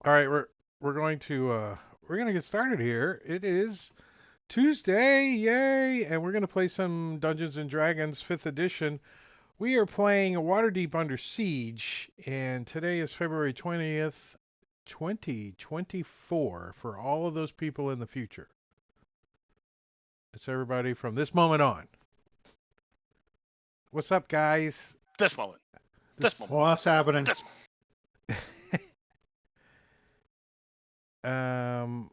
All right, we're going to get started here. It is Tuesday, yay, and we're going to play some Dungeons and Dragons 5th edition. We are playing Waterdeep Under Siege, and today is February 20th, 2024 for all of those people in the future. It's everybody from this moment on. What's up, guys? This moment. This moment. What's happening? This um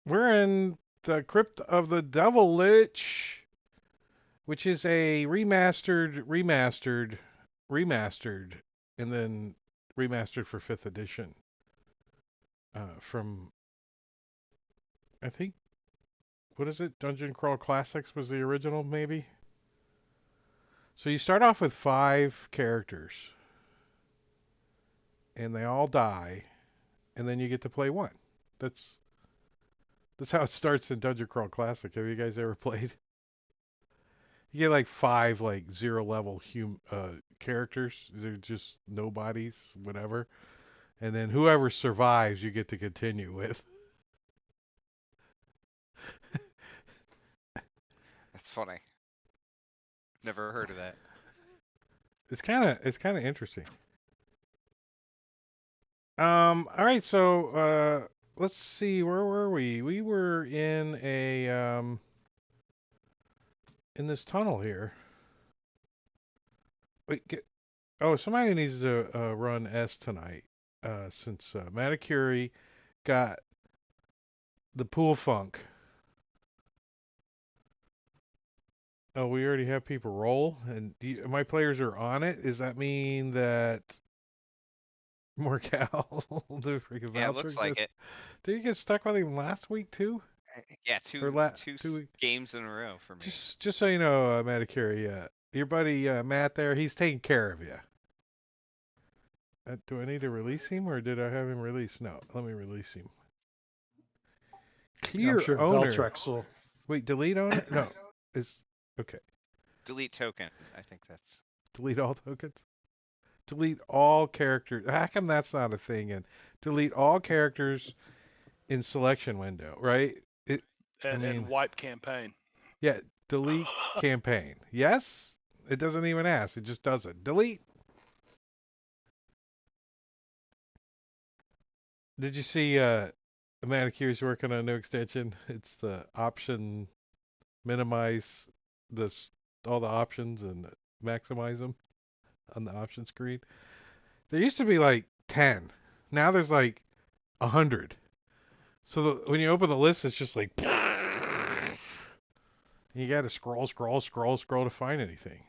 we're in the Crypt of the Devil Lich, which is a remastered, and then remastered for 5th edition. From, I think, what is it? Dungeon Crawl Classics was the original, maybe? So you start off with 5 characters, and they all die, and then you get to play one. That's that's how it starts in Dungeon Crawl Classic. Have you guys ever played? You get like 5 like 0 level characters. They're just nobodies, whatever. And then whoever survives, you get to continue with. That's funny. Never heard of that. It's kind of interesting. All right, so let's see, where were we? We were in a in this tunnel here. Wait, somebody needs to run S tonight, since Maticuri got the pool funk. Oh, we already have people roll, and my players are on it. Does that mean that Morcal, the freaking Yeah, it voucher, looks like it. did you get stuck with him last week too? Yeah, Or two 2 weeks? games in a row for me. Just so you know, Maticuri, your buddy Matt there, he's taking care of you. Do I need to release him, or did I have him released? No, let me release him. Yeah, I'm Clear sure owner. Veltrex will. Wait, delete owner? No, it's okay. Delete token. I think that's. Delete all tokens. Delete all characters. How come that's not a thing? And delete all characters in selection window, right? I and mean, wipe campaign. yeah, delete campaign. Yes? It doesn't even ask. It just does it. Delete. Did you see Manicure's working on a new extension? It's the option minimize this all the options and maximize them on the option screen. There used to be like 10. Now there's like 100. So when you open the list, it's just like you got to scroll to find anything.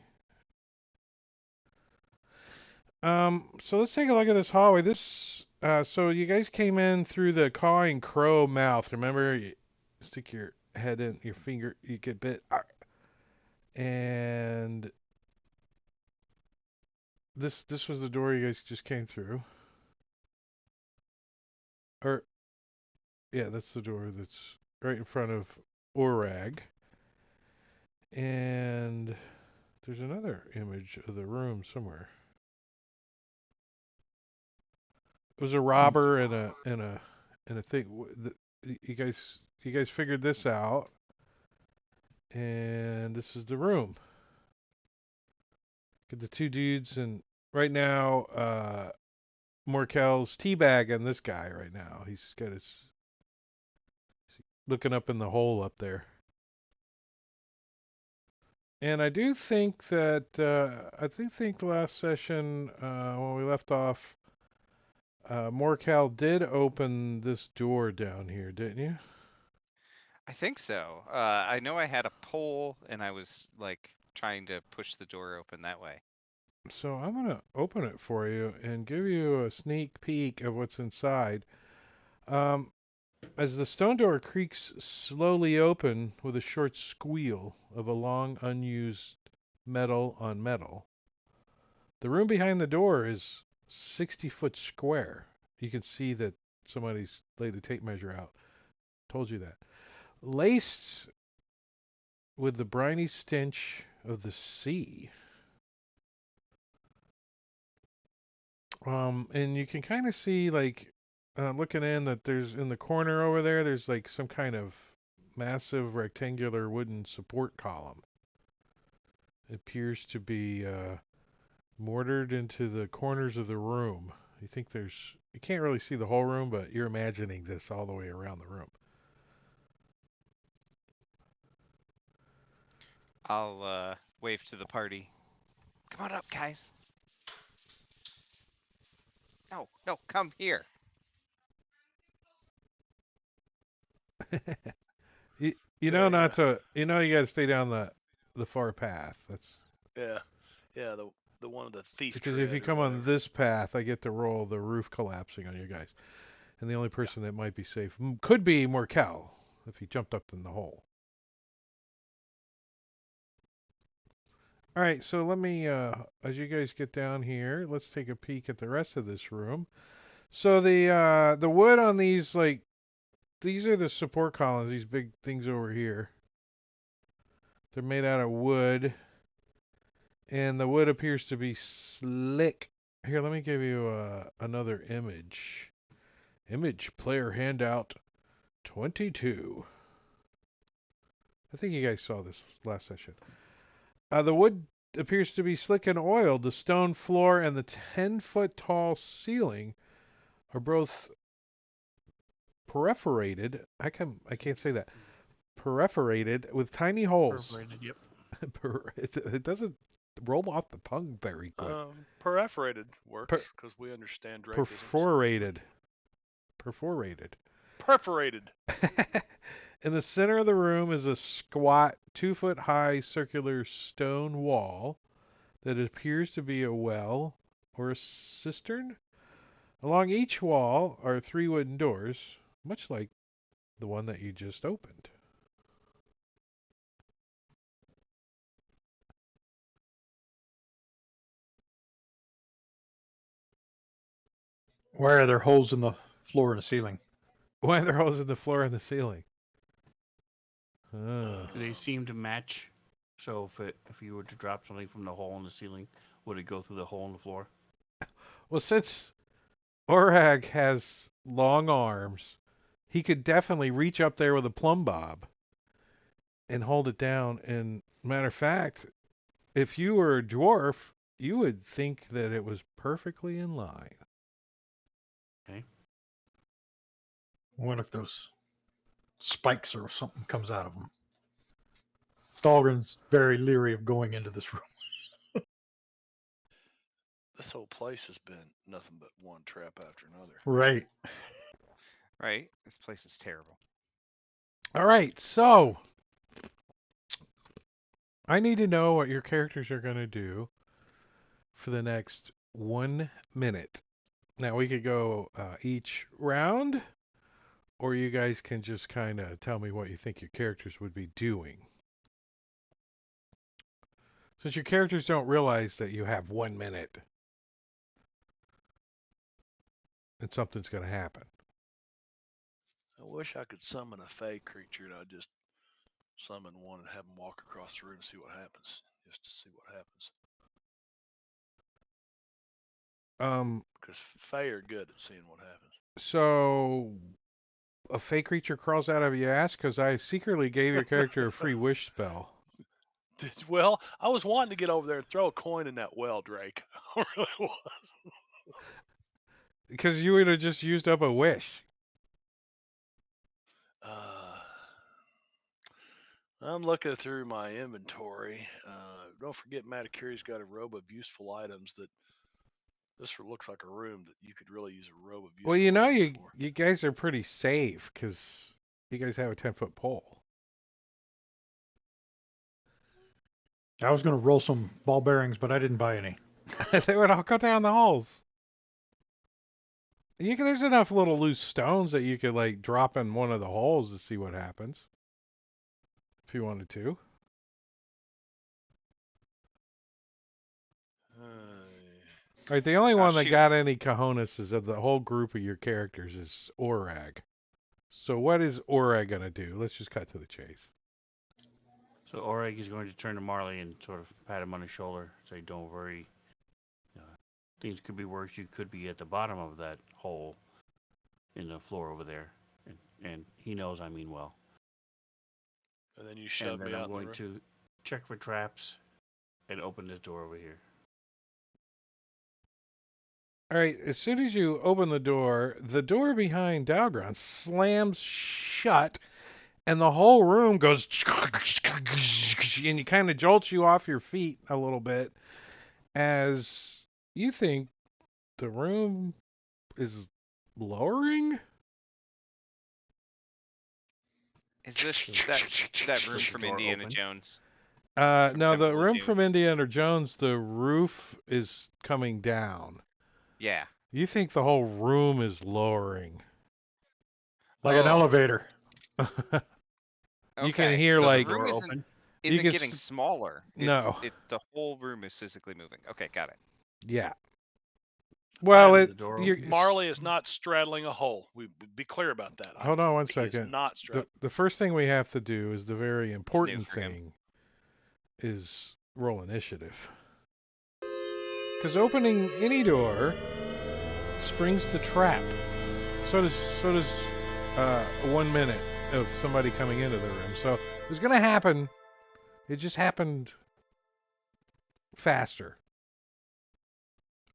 So let's take a look at this hallway. So you guys came in through the cawing crow mouth. Remember, you stick your head in, your finger, you get bit, and this was the door you guys just came through. Or yeah, that's the door that's right in front of Orag. And there's another image of the room somewhere. It was a robber and a thing. You guys figured this out, and this is the room. Get the 2 dudes, and right now, Morkel's teabagging this guy right now. He's looking up in the hole up there. And I do think that last session, when we left off, Morcal did open this door down here, didn't you? I think so. I know I had a pole and I was like trying to push the door open that way. So I'm gonna open it for you and give you a sneak peek of what's inside. Um, as the stone door creaks slowly open with a short squeal of a long unused metal on metal, the room behind the door is 60-foot square. You can see that somebody's laid a tape measure out. Told you that. Laced with the briny stench of the sea. And you can kind of see like looking in that there's in the corner over there. There's like some kind of massive rectangular wooden support column. It appears to be mortared into the corners of the room. You think there's you can't really see the whole room, but you're imagining this all the way around the room. I'll wave to the party. Come on up, guys. No, no, come here. You know not to. You know you got to stay down the far path. That's Yeah. Yeah, the one of the thief because if you tread or come on whatever. this path, I get to roll the roof collapsing on you guys. And the only person that might be safe could be Morkel if he jumped up in the hole. All right, so let me, as you guys get down here, let's take a peek at the rest of this room. So the wood on these, like, these are the support columns, these big things over here. They're made out of wood, and the wood appears to be slick. Here, let me give you another image. Image player handout 22. I think you guys saw this last session. The wood appears to be slick and oiled. The stone floor and the 10-foot tall ceiling are both perforated. I can't say that. Perforated with tiny holes. Perforated, yep. It doesn't roll off the tongue very good. Perforated works because we understand Drakeisms. Perforated. Perforated. Perforated. In the center of the room is a squat, 2-foot high circular stone wall that appears to be a well or a cistern. Along each wall are 3 wooden doors, much like the one that you just opened. Why are there holes in the floor and the ceiling? Why are there holes in the floor and the ceiling? Do they seem to match? So if you were to drop something from the hole in the ceiling, would it go through the hole in the floor? Well, since Orag has long arms, he could definitely reach up there with a plumb bob and hold it down. And matter of fact, if you were a dwarf, you would think that it was perfectly in line. Okay. What if those spikes or something comes out of them? Dahlgren's very leery of going into this room. This whole place has been nothing but one trap after another. Right. Right? This place is terrible. All right, so I need to know what your characters are going to do for the next 1 minute. Now, we could go each round, or you guys can just kind of tell me what you think your characters would be doing. Since your characters don't realize that you have 1 minute and something's going to happen. I wish I could summon a fey creature and I'd just summon one and have them walk across the room and see what happens. Just to see what happens. Because fey are good at seeing what happens. So a fey creature crawls out of your ass because I secretly gave your character a free wish spell. Well, I was wanting to get over there and throw a coin in that well, Drake. I really was. Because you would have just used up a wish. I'm looking through my inventory. Don't forget, Matacuri's got a robe of useful items that this looks like a room that you could really use a robe of useful Well, you know, items for. you guys are pretty safe because you guys have a 10-foot pole. I was going to roll some ball bearings, but I didn't buy any. They would all go down the halls. There's enough little loose stones that you could like drop in one of the holes to see what happens. If you wanted to. All right, the only one that shoot. got any cojones is of the whole group of your characters is Orag. So what is Orag gonna do? Let's just cut to the chase. So Oreg is going to turn to Marley and sort of pat him on the shoulder, say, "Don't worry. things could be worse. You could be at the bottom of that hole in the floor over there, and he knows I mean well. And then you And shove then me I'm out in the going room. to check for traps and open this door over here. All right, as soon as you open the door behind Dalgron slams shut, and the whole room goes, and it kind of jolts you off your feet a little bit as you think the room is lowering. Is this that room Does the from door Indiana open? Jones? From No, the Temple of room Doom? from Indiana Jones, the roof is coming down. Yeah. You think the whole room is lowering. Like an Oh, elevator. You can okay. hear So the like room Door isn't open? you isn't can getting smaller. no, The whole room is physically moving. Okay, got it. yeah. Well, I'm it the door you're, open. Marley is not straddling a hole. We be clear about that. hold on one He is second. not straddling. The first thing we have to do is the very It's new important for him. thing is roll initiative. Because opening any door springs the trap. So does 1 minute of somebody coming into the room. So it's gonna happen. It just happened faster.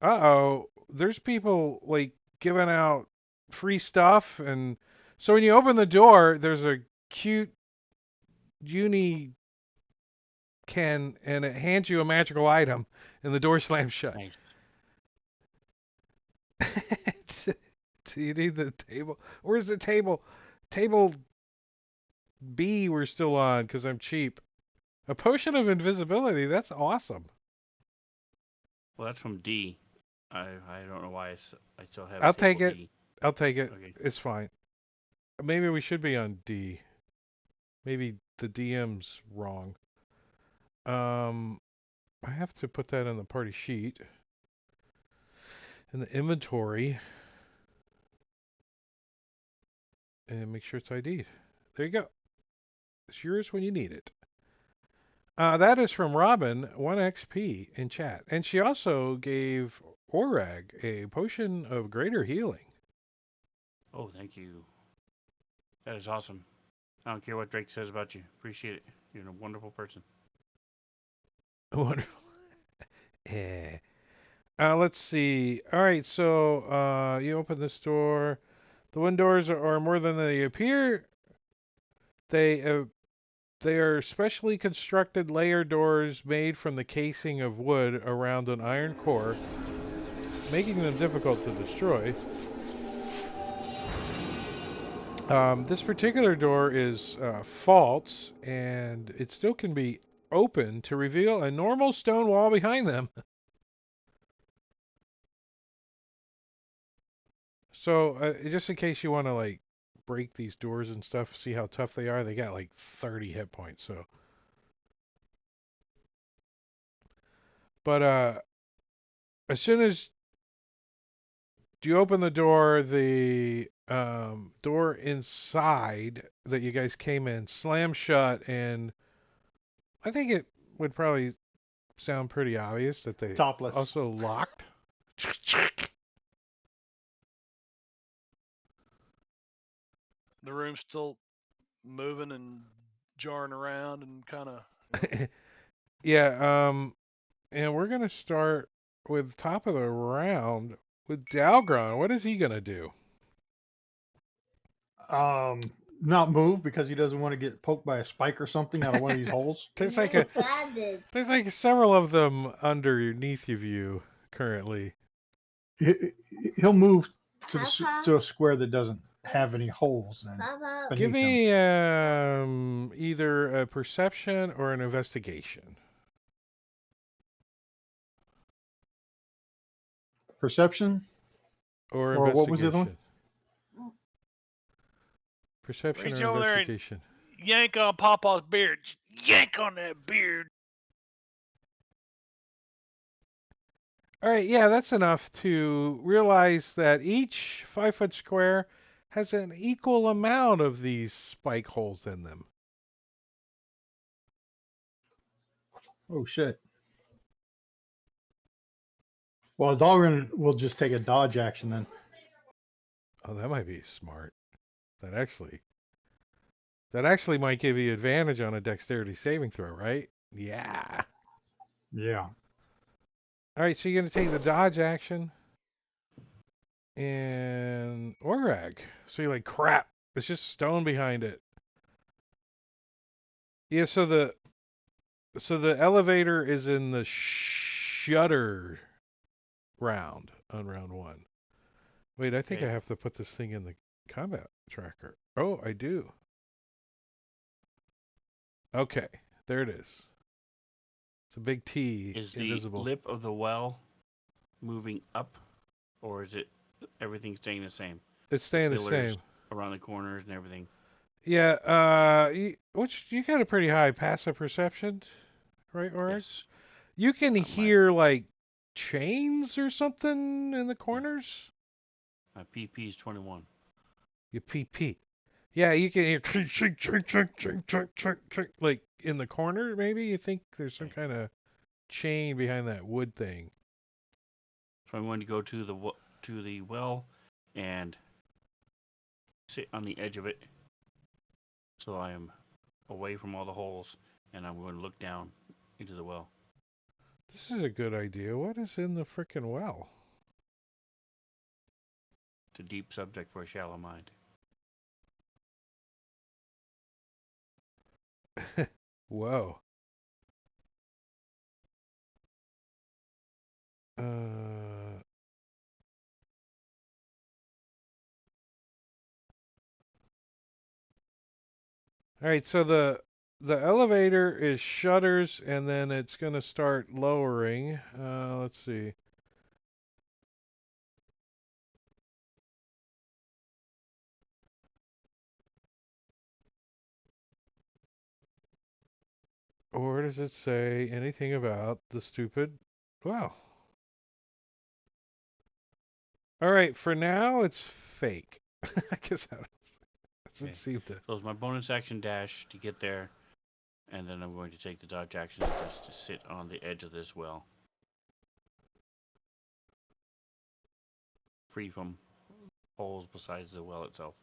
Uh-oh. There's people like giving out free stuff, and so when you open the door, there's a cute uni can, and it hands you a magical item, and the door slams shut. Nice. Do you need the table? Where's the table? Table B we're still on because I'm cheap. A potion of invisibility. That's awesome. Well, that's from D. I don't know why I still have I'll take sample it. D. I'll take it. Okay. It's fine. Maybe we should be on D. Maybe the DM's wrong. I have to put that in the party sheet. In the inventory. And make sure it's ID'd. There you go. It's yours when you need it. That is from Robin, 1 XP in chat. And she also gave Orag a potion of greater healing. Oh, thank you. That is awesome. I don't care what Drake says about you. Appreciate it. You're a wonderful person. Wonderful. Eh. Let's see. All right, so you open this door. The windows are more than they appear. They are specially constructed layer doors made from the casing of wood around an iron core, making them difficult to destroy. This particular door is false, and it still can be opened to reveal a normal stone wall behind them. So, just in case you want to like break these doors and stuff, see how tough they are. They got like 30 hit points. So, but as soon as you open the door, the door inside that you guys came in slams shut, and I think it would probably sound pretty obvious that they Topless. also locked. The room's still moving and jarring around and kind of. Yeah, and we're gonna start with top of the round with Dalgron. What is he gonna do? Not move because he doesn't want to get poked by a spike or something out of one of these holes. There's like there's like several of them underneath of you currently. He'll move to to a square that doesn't have any holes in Give beneath him. me either a perception or an investigation. Perception. Or Or what was the investigation. other one? Perception Reach or over there and investigation. yank on Papa's beard. Yank on that beard. All right, yeah, that's enough to realize that each 5-foot square has an equal amount of these spike holes in them. Oh shit. Well, Dahlgren will just take a dodge action then. Oh, that might be smart. That actually might give you advantage on a dexterity saving throw, right? Yeah. Yeah. All right, so you're going to take the dodge action and Orag. So you're like, crap, it's just stone behind it. Yeah, so the elevator is in the shutter round on round 1. Wait, I think I Okay. have to put this thing in the combat tracker. Oh, I do. Okay, there it is. It's a big T, Is the invisible. lip of the well moving up, or is it everything staying the same? It's The staying the pillars same. around the corners and everything. Yeah, you got a pretty high passive perception, right, Orag? Yes. You can My hear like chains or something in the corners. my PP is 21. You PP. Yeah, you can hear chink, chink, chink, chink, chink, chink, chink, chink, like in the corner. Maybe you think there's some Okay. kind of chain behind that wood thing. So I'm going to go to the well and sit on the edge of it, so I am away from all the holes, and I'm going to look down into the well. This is a good idea. What is in the frickin' well? It's a deep subject for a shallow mind. Whoa. All right, so the elevator is shutters, and then it's gonna start lowering. Let's see. Or does it say anything about the stupid? Well, all right. For now, it's fake. I guess that doesn't Okay. seem to. So it's my bonus action dash to get there, and then I'm going to take the dodge action just to sit on the edge of this well, free from holes besides the well itself.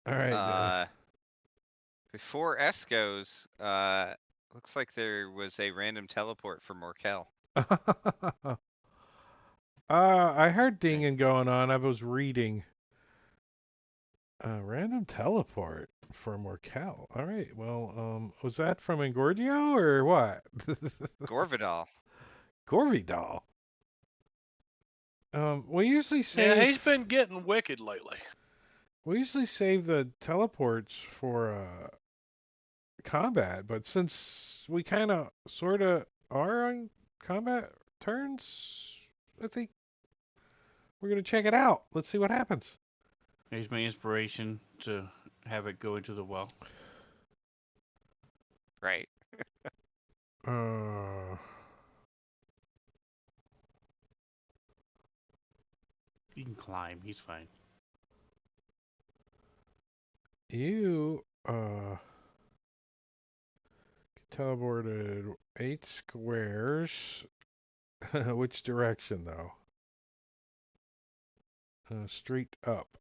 All right. Before S goes, looks like there was a random teleport for Morkel. I heard dinging Thanks. going on. I was reading. Random teleport for Morkel. All right. Well, was that from Engordio or what? Gorvidal. Gorvidal. We usually Yeah, save. he's been getting wicked lately. We usually save the teleports for combat, but since we kind of sort of are on combat turns, I think we're gonna check it out. Let's see what happens. Here's my inspiration to have it go into the well. Right. Uh, He can climb. He's fine. you teleported 8 squares. Which direction though? Straight up.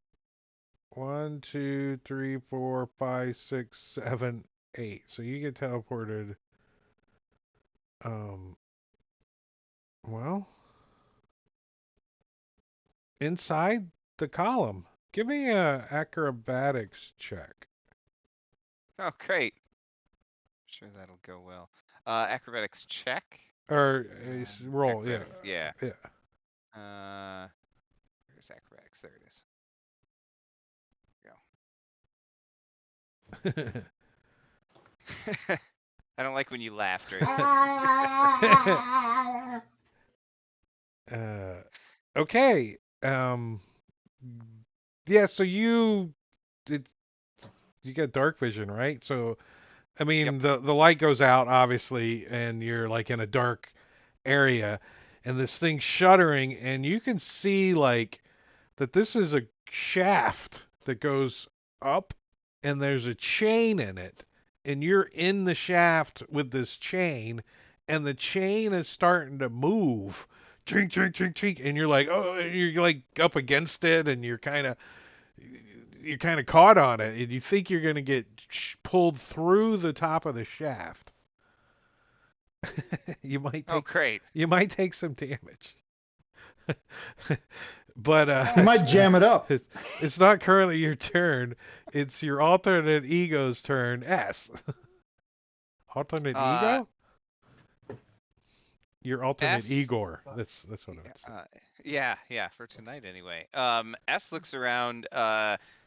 1, 2, 3, 4, 5, 6, 7, 8. So you get teleported. Well, inside the column. Give me a acrobatics check. Oh, great. Sure that'll go well. Acrobatics check. Or roll, Acrobatics, yeah. yeah. Where's acrobatics? There it is. Yeah. I don't like when you laugh, Drake. Okay. Yeah, so you get dark vision, right? So I mean, Yep. the light goes out obviously, and you're like in a dark area, and this thing's shuddering, and you can see like that this is a shaft that goes up, and there's a chain in it, and you're in the shaft with this chain, and the chain is starting to move. Chink, chink, chink, chink, and you're like, oh, you're like up against it, and you're kind of caught on it, and you think you're gonna get pulled through the top of the shaft. you might Oh, take great. you might take some damage. But You might jam it up. it's not currently your turn. It's your alternate ego's turn. S. Alternate Uh, ego? Your alternate S. Igor. That's what I would say. Yeah, for tonight anyway. S looks around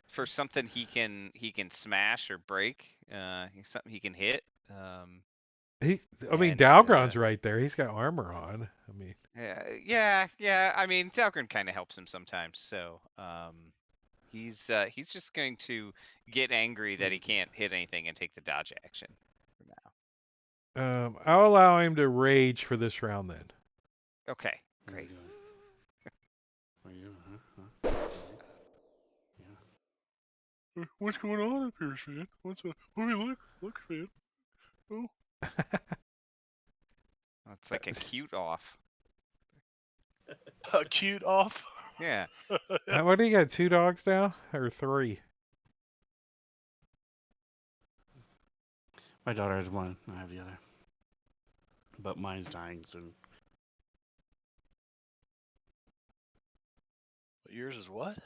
for something he can smash or break. Something he can hit. I mean, And Dalgron's right there. He's got armor on. I mean, yeah. I mean, Dalgren kind of helps him sometimes. So he's just going to get angry that he can't hit anything and take the dodge action for now. I'll allow him to rage for this round then. Okay, great. What's going on up here, Sven? What do you look, Sven? Oh. It's like a cute off. A cute off. Yeah. What do you got? 2 dogs now or 3? My daughter has one. I have the other. But mine's dying soon. Yours is what?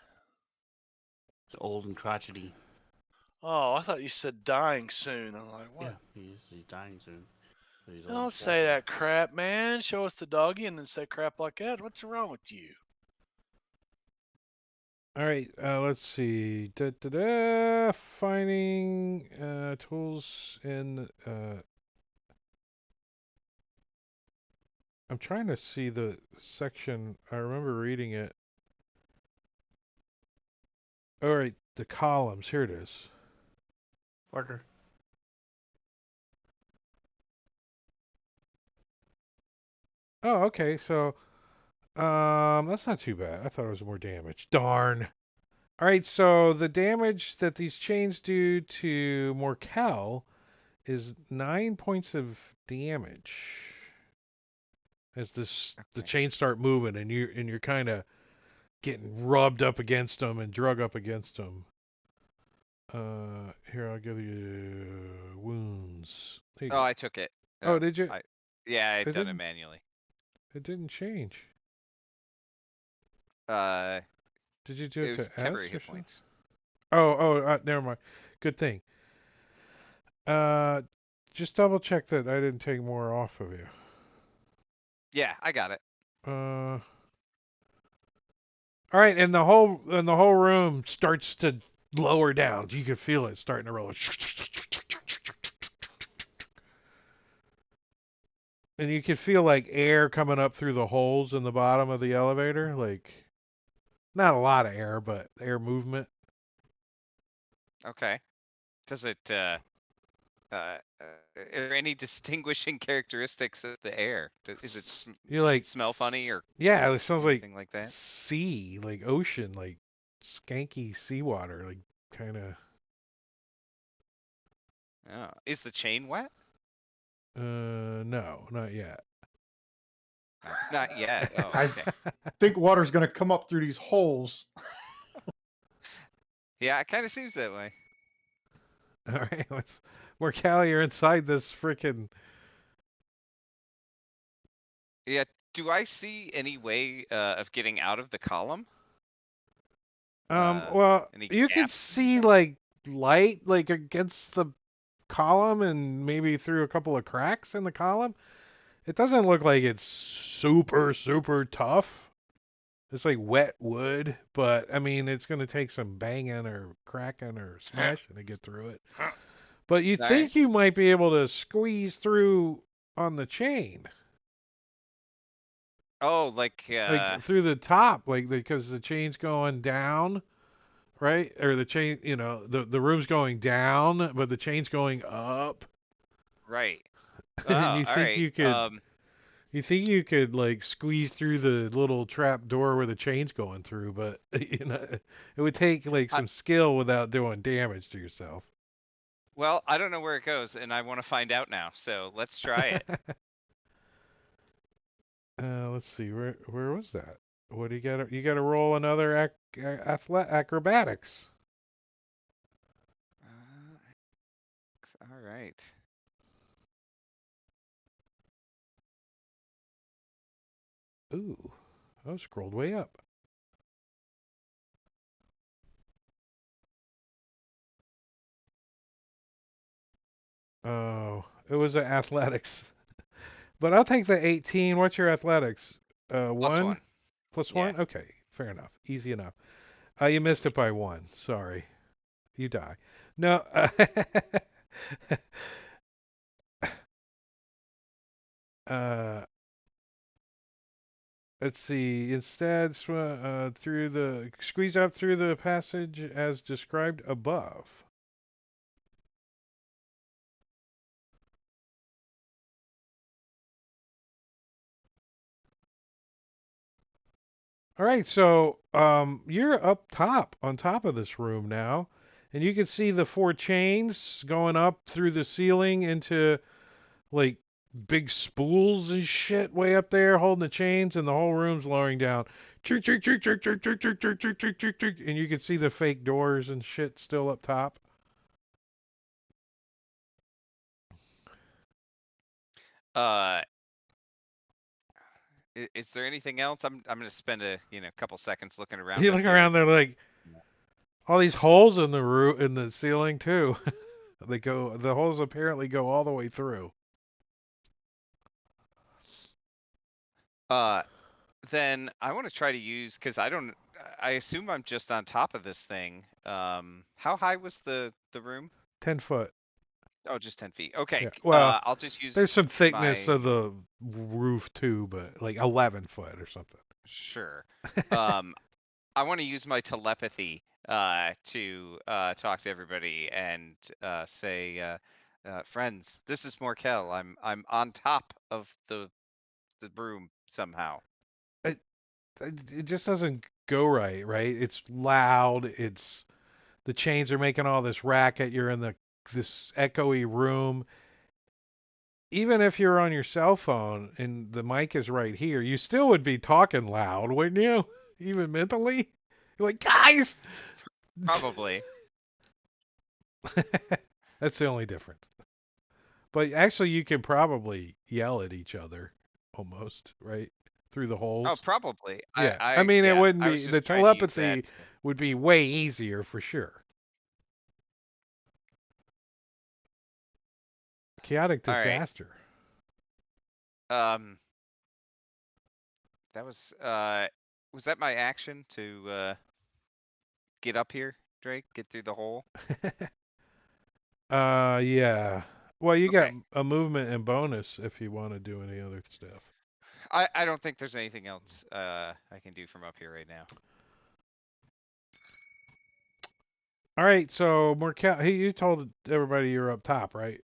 It's old and crotchety. Oh, I thought you said dying soon. I'm like, what? Yeah, he's dying soon. So he's old Don't and say crotchety. that crap, man. Show us the doggy and then say crap like that. What's wrong with you? All right, let's see. Finding tools in. I'm trying to see the section. I remember reading it. All right, the columns. Here it is. Parker. Oh, okay. So, that's not too bad. I thought it was more damage. Darn. All right, so the damage that these chains do to Morkel is 9 points of damage. As the Okay. chains start moving, and you're kind of getting rubbed up against them and drug up against them. Here, I'll give you wounds. There you Oh, go. I took it. Oh, did you? Yeah, I'd It done it didn't. manually. It didn't change. Uh, Did you do it it was to temporary S or hit something? points. Never mind. Good thing. Uh, just double check that I didn't take more off of you. Yeah, I got it. All right, and the whole room starts to lower down. You can feel it starting to roll. And you can feel like air coming up through the holes in the bottom of the elevator, like not a lot of air, but air movement. Okay. Does it? Are there any distinguishing characteristics of the air? Is it You're like, smell funny or yeah, it sounds like anything like that? sea, like ocean, like skanky seawater, like kind of. Oh, is the chain wet? No, not yet. Not yet. Oh, I okay. think water's going to come up through these holes. Yeah, it kind of seems that way. All right, let's. Morcali, you're inside this freaking. Yeah. Do I see any way of getting out of the column? Well, Any you can gaps? see like light, like against the column, and maybe through a couple of cracks in the column. It doesn't look like it's super tough. It's like wet wood, but I mean, it's going to take some banging or cracking or smashing to get through it. But you All think right. you might be able to squeeze through on the chain, Oh, like like through the top, like because the chain's going down, right? Or the chain, the room's going down, but the chain's going up. right. And Oh, you all think right. you could like squeeze through the little trap door where the chain's going through, but it would take like I, some skill without doing damage to yourself. Well, I don't know where it goes, and I want to find out now. So let's try it. Let's see. Where was that? What do you got? You got to roll another acrobatics. All right. Ooh, I scrolled way up. Oh, it was athletics. But I'll take the 18. What's your athletics? Plus One? one. Plus Yeah. one? Okay, fair enough. Easy enough. You missed it Sweet. by one. Sorry. You die. No. Uh, let's see. Instead, squeeze up through the passage as described above. All right, so you're up top, on top of this room now, and you can see the four chains going up through the ceiling into like big spools and shit way up there holding the chains, and the whole room's lowering down. Chirk, chirk, chirk, chirk, chirk, chirk, chirk, chirk, chirk, chirk, chirk, chirk, and you can see the fake doors and shit still up top. Uh, is there anything else? I'm gonna spend a couple seconds looking around You up look here. around there like all these holes in the roof in the ceiling too. The holes apparently go all the way through. Uh, then I want to try to use because I don't. I assume I'm just on top of this thing. How high was the room? 10 foot. Oh, just 10 feet. Okay. Yeah. Well, I'll just use there's some thickness of my the roof too, but like 11 foot or something. sure. I want to use my telepathy to talk to everybody and say, friends, this is Morkel. I'm on top of the broom somehow. It it just doesn't go right, right? It's loud. The chains are making all this racket. You're in this echoey room. Even if you're on your cell phone and the mic is right here, you still would be talking loud, wouldn't you? Even mentally? You're like, guys! Probably. That's the only difference. But actually, you could probably yell at each other almost, right? Through the Oh, holes. probably. Yeah. I mean, it Yeah. wouldn't I was be, the just trying to use that. telepathy would be way easier for sure. Chaotic All right. disaster. Um, that was that my action to get up here, Drake? Get through the hole? Yeah. Well, you got Okay. a movement and bonus if you want to do any other stuff. I don't think there's anything else I can do from up here right now. All right, so Morkel, hey, you told everybody you're up top, right?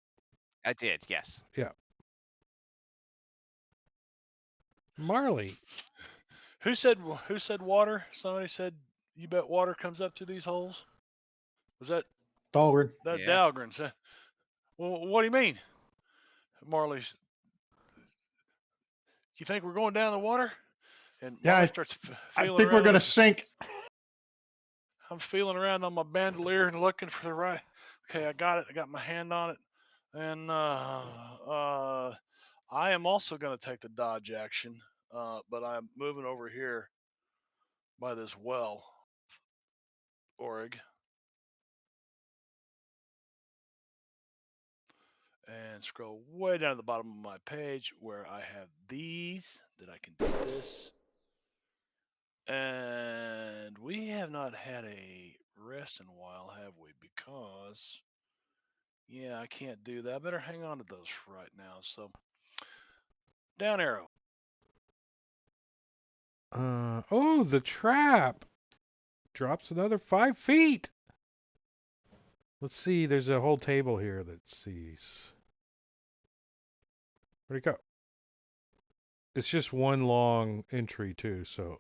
I did, yes. Yeah. Marley. Who said water? Somebody said you bet water comes up through these holes. Was that Dahlgren. Yeah. Dahlgren said? Well, what do you mean? Marley's. You think we're going down the water? And Yeah, Marley starts I feeling think we're around. gonna sink. I'm feeling around on my bandolier and looking for the right. Okay, I got it. I got my hand on it, and I am also going to take the dodge action, but I'm moving over here by this well, Orig, and scroll way down to the bottom of my page where I have these that I can do this. And we have not had a rest in a while, have we? Because, yeah, I can't do that. I better hang on to those for right now. So, down arrow. Oh, the trap drops another 5 feet. Let's see. There's a whole table here that sees. Where'd it go? It's just one long entry too, so.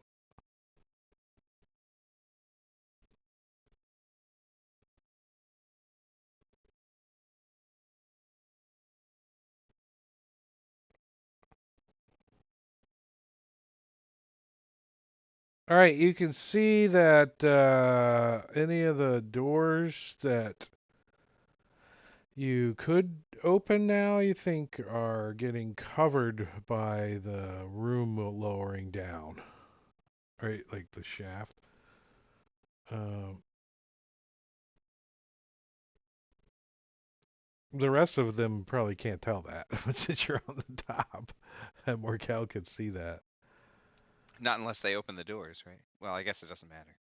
All right, you can see that any of the doors that you could open now, you think, are getting covered by the room lowering down, right? Like the shaft. Um, the rest of them probably can't tell that, but since you're on the top, and Morkel could see that. Not unless they open the doors, right? Well, I guess it doesn't matter.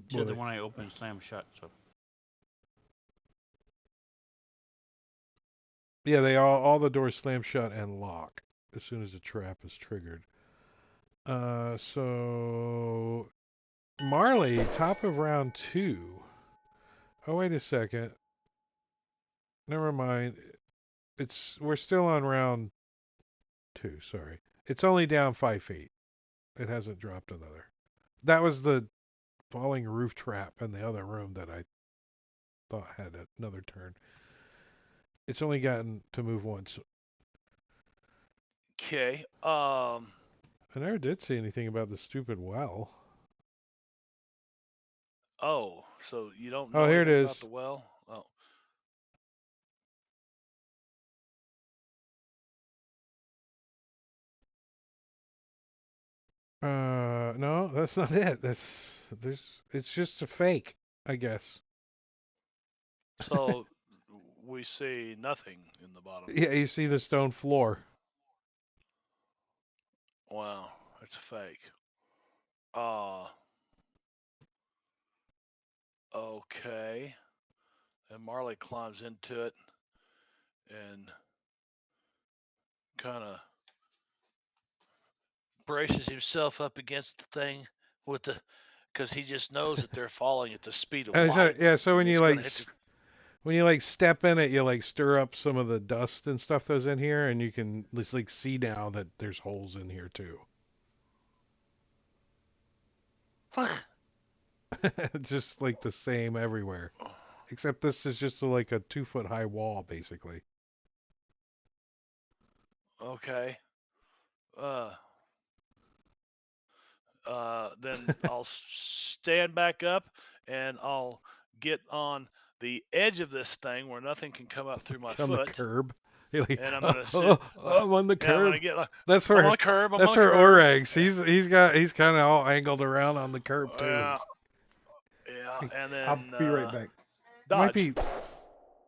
So Well, the one I opened slammed shut. So yeah, they all the doors slam shut and lock as soon as the trap is triggered. So Marley, top of round 2. Oh, wait a second. Never mind. We're still on round 2. Sorry, it's only down 5 feet. It hasn't dropped another. That was the falling roof trap in the other room that I thought had another turn. It's only gotten to move once. Okay. I never did say anything about the stupid well. Oh, so you don't Oh, know here it anything about is. the well? Oh. No, that's not it. It's just a fake, I guess. So we see nothing in the bottom. Yeah, you see the stone floor. Wow, it's a fake. Uh, okay. And Marley climbs into it and kind of braces himself up against the thing with the, because he just knows that they're falling at the speed of light, So when and you he's like gonna hit the. when you like step in it, you like stir up some of the dust and stuff that's in here, and you can just like see now that there's holes in here too. Just like the same everywhere, except this is just like a 2 foot high wall basically. Okay. Uh, then I'll stand back up and I'll get on the edge of this thing where nothing can come up through my On the foot, curb. You're like, and I'm oh, gonna sit. oh, oh, I'm on the Yeah, I'm gonna curb. get like, That's I'm on where the curb. I'm that's on the where curb. Oregs. He's kind of all angled around on the curb too. Yeah, yeah, Like, and I'll then be right back. there might dodge. be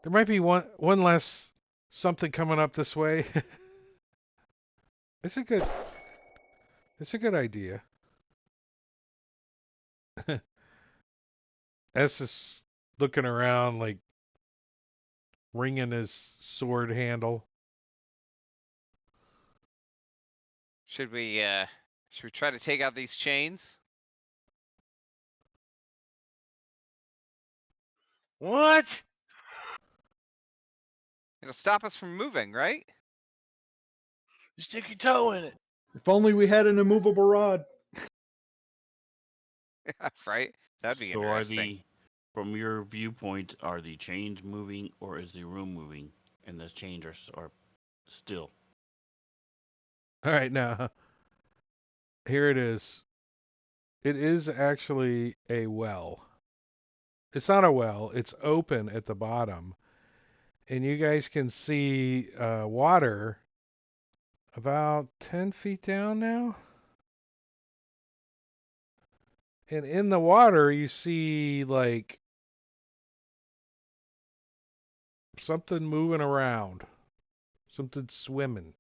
there might be one less something coming up this way. it's a good it's a good idea. S is looking around like ringing his sword handle. Should we try to take out these chains? What? It'll stop us from moving, right? You stick your toe in it. If only we had an immovable rod. Right? That'd be so are interesting. from your viewpoint, are the chains moving or is the room moving? And the chains are still. All right, now here it is. It is actually a well. It's not a well. It's open at the bottom, and you guys can see water about 10 feet down now. And in the water, you see like something moving around, something swimming.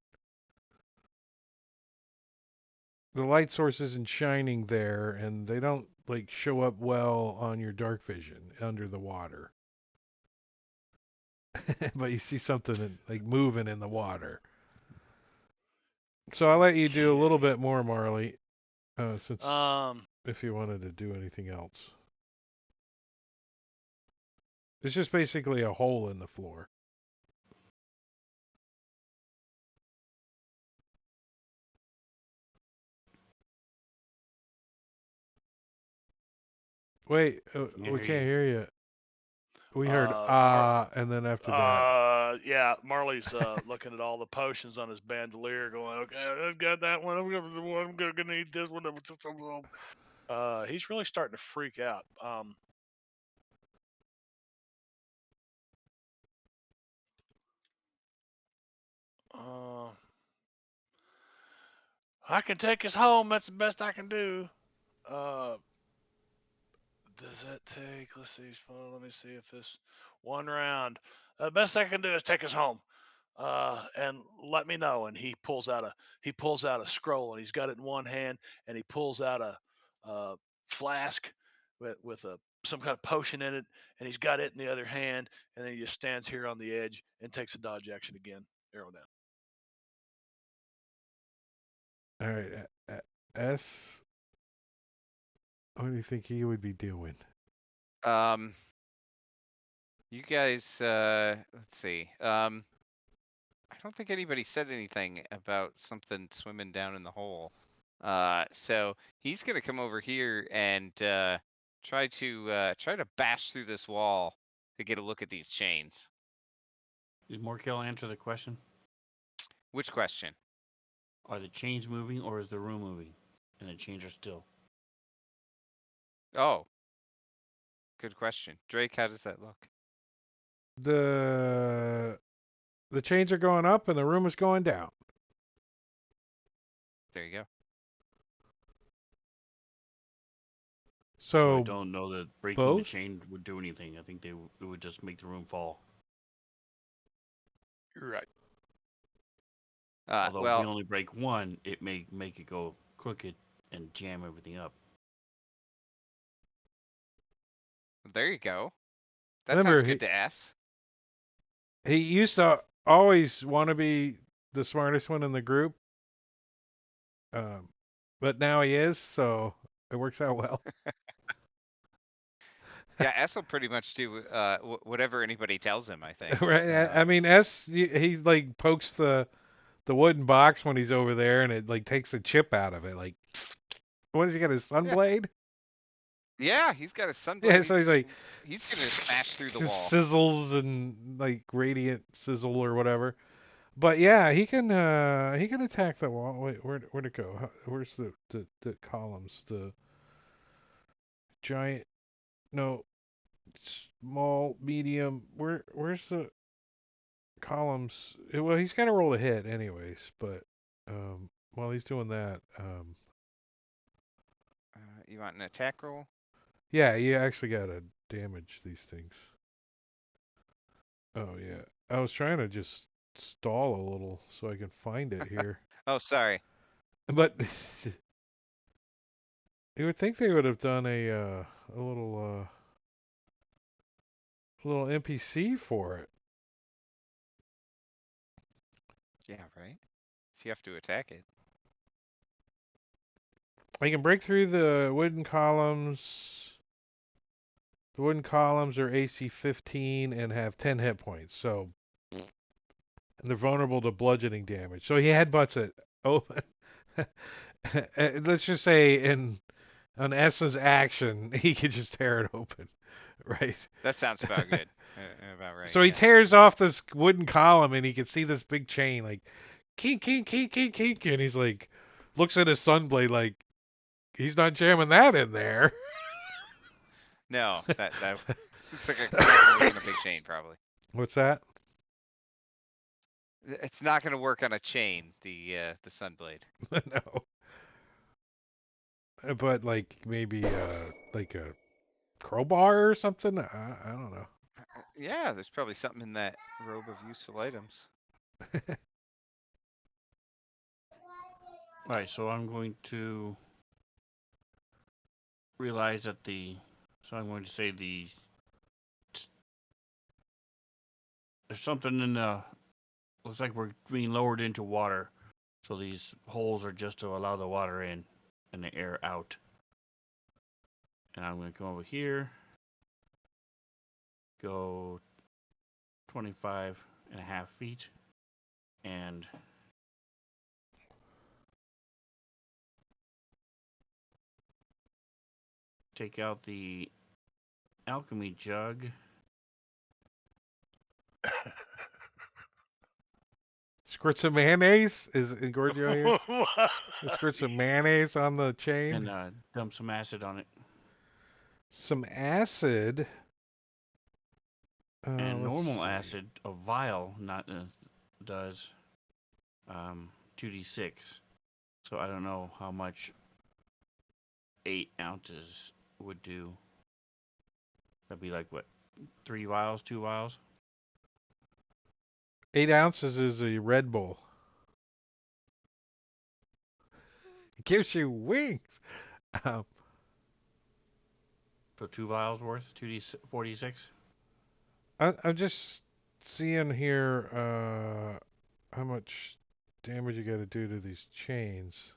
The light source isn't shining there, and they don't like show up well on your dark vision under the water. But you see something like moving in the water. So I'll let you do a little Okay. bit more, Marley, since Um. if you wanted to do anything else. It's just basically a hole in the floor. Wait, we can't hear you. We heard Mar- and then after that. Yeah, Marley's looking at all the potions on his bandolier, going, "Okay, I've got that one. I'm gonna need this one." He's really starting to freak out. Uh, I can take us home. That's the best I can do. Uh, does that take? Let's see. Let me see if this one round. The best I can do is take us home. And let me know. And he pulls out a scroll, and he's got it in one hand, and he pulls out a flask with some kind of potion in it, and he's got it in the other hand, and then he just stands here on the edge and takes a dodge action again. Arrow down. All right, S. What do you think he would be doing? You guys, let's see. I don't think anybody said anything about something swimming down in the hole. So he's gonna come over here and try to bash through this wall to get a look at these chains. Did Morkill answer the question? Which question? Are the chains moving or is the room moving? And the chains are still. Oh, good question. Drake, how does that look? The chains are going up and the room is going down. There you go. So I So don't know that breaking the both? chain would do anything. I think it would just make the room fall. You're right. Although if Well, we only break one, it may make it go crooked and jam everything up. there you go. That remember, sounds good to S. he used to always want to be the smartest one in the group, but now he is, so it works out well. Yeah, S will pretty much do whatever anybody tells him, I think. Right? I mean, he like pokes the wooden box when he's over there, and it like takes a chip out of it. Like, what does he got? His Yeah. sunblade? Yeah, he's got a sunblade. Yeah, so he's like, he's gonna smash through the wall. sizzles and like radiant sizzle or whatever. But yeah, he can attack the wall. Wait, where'd it go? Where's the columns? The giant, no, small, medium. Where's the columns? Well, he's got to roll a hit anyways. But while he's doing that, You want an attack roll? yeah, you actually got to damage these things. Oh yeah, I was trying to just stall a little so I can find it here. Oh, sorry. But you would think they would have done a little NPC for it. Yeah, right. If you have to attack it. I can break through the wooden columns. The wooden columns are AC 15 and have 10 hit points, so and they're vulnerable to bludgeoning damage. So he headbutts it open. Let's just say in an S's action, he could just tear it open, right? That sounds about good. About right. So he yeah. tears off this wooden column, and he can see this big chain, like kink, kink, kink, kink, kink, and he's like, looks at his sunblade, like he's not jamming that in there. No, that it's like not gonna work on a big chain, probably. What's that? It's not gonna work on a chain. The sunblade. No, but like maybe like a crowbar or something. I don't know. Yeah, there's probably something in that robe of useful items. Alright, so I'm going to realize that so I'm going to say there's something in the, looks like we're being lowered into water. So these holes are just to allow the water in and the air out. And I'm going to come over here, go 25.5 feet, and take out the alchemy jug. Squirt some mayonnaise? Is Giorgio here? Squirt some mayonnaise on the chain? And dump some acid on it. Some acid. And Let's normal see. acid, a vial, not does 2d6. So I don't know how much 8 ounces would do. That'd be like what? 3 vials, 2 vials? 8 ounces is a Red Bull. It gives you wings. Um, So 2 vials worth, 2d46. I'm just seeing here how much damage you got to do to these chains.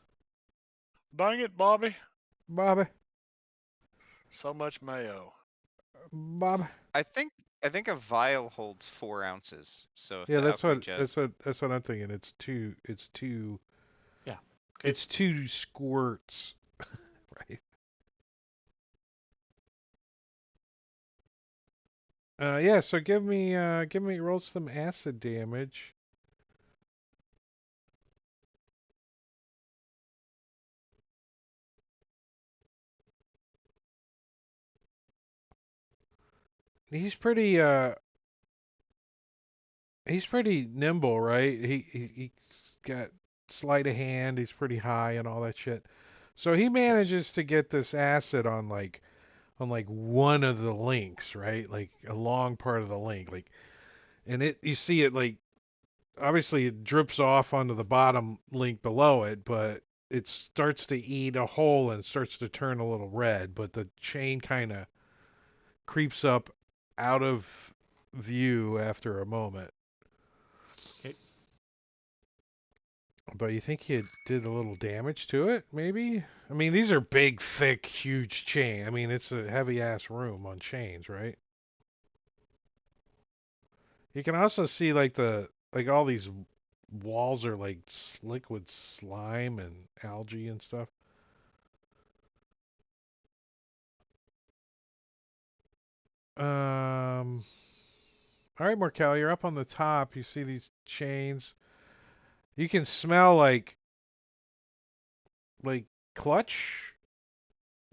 Dang it, Bobby. Bobby, So much mayo. Bobby. I think a vial holds 4 ounces. So if Yeah, the that's what outreach that's what I'm thinking. It's two. Yeah. Okay. It's 2 squirts, right? Yeah. So give me roll some acid damage. He's pretty nimble, right? He's got sleight of hand. He's pretty high and all that shit. So he Yes. manages to get this acid on like one of the links, right? Like a long part of the link, like, and you see it like obviously it drips off onto the bottom link below it, but it starts to eat a hole and starts to turn a little red, but the chain kind of creeps up out of view after a moment. Okay. But you think you did a little damage to it, maybe? I mean, these are big, thick, huge chain. I mean, it's a heavy ass room on chains, right? You can also see like all these walls are like liquid slime and algae and stuff. All right, Markel, you're up on the top. You see these chains. You can smell like clutch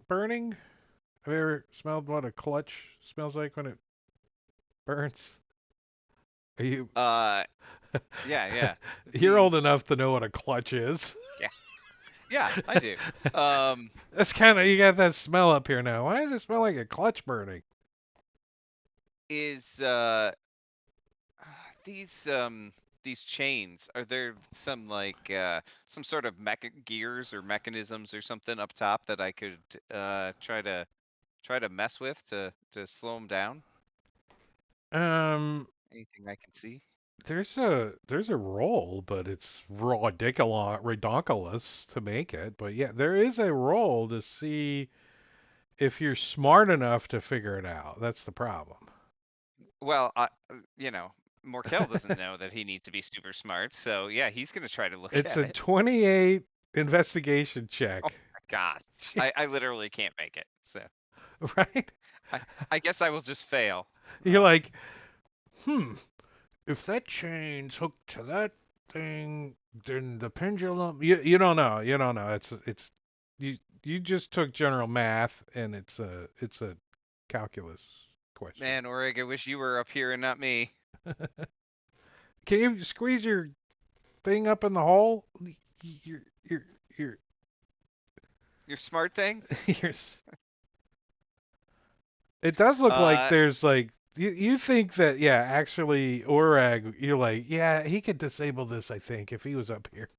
burning. Have you ever smelled what a clutch smells like when it burns? Are you yeah, yeah. You're The old enough to know what a clutch is. yeah, yeah, I do. That's kind of you got that smell up here now. Why does it smell like a clutch burning? Is these these chains, are there some like some sort of gears or mechanisms or something up top that I could try to mess with to slow them down? Um, Anything I can see? there's a roll, but it's redonkulous to make it. But yeah, there is a roll to see if you're smart enough to figure it out. That's the problem. Well, you know, Morkel doesn't know that he needs to be super smart, so yeah, he's gonna try to look It's at a it. 28 investigation Oh check. my gosh, I literally can't make it, so Right? I I guess I will just fail. You're like, if that chain's hooked to that thing, then the pendulum. You don't know. You don't know. It's you just took general math, and it's a calculus question. Man, Orig, I wish you were up here and not me. Can you squeeze your thing up in the hole? You're you're Your smart thing? you're. It does look like Uh, there's like you think that yeah actually Orag you're like yeah he could disable this I think if he was up here.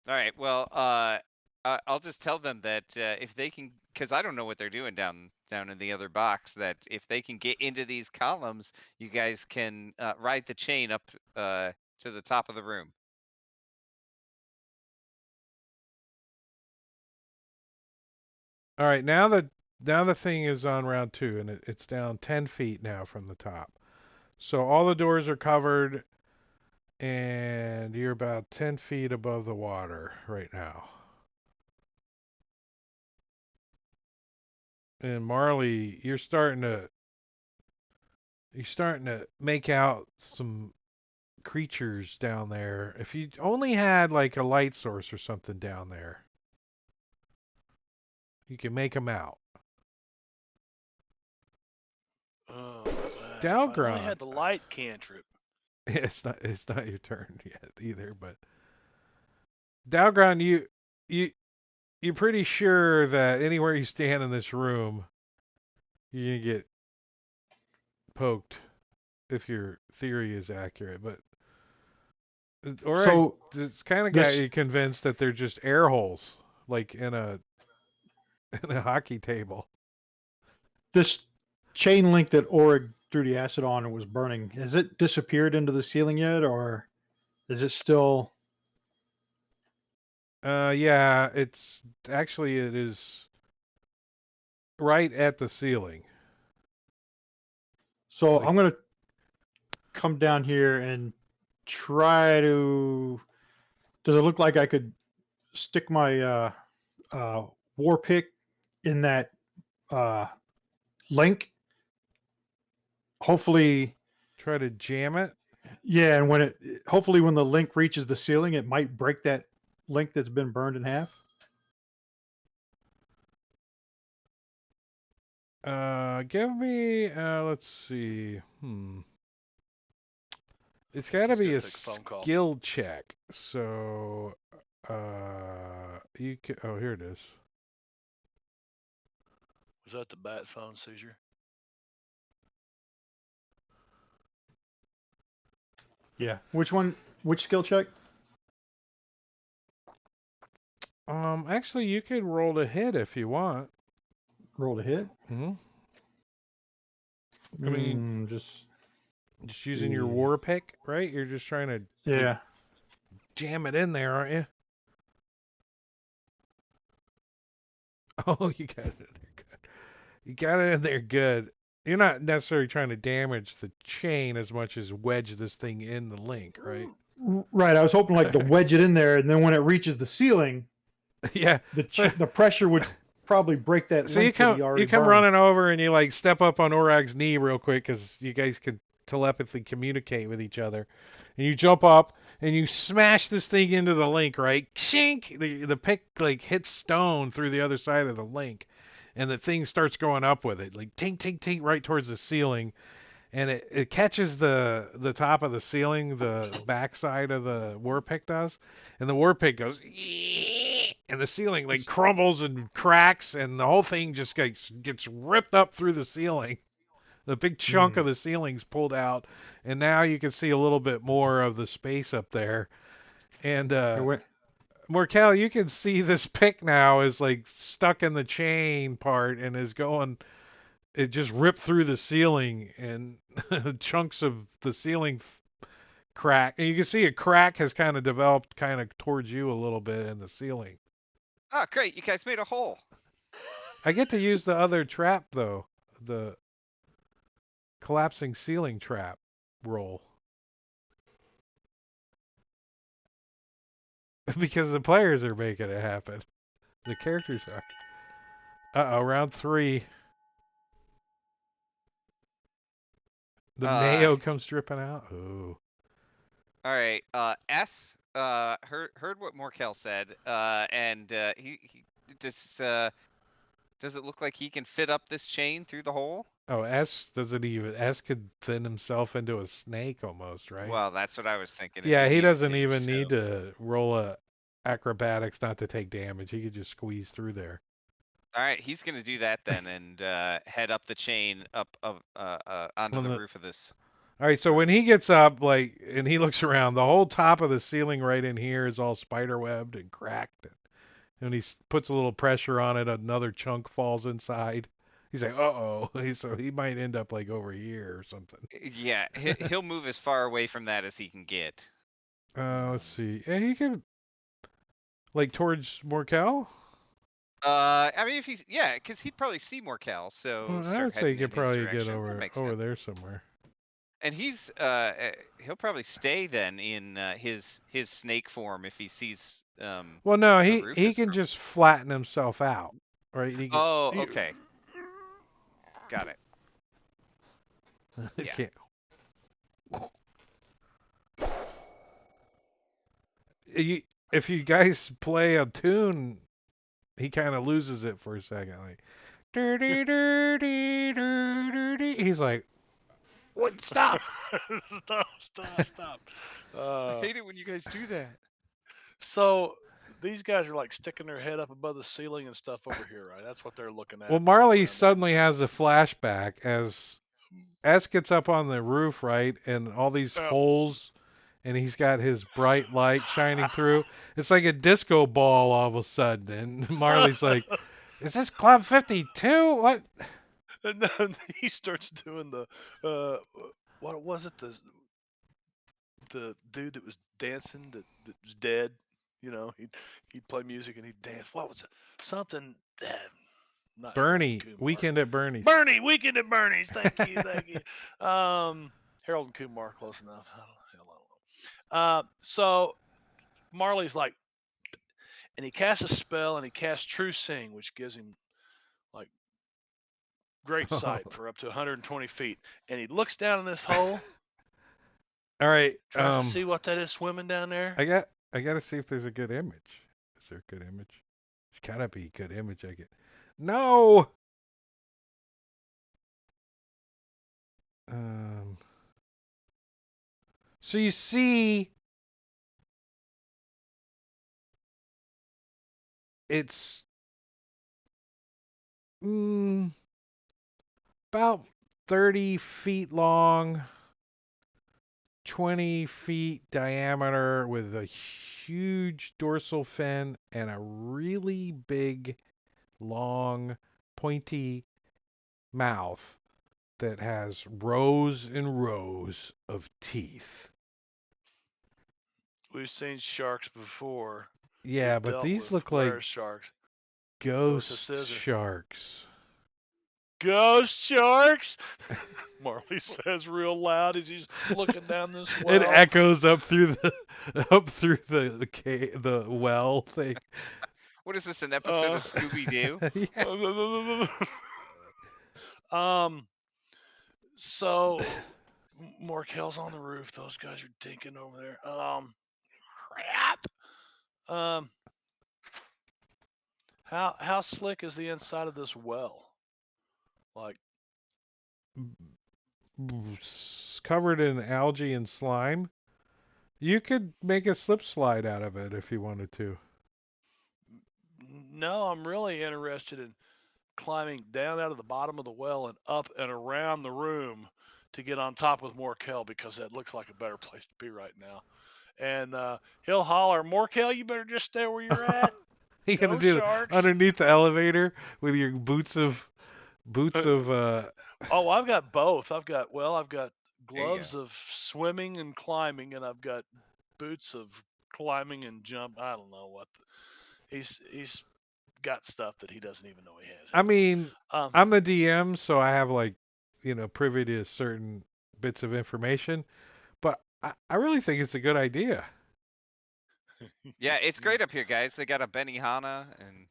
all right. Well, I'll just tell them that if they can, because I don't know what they're doing down in the other box. That if they can get into these columns, you guys can ride the chain up to the top of the room. All right, now the thing is on round 2 and it's down 10 feet now from the top. So all the doors are covered and you're about 10 feet above the water right now. And Marley, you're starting to make out some creatures down there. If you only had like a light source or something down there, you can make them out. Oh, if I only Dalgron. had the light cantrip. It's not your turn yet either, but Dalgron, you're pretty sure that anywhere you stand in this room, you're gonna get poked if your theory is accurate. But or So it's kind of got this you convinced that they're just air holes, like in a in a hockey table. this chain link that Orig threw the acid on and was burning, has it disappeared into the ceiling yet, or is it still? Yeah, it is right at the ceiling. So Like I'm gonna come down here and try to. Does it look like I could stick my war pick in that uh, link? Hopefully, try to jam it. yeah. And hopefully when the link reaches the ceiling, it might break that link that's been burned in half. Give me let's see. It's got to He's be gonna a take a phone call. skill check. So you can oh, here it is. Was that the bat phone seizure? Yeah. Which one? Which skill check? Actually you could roll to hit if you want. Roll to hit. Mhm. I mean, Just just using your see. war pick, right? You're just trying to like Yeah. jam it in there, aren't you? Oh, you got it in there good. You got it in there good. You're not necessarily trying to damage the chain as much as wedge this thing in the link, right? Right. I was hoping like to wedge it in there, and then when it reaches the ceiling, Yeah. So the pressure would probably break that so you link that come he already you come burned. running over and you like step up on Orag's knee real quick because you guys can telepathically communicate with each other, and you jump up and you smash this thing into the link, right? Chink! The pick like hits stone through the other side of the link, and the thing starts going up with it, like tink tink tink right towards the ceiling, and it catches the top of the ceiling, the backside of the war pick does, and the war pick goes, and the ceiling like crumbles and cracks, and the whole thing just gets ripped up through the ceiling. The big chunk of the ceiling's pulled out, and now you can see a little bit more of the space up there. And Morkel, you can see this pick now is like stuck in the chain part and is going. It just ripped through the ceiling, and chunks of the ceiling crack. And you can see a crack has kind of developed kind of towards you a little bit in the ceiling. Oh, great! You guys made a hole. I get to use the other trap though, the collapsing ceiling trap roll. Because the players are making it happen. The characters are. Uh-oh, round 3. The Uh, mayo comes dripping out. Ooh. all right. Heard what Morkel said. And he does it look like he can fit up this chain through the hole? Oh, S could thin himself into a snake almost, right? Well, that's what I was thinking. If Yeah, he he needed doesn't to, even so. need to roll a acrobatics not to take damage. He could just squeeze through there. All right, he's gonna do that then, and head up the chain up onto the roof of this. All right, so when he gets up, like, and he looks around, the whole top of the ceiling right in here is all spider webbed and cracked. And he puts a little pressure on it, another chunk falls inside. He's like, uh-oh. So he might end up like over here or something. Yeah, he'll move as far away from that as he can get. Let's see. Yeah, he could, like, towards Morkel? I mean, because he'd probably see Morkel, so Well, I start would say he heading in could his probably get direction. That makes over sense. there somewhere. And he'll probably stay then in his snake form if he sees Well, no, a he Rufus can from. just flatten himself out, right? Oh, okay, got it. He Yeah. can't. if you guys play a tune, he kind of loses it for a second. Like, he's like, what? Stop. Stop. I Uh, hate it when you guys do that. so these guys are like sticking their head up above the ceiling and stuff over here, right? That's what they're looking Well, at. Marley around suddenly has a flashback as S gets up on the roof, right, and all these there. holes, and he's got his bright light shining through. It's like a disco ball all of a sudden, and Marley's like, "Is this Club 52? What?" And then he starts doing the what was it, the dude that was dancing that was dead, he'd play music and he'd dance. What was it? Something, not Harold and Bernie, Kumar. Weekend at Bernie's. Bernie, Weekend at Bernie's. Thank you. Harold and Kumar, close enough. I don't know. So Marley's like, and he casts a spell and he casts True Seeing, which gives him like great sight for up to 120 feet. And he looks down in this hole, All right, tries to see what that is swimming down there. I got to see if there's a good image. Is there a good image? There's gotta be a good image. I get. No. Um. So you see, it's about 30 feet long, 20 feet diameter, with a huge dorsal fin and a really big, long, pointy mouth that has rows and rows of teeth. We've seen sharks before. Yeah, We've but dealt these with look like rare sharks. So it's a ghost scissor. sharks. Ghost sharks? Marley says real loud as he's looking down this well. It echoes up through the the well thing. What is this, an episode of Scooby Doo? Yeah. So Morkel's on the roof. Those guys are dinking over there. Crap. How slick is the inside of this well? Like, Covered in algae and slime. You could make a slip slide out of it if you wanted to. no, I'm really interested in climbing down out of the bottom of the well and up and around the room to get on top with Morkel, because that looks like a better place to be right now. And he'll holler, Morkel, you better just stay where you're at. You Go gonna do it sharks. underneath the elevator with your boots of Oh, I've got both. I've got There you gloves go. of swimming and climbing, and I've got boots of climbing and jump. I don't know what. He's got stuff that he doesn't even know he has. I mean, Um, I'm the DM, so I have like, privy to certain bits of information, but I really think it's a good idea. Yeah, it's great up here, guys. They got a Benihana and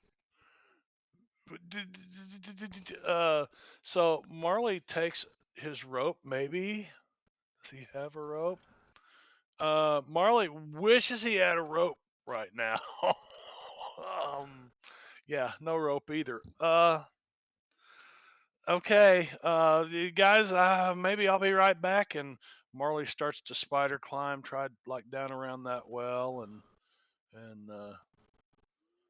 so Marley takes his rope. Maybe does he have a rope? Marley wishes he had a rope right now. Yeah, no rope either. Okay, you guys, maybe I'll be right back. And Marley starts to spider climb, tried like down around that well and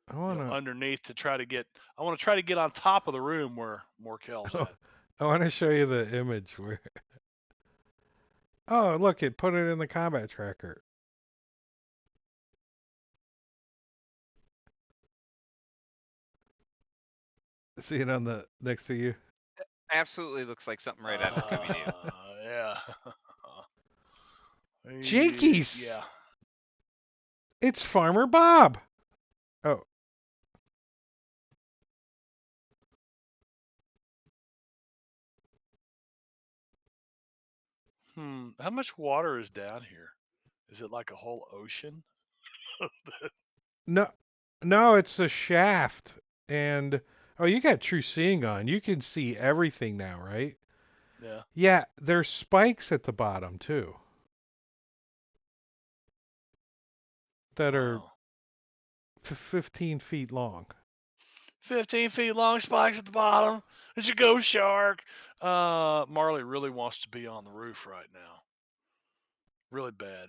I wanna underneath to try to get. I want to try to get on top of the room where Morkel's at. I want to show you the image where. Oh, look! It put it in the combat tracker. See it on the next to you. absolutely looks like something right out of Scooby Doo. Yeah. Jinkies! Yeah. It's Farmer Bob. Oh, How much water is down here? Is it like a whole ocean? no, no, it's a shaft. And oh, you got true seeing on. You can see everything now, right? Yeah. Yeah, there's spikes at the bottom too. that are Wow. 15 feet long. 15 feet long spikes at the bottom. It's a ghost shark. Marley really wants to be on the roof right now. Really bad.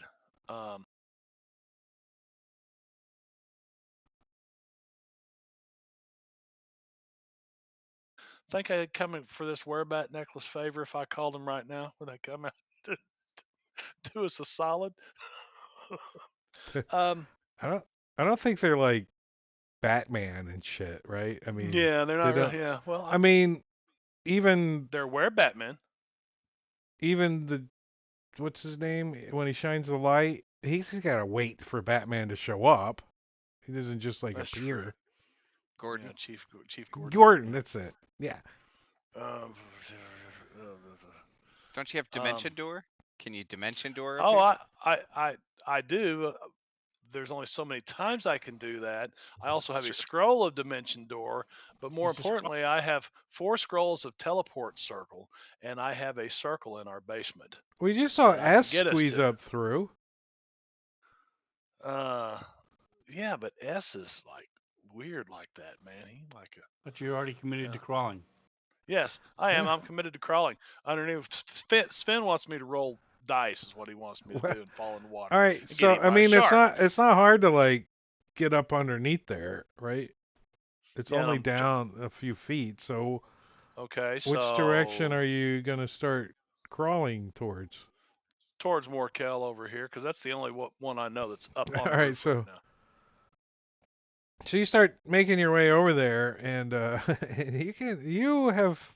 Think I'd come in for this werebat necklace favor if I called him right now? Would they come out to do us a solid? um, I don't I don't think they're like Batman and shit, right? I mean, yeah, they're they not don't. really. Yeah, well, I mean, even they're werebatmen. even the what's his name when he shines the light, he's got to wait for Batman to show up. He doesn't just like That's true. appear. Gordon. Yeah, Chief Gordon. Gordon, that's it. Yeah. Um, Don't you have um, dimension door? Can you dimension door up oh, here? I do. There's only so many times I can do that. I also That's have a true. scroll of Dimension Door, but more It's a scroll. importantly, I have 4 scrolls of Teleport Circle, and I have a circle in our basement We just saw that I can S get us squeeze to. up through. Uh, yeah, but S is like weird like that, man. He like a. But you're already committed to crawling. Yes, I am. Yeah. I'm committed to crawling underneath. Sven wants me to roll dice, is what he wants me to Well, do, and fall in the water all right. and get So eaten I by a mean, shark. it's not hard to like get up underneath there, right? It's Yeah, and only down a few feet. So okay. which direction So are you gonna start crawling towards? towards Morkel over here, because that's the only one I know that's up on All the right. roof right So now. so you start making your way over there, and and you have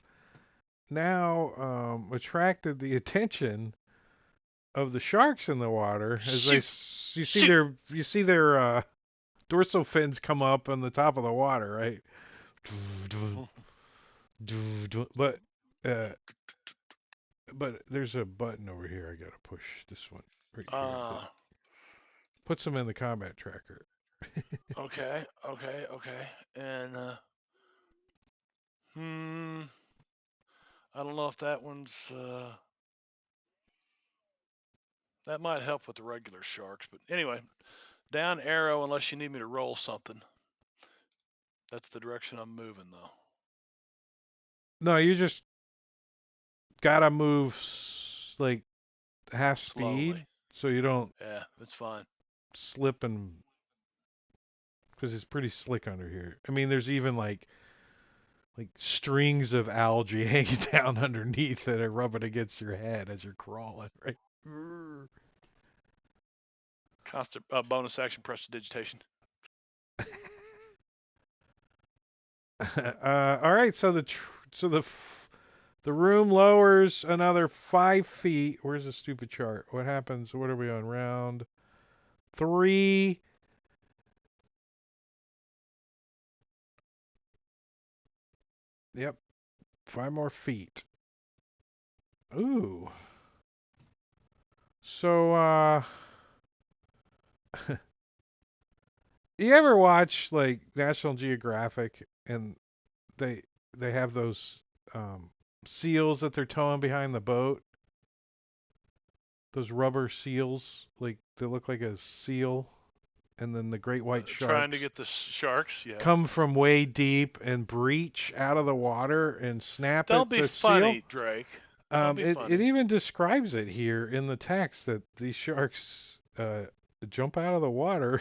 now attracted the attention of the sharks in the water as Shoot! Shoot! you see their dorsal fins come up on the top of the water, right? But uh, but there's a button over here. I gotta push this one right here. That Uh, puts them in the combat tracker. okay, okay. And, hmm, I don't know if that one's, that might help with the regular sharks. But anyway, down arrow unless you need me to roll something. That's the direction I'm moving, though. No, you just gotta move like half speed Slowly. so you don't Yeah, it's fine. slip and because it's pretty slick under here. I mean, there's even like strings of algae hanging down underneath that are rubbing against your head as you're crawling, right? Constant bonus action prestidigitation. All right, so the room lowers another 5 feet. Where's the stupid chart? What happens? What are we on? Round 3. Yep, 5 more feet. Ooh. So, you ever watch like National Geographic and they they have those seals that they're towing behind the boat? Those rubber seals, like they look like a seal, and then the great white Trying to sharks get the sharks, yeah. come from way deep and breach out of the water and snap Don't at be the seal. funny, Drake. Don't be It funny. even describes it here in the text that these sharks jump out of the water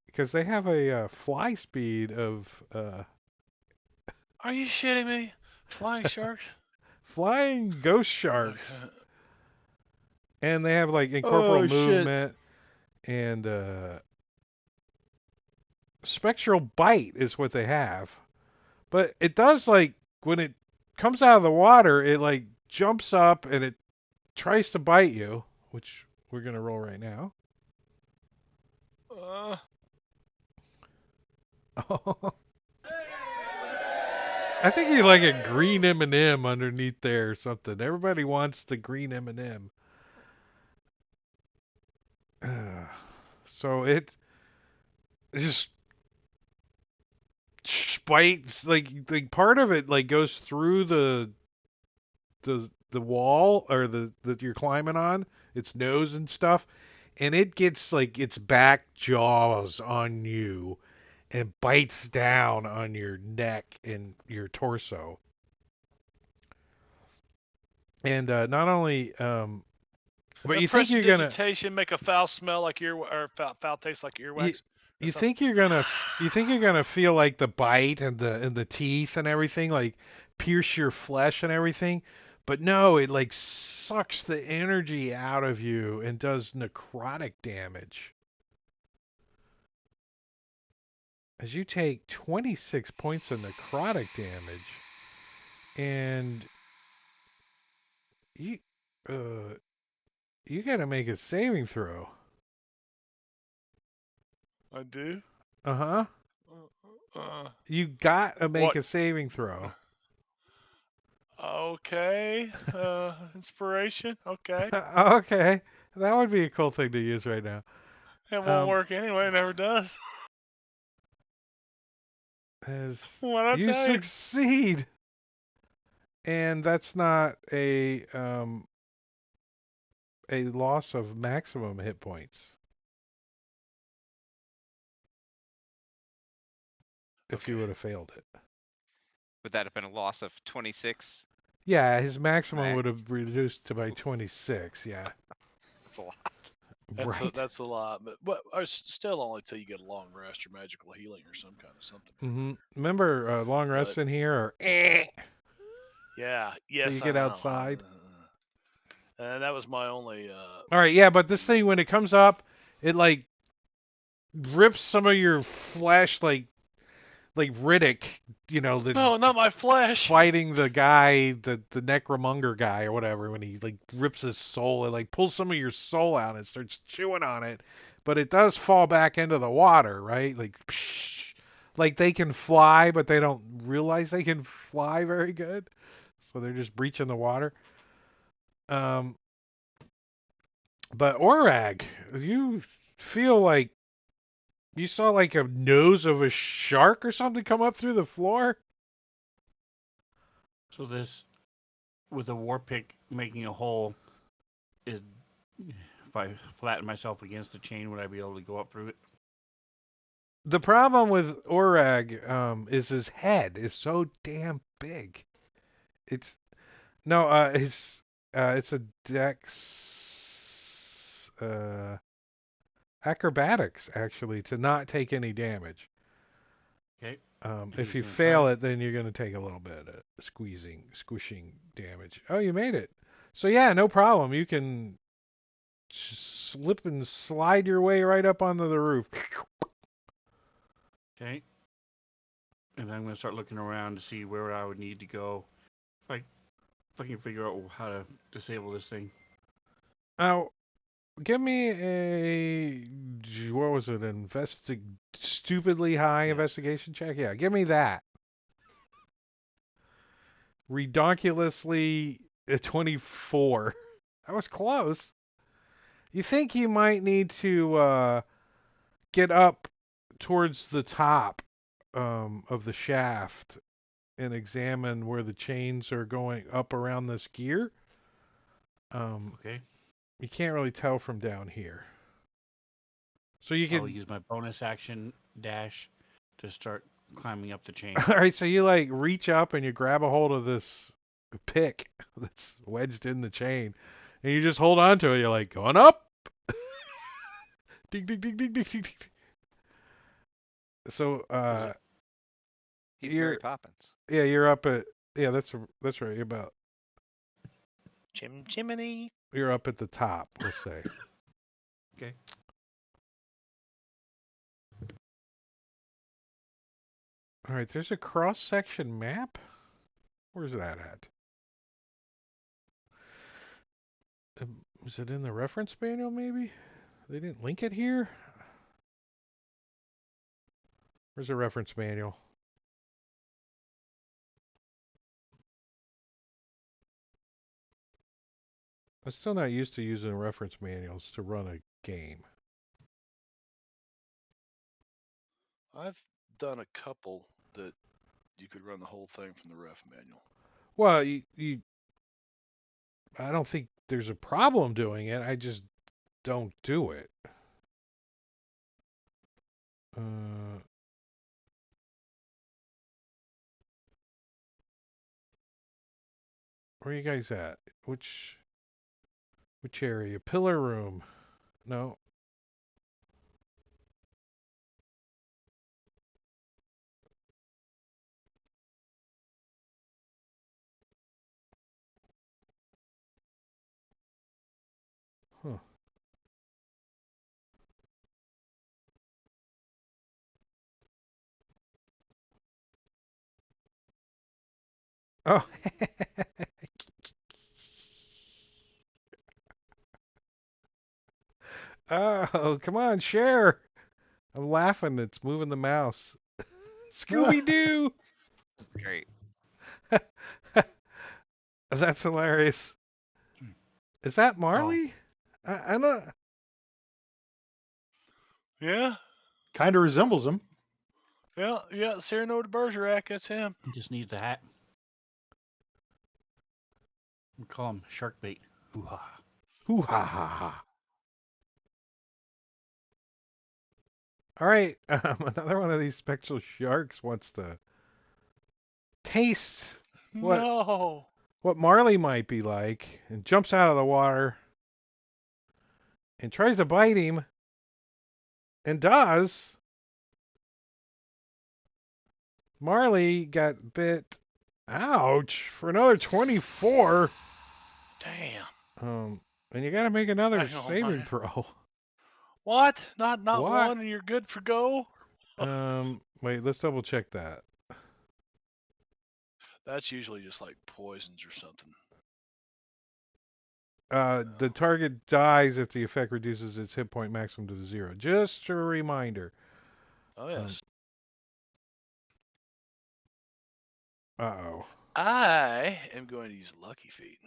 because they have a fly speed of Are you shitting me? Flying sharks? flying ghost sharks, Okay. and they have like incorporeal Oh shit! movement and spectral bite is what they have. But it does like when it comes out of the water, it like jumps up and it tries to bite you, which we're gonna roll right now. Uh, I think you like a green M&M underneath there or something. Everybody wants the green M&M. So it just bites like part of it like goes through the wall or the that you're climbing on, its nose and stuff, and it gets like its back jaws on you and bites down on your neck and your torso. And not only, but you think you're gonna, Prestidigitation make a foul smell like foul taste like you, earwax. you think you're gonna, you think you're gonna feel like the bite and the teeth and everything, like pierce your flesh and everything, but no, it like sucks the energy out of you and does necrotic damage. As you take 26 points of necrotic damage, and you, uh, you gotta make a saving throw. I do. Uh-huh. Uh, You gotta make what? a saving throw. Okay. Inspiration. Okay. Okay. That would be a cool thing to use right now. It won't Um, work anyway. It never does. as What I you tell you? succeed, and that's not a loss of maximum hit points. If you Okay. would have failed it. Would that have been a loss of 26? Yeah, his maximum Max? would have reduced to by 26. Yeah. That's a lot. Right. That's a lot, but still only till you get a long rest or magical healing or some kind of something. Remember, long rests But in here are yeah, till you yes, I get know. outside. And that was my only. All right, yeah, but this thing when it comes up, it like rips some of your flesh, like Riddick, you know, the No, not my flesh. fighting the guy, the necromonger guy or whatever, when he like rips his soul, it like pulls some of your soul out and starts chewing on it, but it does fall back into the water, right? Like, psh, like they can fly, but they don't realize they can fly very good, so they're just breaching the water. Um, but Orag, you feel like you saw like a nose of a shark or something come up through the floor. So this, with a war pick making a hole, is if I flatten myself against the chain, would I be able to go up through it? The problem with Orag is his head is so damn big. It's no, it's a dex acrobatics actually to not take any damage. Okay. If He's you gonna fail try. it, then you're gonna take a little bit of squishing damage. Oh, you made it. So yeah, no problem. You can slip and slide your way right up onto the roof. Okay. And I'm gonna start looking around to see where I would need to go. If I can figure out how to disable this thing. Now, give me what was it? Stupidly high Yes. investigation check. Yeah, give me that. Redonkulously 24. That was close. You think you might need to get up towards the top of the shaft and examine where the chains are going up around this gear. Okay. You can't really tell from down here. So you I'll could. use my bonus action dash to start climbing up the chain. All right, so you like reach up and you grab a hold of this pick that's wedged in the chain, and you just hold on to it. You're like going up. Ding ding ding ding ding ding. Ding. So He's Mary you're Poppins. yeah you're up at yeah that's right you're about Chimney. you're up at the top, let's say. Okay. All right, there's a cross section map. Where's that at? Is it in the reference manual? Maybe they didn't link it here. Where's the reference manual? I'm still not used to using reference manuals to run a game. I've done a couple that you could run the whole thing from the ref manual. Well, I don't think there's a problem doing it. don't do it. Where are you guys at? Which area? Pillar room. No. Huh. Oh. Oh, come on, share. I'm laughing. It's moving the mouse. Scooby Doo. That's great. That's hilarious. Is that Marley? I don't. Yeah. Kind of resembles him. Yeah, Cyrano de Bergerac, that's him. He just needs the hat. We call him shark bait. Hoo-ha. Hoo ha ha ha. All right, another one of these spectral sharks wants to taste what No. Marley might be like, and jumps out of the water and tries to bite him, and does. Marley got bit. Ouch! For another 24. Damn. And you got to make another I know, saving man. throw. What? Not What? one and you're good for go? Wait, let's double check that. That's usually just like poisons or something. The target dies if the effect reduces its hit point maximum to 0. Just a reminder. Oh, yes. Uh-oh. I am going to use Lucky Feet.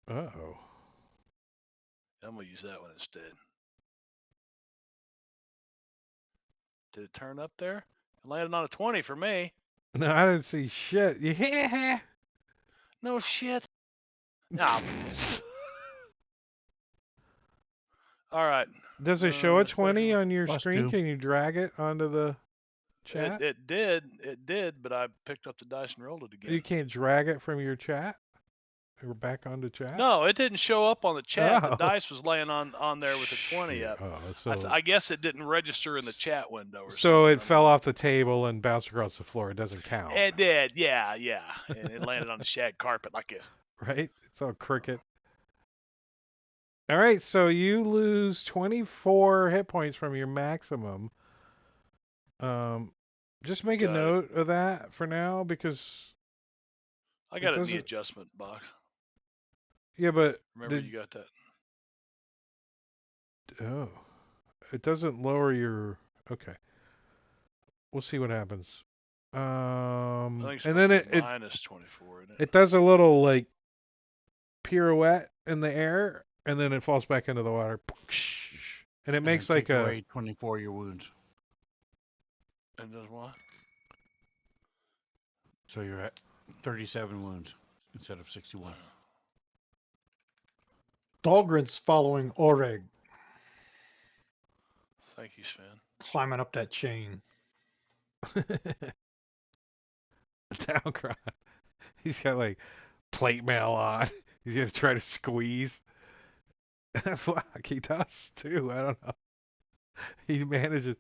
Uh-oh. I'm going to use that one instead. Did it turn up there? It landed on a 20 for me. No, I didn't see shit. Yeah. No shit. Nah. All right. Does it show a 20 special- on your Plus screen? 2. Can you drag it onto the chat? It did, but I picked up the dice and rolled it again. You can't drag it from your chat? Or back onto chat? No, it didn't show up on the chat. The Oh. dice was laying on there with a 20 Shit. up. Oh, so I guess it didn't register in the chat window or something. so I it don't fell know. off the table and bounced across the floor. It doesn't count. It did, yeah. And it landed on the shag carpet like this. Right? It's all crooked. All right, so you lose 24 hit points from your maximum. Just make a Got it. note of that for now because I got it in the doesn't- adjustment box. yeah, but Remember, you got that. oh, it doesn't lower your. Okay, we'll see what happens. I think it's And then supposed to be it minus 24, isn't it? it does a little like pirouette in the air, and then it falls back into the water, and it makes like takes a. away 24 of your wounds. And does what? So you're at 37 wounds instead of 61. Dahlgren's following Oreg, Thank you, Sven. climbing up that chain. Downcry. He's got like plate mail on. He's gonna try to squeeze. Fuck, he does too. I don't know. He manages.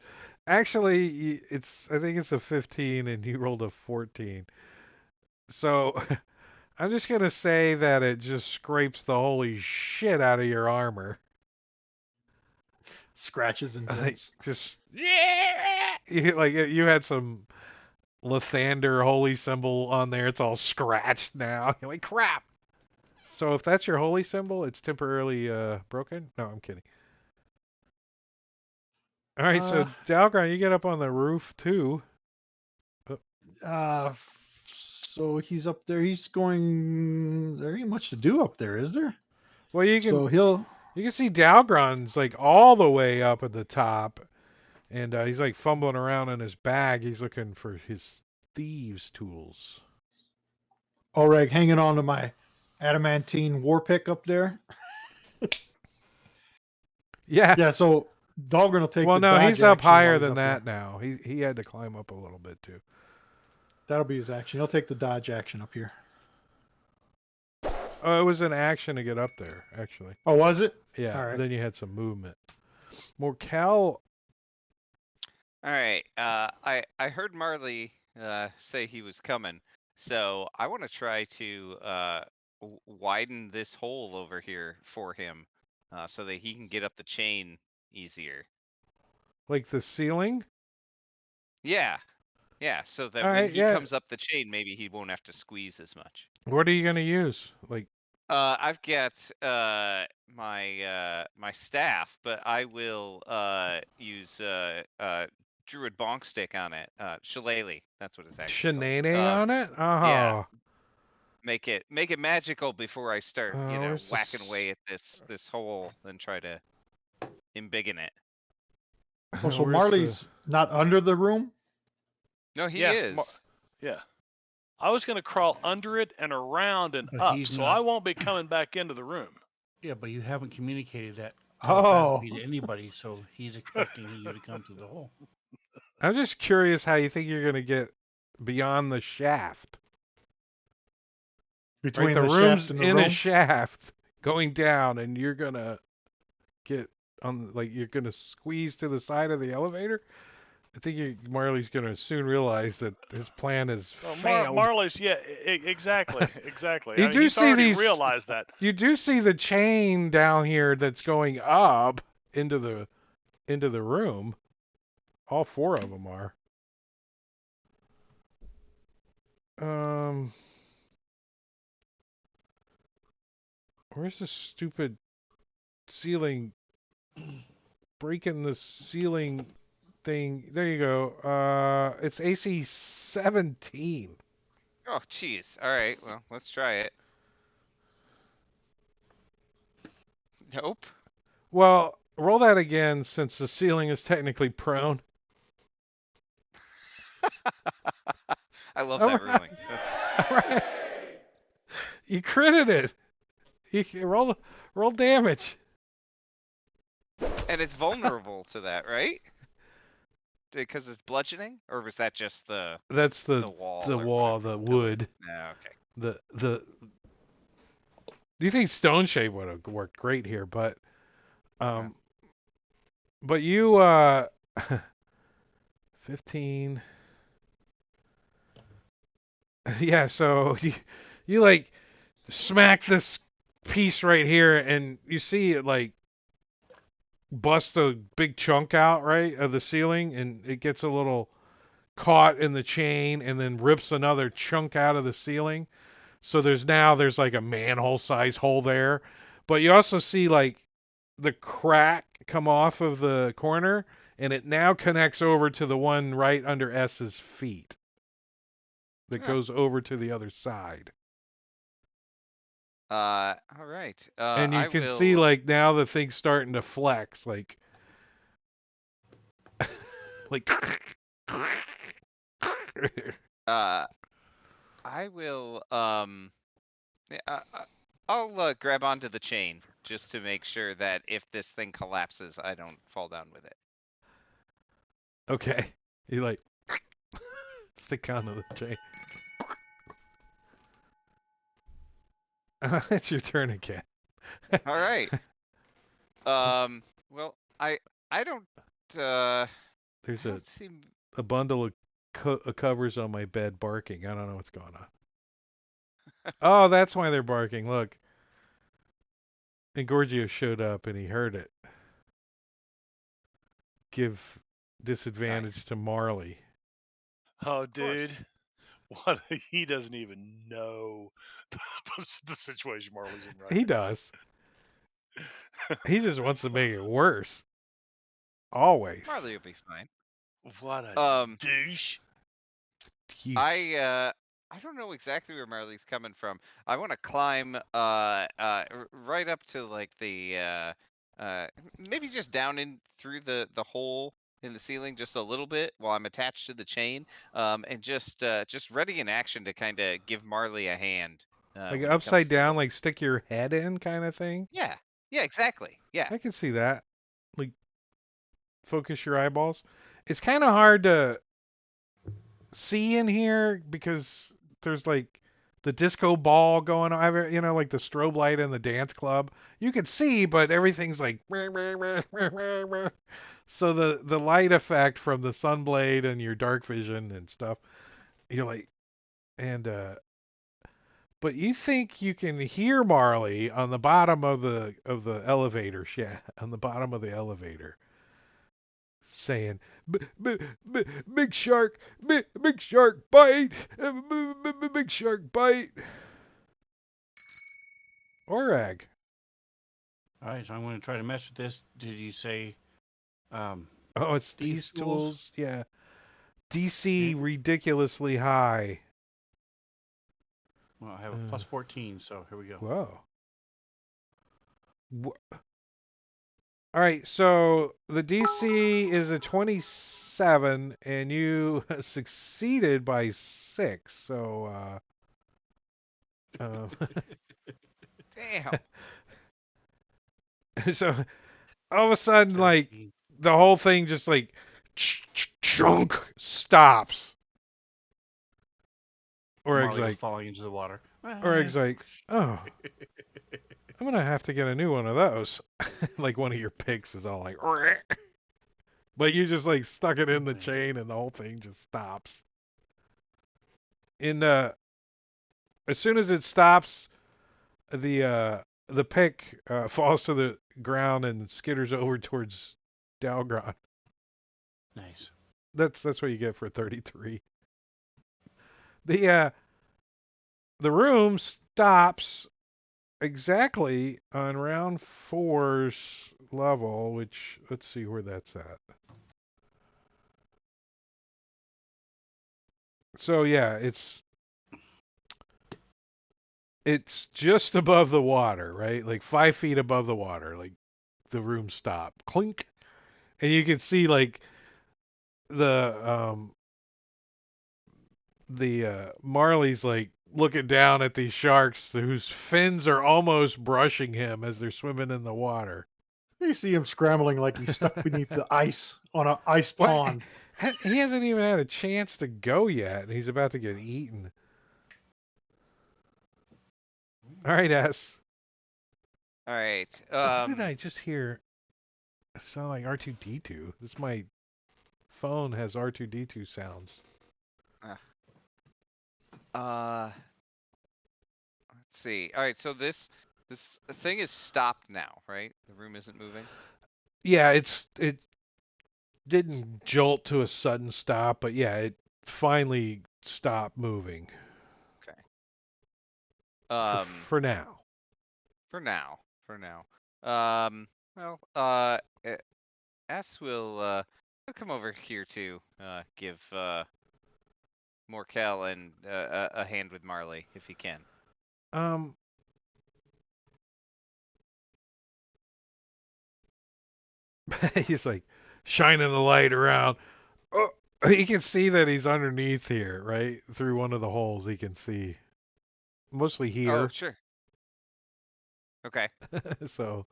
Actually, I think it's a 15, and he rolled a 14. So I'm just gonna say that it just scrapes the holy shit out of your armor. Scratches and Like, dents. just yeah. You had some Lathander holy symbol on there. It's all scratched now. You're like crap. So if that's your holy symbol, it's temporarily broken. No, I'm kidding. All right, so Dalgron, you get up on the roof too. So he's up there. He's going. There ain't much to do up there, is there? Well, you can So you can see Dalgron's like all the way up at the top, and he's like fumbling around in his bag. He's looking for his thieves' tools. Oreg hanging on to my adamantine war pick up there. Yeah. Yeah, so Dahlgren will take Well, the no, dodge he's up action while higher he's than up there. that now. He had to climb up a little bit too. That'll be his action. He'll take the dodge action up here. Oh, it was an action to get up there, actually. Oh, was it? Yeah. All right. Then you had some movement. Morkel. All right. I heard Marley say he was coming, so I want to try to widen this hole over here for him, so that he can get up the chain easier. Like the ceiling. Yeah, yeah. So that All when right. he Yeah. comes up the chain, maybe he won't have to squeeze as much. What are you gonna use? Like. I've got my staff, but I will use Druid Bonk Stick on it. Shillelagh, that's what it's actually called. Shenane on it? Yeah, Oh. make it magical before I start, Where's whacking this? away at this hole and try to embiggen it. Oh, so Where's Marley's not under the room? No, he Yeah, is. Yeah. I was going to crawl under it and around and But up, he's so not. I won't be coming back into the room. Yeah, but you haven't communicated that Oh, telepathically to anybody, so he's expecting you to come through the hole. I'm just curious how you think you're gonna get beyond the shaft. between Right, the the room's shaft and the in room? a shaft going down, and you're gonna get on, like you're gonna squeeze to the side of the elevator. I think Marley's gonna soon realize that his plan has Well, failed. Marley's, yeah, exactly, exactly. You I mean, do he's see already these. realized that. You do see the chain down here that's going up into the room. All four of them are. Where's this stupid ceiling? Breaking the ceiling thing. There you go. It's AC 17. Oh, jeez. All right. Well, let's try it. Nope. Well, roll that again since the ceiling is technically prone. I love All that right. ruling. All right. You critted it. You roll damage. And it's vulnerable to that, right? Because it's bludgeoning, or was that just the That's the wall? the or wall, whatever, the pillar? wood. No, okay. The Do you think Stone Shade would have worked great here, but but you 15. Yeah, so you like smack this piece right here, and you see it like bust a big chunk out right of the ceiling, and it gets a little caught in the chain, and then rips another chunk out of the ceiling. So there's like a manhole size hole there, but you also see like the crack come off of the corner, and it now connects over to the one right under S's feet that Huh. goes over to the other side. All right. And you I can will. see like now the thing's starting to flex, like like I will. Yeah, I'll grab onto the chain just to make sure that if this thing collapses, I don't fall down with it. okay. You like stick onto the chain. It's your turn again. All right. Well, I don't. There's I don't seem. a bundle of covers on my bed barking. I don't know what's going on. Oh, that's why they're barking. Look. And Gorgio showed up and he heard it. Give disadvantage to Marley. Oh, dude. What? He doesn't even know the situation Marley's in right He now. does. He just wants to make it worse. Always. Marley will be fine. What a douche. I don't know exactly where Marley's coming from. I want to climb right up to like the maybe just down in through the hole in the ceiling just a little bit while I'm attached to the chain, and just ready in action to kind of give Marley a hand. Like when he upside comes to down, the- like stick your head in kind of thing. Yeah, exactly. Yeah. I can see that. focus your eyeballs. It's kind of hard to see in here because there's like the disco ball going on, you know, like the strobe light in the dance club. You can see, but everything's like so the light effect from the sunblade and your dark vision and stuff, you're like, and but you think you can hear Marley on the bottom of the elevator shaft, on the bottom of the elevator, saying, "Big shark, big shark bite, big shark bite." Orag. All right, so I'm going to try to mess with this. Did you say Oh, it's these these tools. Yeah. DC Okay. ridiculously high. Well, I have a plus 14, so here we go. Whoa. All right, so the DC is a 27, and you succeeded by 6. So, Damn. so all of a sudden, like 17. the whole thing just like chunk stops. Or Marley goes like, falling into the water. like, oh, I'm gonna have to get a new one of those. Like one of your picks is all like, but you just like stuck it in the Nice. chain, and the whole thing just stops. In as soon as it stops, the pick falls to the ground and skitters over towards Dalgron. Nice. That's what you get for 33. The room stops exactly on round 4's level, which let's see where that's at. So yeah, it's just above the water, right? Like 5 feet above the water. Like the room stopped. Clink. And you can see like the Marley's like looking down at these sharks whose fins are almost brushing him as they're swimming in the water. You see him scrambling like he's stuck beneath the ice on an ice What? pond. He hasn't even had a chance to go yet, and he's about to get eaten. All right, S. All right. What did I just hear? It sounded like R2D2. This my phone has R2D2 sounds. Let's see. All right, so this thing is stopped now, right? The room isn't moving. Yeah, it didn't jolt to a sudden stop, but yeah, it finally stopped moving. Okay. For now. For now. Well, S will he'll come over here to give Morkel and a hand with Marley if he can. He's like shining the light around. Oh, he can see that he's underneath here, right? Through one of the holes, he can see. Mostly Oh, here. sure. Okay. So.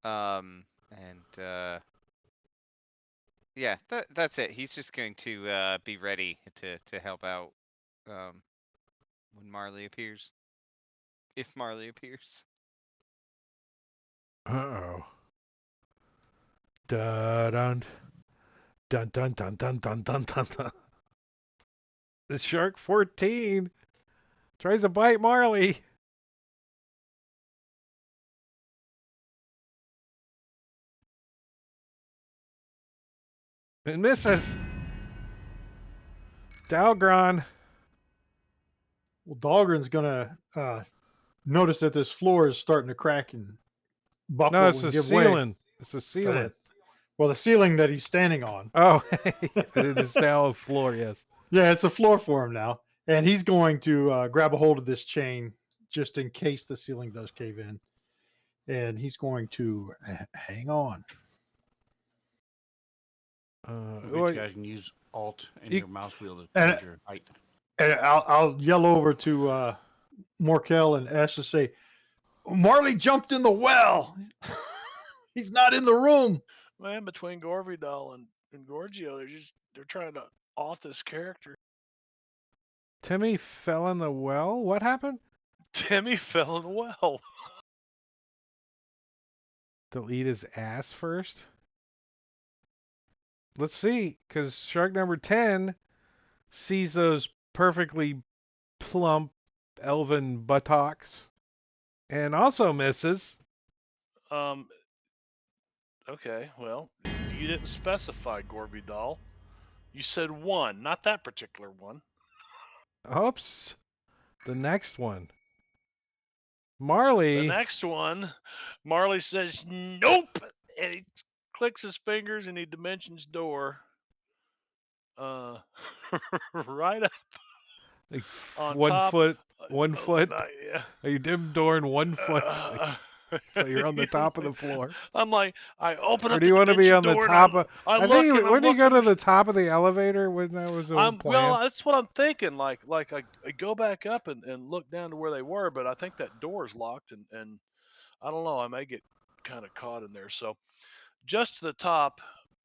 And yeah, that's it. He's just going to be ready to help out when Marley appears. If Marley appears. Uh-oh. Dun dun dun dun dun dun dun dun dun. The shark 14 tries to bite Marley. And misses. Dalgron. Well, Dahlgren's gonna notice that this floor is starting to crack and buckle No, it's and the give way. ceiling. It's the ceiling. Well, the ceiling that he's standing on. Oh, it is now a floor, yes. Yeah, it's the floor for him now, and he's going to grab a hold of this chain just in case the ceiling does cave in, and he's going to hang on. I bet you guys can use Alt and your mouse wheel to and- change your height. And I'll yell over to Morkel and S to say, Marley jumped in the well. He's not in the room. Man, between Gorvidal and Gorgio, they're trying to off this character. Timmy fell in the well? What happened? Timmy fell in the well. They'll eat his ass first? Let's see, because shark number 10 sees those perfectly plump elven buttocks and also misses. Okay, well, you didn't specify Gorvidal. You said one, not that particular one. Oops. The next one. The Marley. next one, Marley says nope, and he clicks his fingers and he dimensions door. Right up Like on one top. foot. 1 foot. Yeah. Are you dim dooring 1 foot? So you're on the top of the floor. I'm like, I open Or up do the you want to be dimension on the door top and of? I I look think and I'm when you go looking. to the top of the elevator, when that was the whole plan. Well, that's what I'm thinking. Like I go back up and look down to where they were, but I think that door's locked and I don't know. I may get kind of caught in there. So just to the top,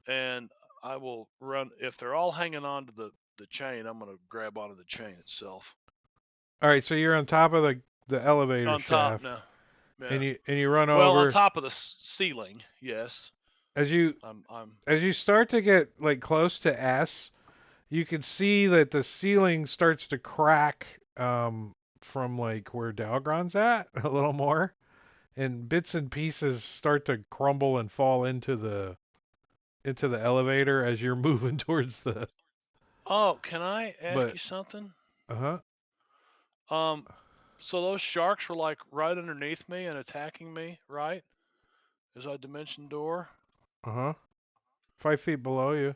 and I will run. If they're all hanging on to the chain, I'm gonna grab onto the chain itself. All right, so you're on top of the elevator On top shaft, now. Yeah. and you run Well, over. on top of the ceiling, yes. As you start to get like close to S, you can see that the ceiling starts to crack from like where Dalgron's at a little more, and bits and pieces start to crumble and fall into the elevator as you're moving towards the. Oh, can I ask you something? Uh-huh. So those sharks were like right underneath me and attacking me, right? As I dimension door. Uh-huh. 5 feet below you.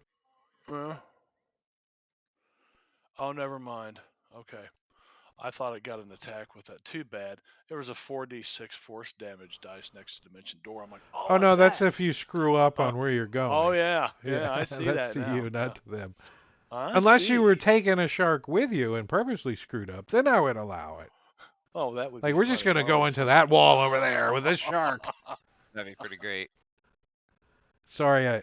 Oh, never mind. Okay. I thought it got an attack with that. Too bad. There was a 4d6 force damage dice next to dimension door. I'm like, oh, Oh no, what's that's that? if you screw up on where you're going. Oh yeah, I see that's that to now. you, not to them. Unless you were taking a shark with you and purposely screwed up, then I would allow it. Oh, that would like be we're just funny. gonna go into that wall over there with this shark. That'd be pretty great. Sorry, I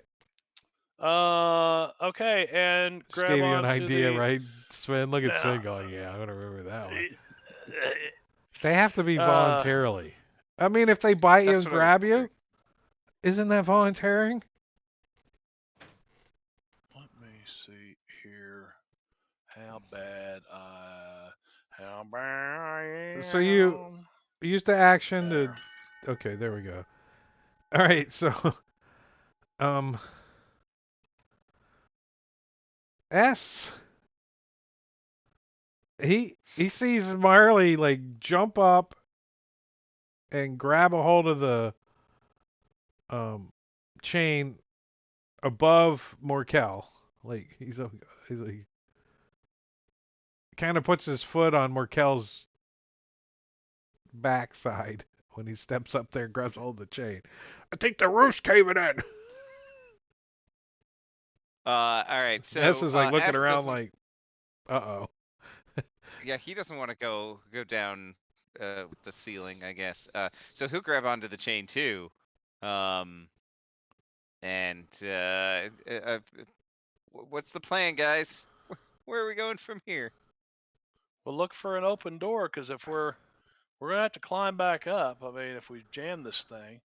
Okay, and just grab gave you on an to idea, the... right, Sven? Look at No. Sven going, yeah, I'm gonna remember that one. They have to be voluntarily. I mean, if they bite you and grab you, isn't that volunteering? Let me see here. How bad I am. So you use the action to. Okay, there we go. All right, so S. He sees Marley like jump up and grab a hold of the chain above Morkel. Like he's like kind of puts his foot on Morkel's backside when he steps up there and grabs hold of the chain. I think the roof's caving in. All right. So S is like looking S around doesn't- like, uh-oh. Yeah, he doesn't want to go down with the ceiling, I guess. So he'll grab onto the chain too. And what's the plan, guys? Where are we going from here? Well, look for an open door, because if we're gonna have to climb back up. I mean, if we jam this thing,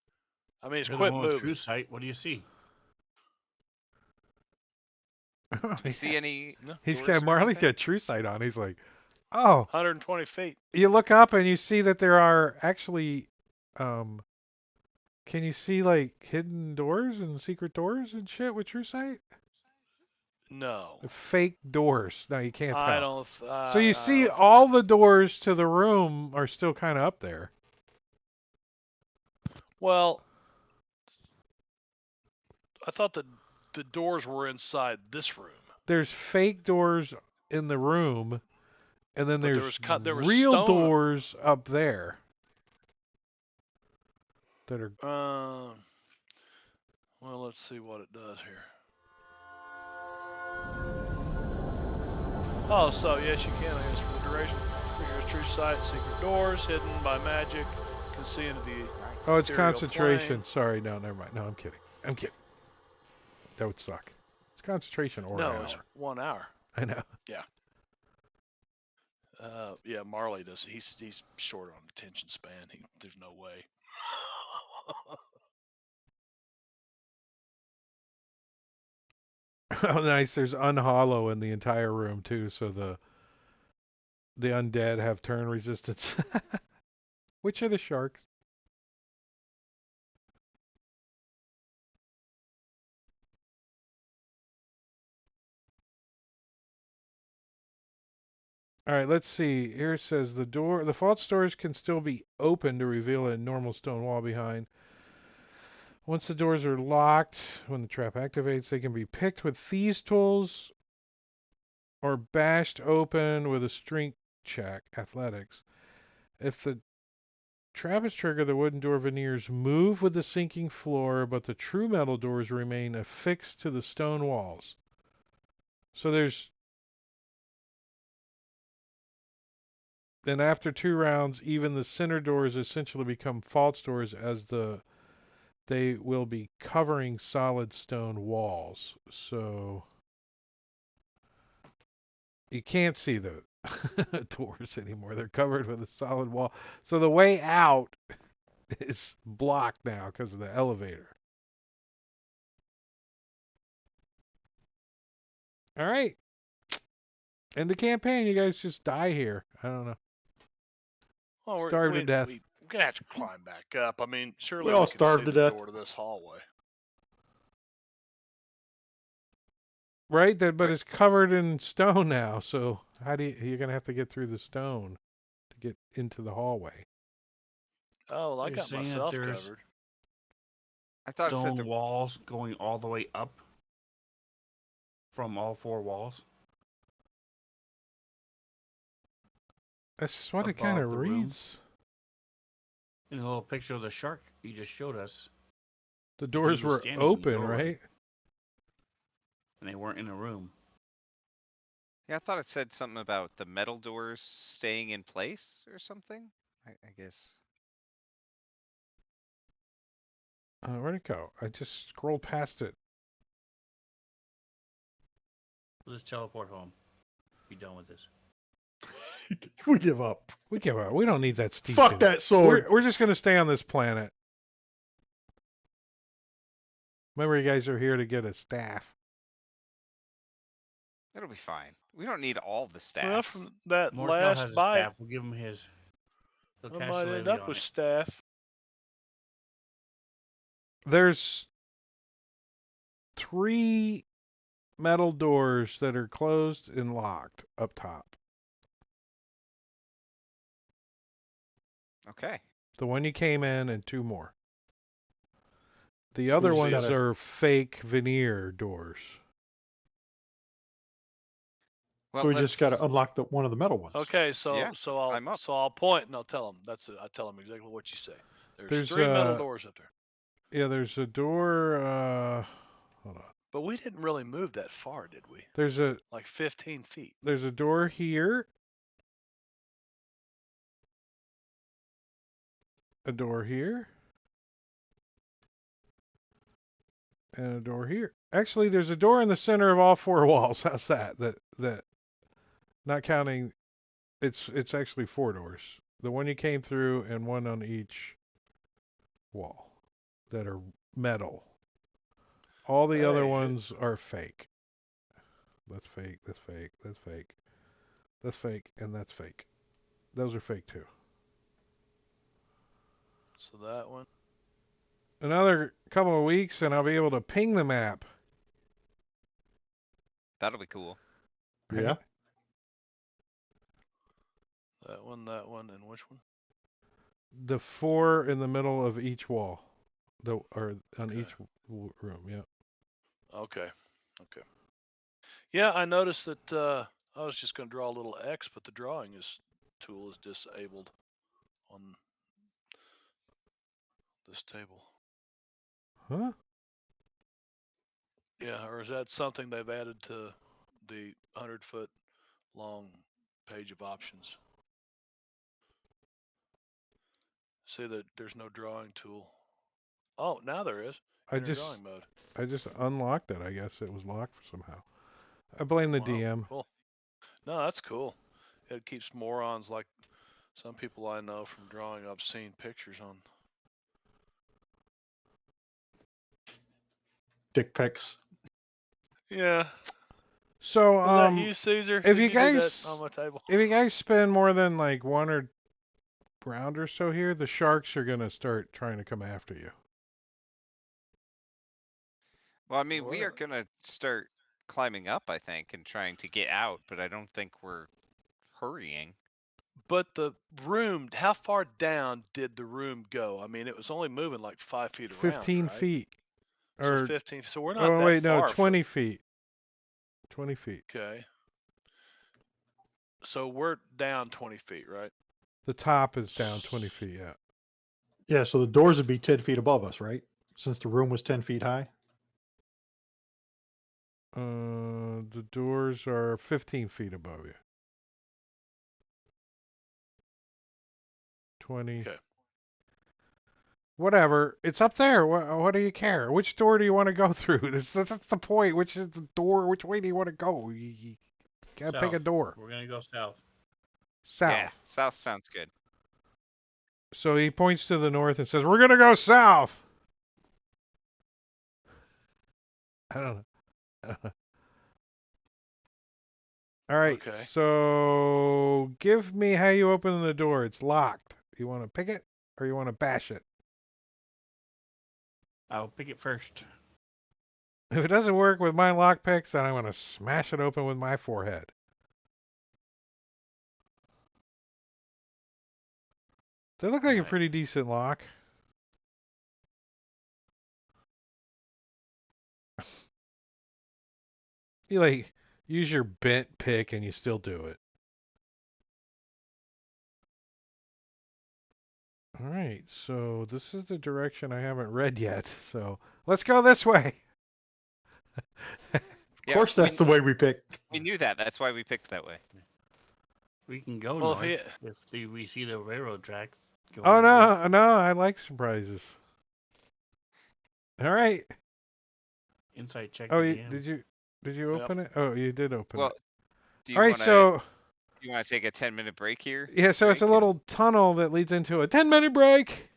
I mean, it's You're the quit one with moving. true sight. What do you see? Do we see any? No, He's doors got or Marley's anything? got true sight on. He's like, oh. 120 feet. You look up and you see that there are actually, can you see like hidden doors and secret doors and shit with true sight? No. Fake doors. No, you can't tell. I don't. So you I see don't all the doors to the room are still kind of up there. Well, I thought the doors were inside this room. There's fake doors in the room, and then But there's there was real stone. doors up there that are. Well, let's see what it does here. Oh, so yes, you can. I guess for the duration, figures true sight, secret doors hidden by magic, can see into the Oh, it's Ethereal concentration. plane. Sorry, no, never mind. No, I'm kidding. I'm kidding. That would suck. It's concentration or No, hour. it's 1 hour. I know. Yeah, Marley does. He's short on attention span. There's no way. Oh, nice. There's unhollow in the entire room too, so the undead have turn resistance. Which are the sharks? All right, let's see. Here it says the false doors can still be opened to reveal a normal stone wall behind. Once the doors are locked, when the trap activates, they can be picked with thieves' tools or bashed open with a strength check, athletics. If the trap is triggered, the wooden door veneers move with the sinking floor, but the true metal doors remain affixed to the stone walls. So then after 2 rounds, even the center doors essentially become false doors as they will be covering solid stone walls. So you can't see the doors anymore. They're covered with a solid wall. So the way out is blocked now because of the elevator. All right. End the campaign. You guys just die here. I don't know. Well, Starve to death. we're gonna have to climb back up. I mean, surely We all we can starved see to the death. door to this hallway. Right? But Wait. it's covered in stone now. So you're gonna have to get through the stone to get into the hallway. Oh, well, I You're got saying that myself there's covered. I thought it said stone walls going all the way up from all 4 walls That's what it kind above of the room. reads. In the little picture of the shark you just showed us, The he doors was were standing in the open, doorway. right? And they weren't in a room. Yeah, I thought it said something about the metal doors staying in place or something. I guess. Where'd it go? I just scrolled past it. We'll just teleport home. Be done with this. We give up. We give up. We don't need that steeped Fuck in. that sword. We're just gonna stay on this planet. Remember, you guys are here to get a staff. It'll be fine. We don't need all the Well, staffs. from that Morkel last has a bite, staff. We'll give him his. He'll I cast might a end levy up on with it. staff. There's 3 metal doors that are closed and locked up top. Okay. The one you came in and 2 more. The So we other just ones gotta- are fake veneer doors. Well, so we just got to let's- unlock one of the metal ones. Okay, so Yeah, I'm up. I'll point and I'll tell them. I tell them exactly what you say. There's There's 3 metal doors up there, Yeah, there's a door. Hold on. but we didn't really move that far, did we? There's a Like 15 feet. door here. A door here. And a door here. Actually, there's a door in the center of all 4 walls. How's that? That not counting. It's actually 4 doors. The one you came through and one on each wall that are metal. All the other Hey, ones are fake. That's fake. That's fake. That's fake. That's fake. And that's fake. Those are fake too. So that one. Another couple of weeks and I'll be able to ping the map. That'll be cool. Right? Yeah. That one, and which one? The 4 in the middle of each wall. Or on Okay. each room, yeah. Okay. Okay. Yeah, I noticed that I was just going to draw a little X, but the drawing tool is disabled on this table. Huh? Yeah, or is that something they've added to the 100-foot long page of options? See that there's no drawing tool. Oh, now there is. I Enter just drawing mode. I just unlocked it. I guess it was locked somehow. I blame the Wow, DM. cool. No, that's cool. It keeps morons like some people I know from drawing obscene pictures on. Dick pics. Yeah. So Is that you, Caesar? if Did you you do that guys on my table? if you guys spend more than like one or round or so here, the sharks are gonna start trying to come after you. Well, I mean, we We're are gonna start climbing up, I think, and trying to get out, but I don't think we're hurrying. But the room, how far down did the room go? I mean, it was only moving like 5 feet around, 15 right? feet. So Or 15. So we're not oh that wait, no, far 20 feet. 20 feet. Okay. So we're down 20 feet, right? The top is down 20 feet. Yeah. Yeah, so the doors would be 10 feet above us, right? Since the room was 10 feet high. The doors are 15 feet above you. 20. Okay. Whatever. It's up there. What do you care? Which door do you want to go through? That's the point. Which is the door? Which way do you want to go? You gotta pick a South. door. We're gonna go south. South. Yeah, south sounds good. So he points to the north and says, "We're gonna go south." I don't know. All right. Okay. So give me how you open the door. It's locked. You want to pick it or you want to bash it? I'll pick it first. If it doesn't work with my lock picks, then I'm gonna smash it open with my forehead. They look like a Alright. pretty decent lock. You like use your bent pick and you still do it. All right, so this is the direction I haven't read yet. So let's go this way. Of Yeah, course, that's the way we pick. we knew that. That's why we picked that way. We can go Well, north if we see the railroad tracks. Going Oh that way. no, I like surprises. All right. Inside check Oh, again. did you Yep. open it? Oh, you did open Well, it. do you All right, want to so do you want to take a 10-minute break here? yeah, so it's a Drink, and- little tunnel that leads into a 10-minute break.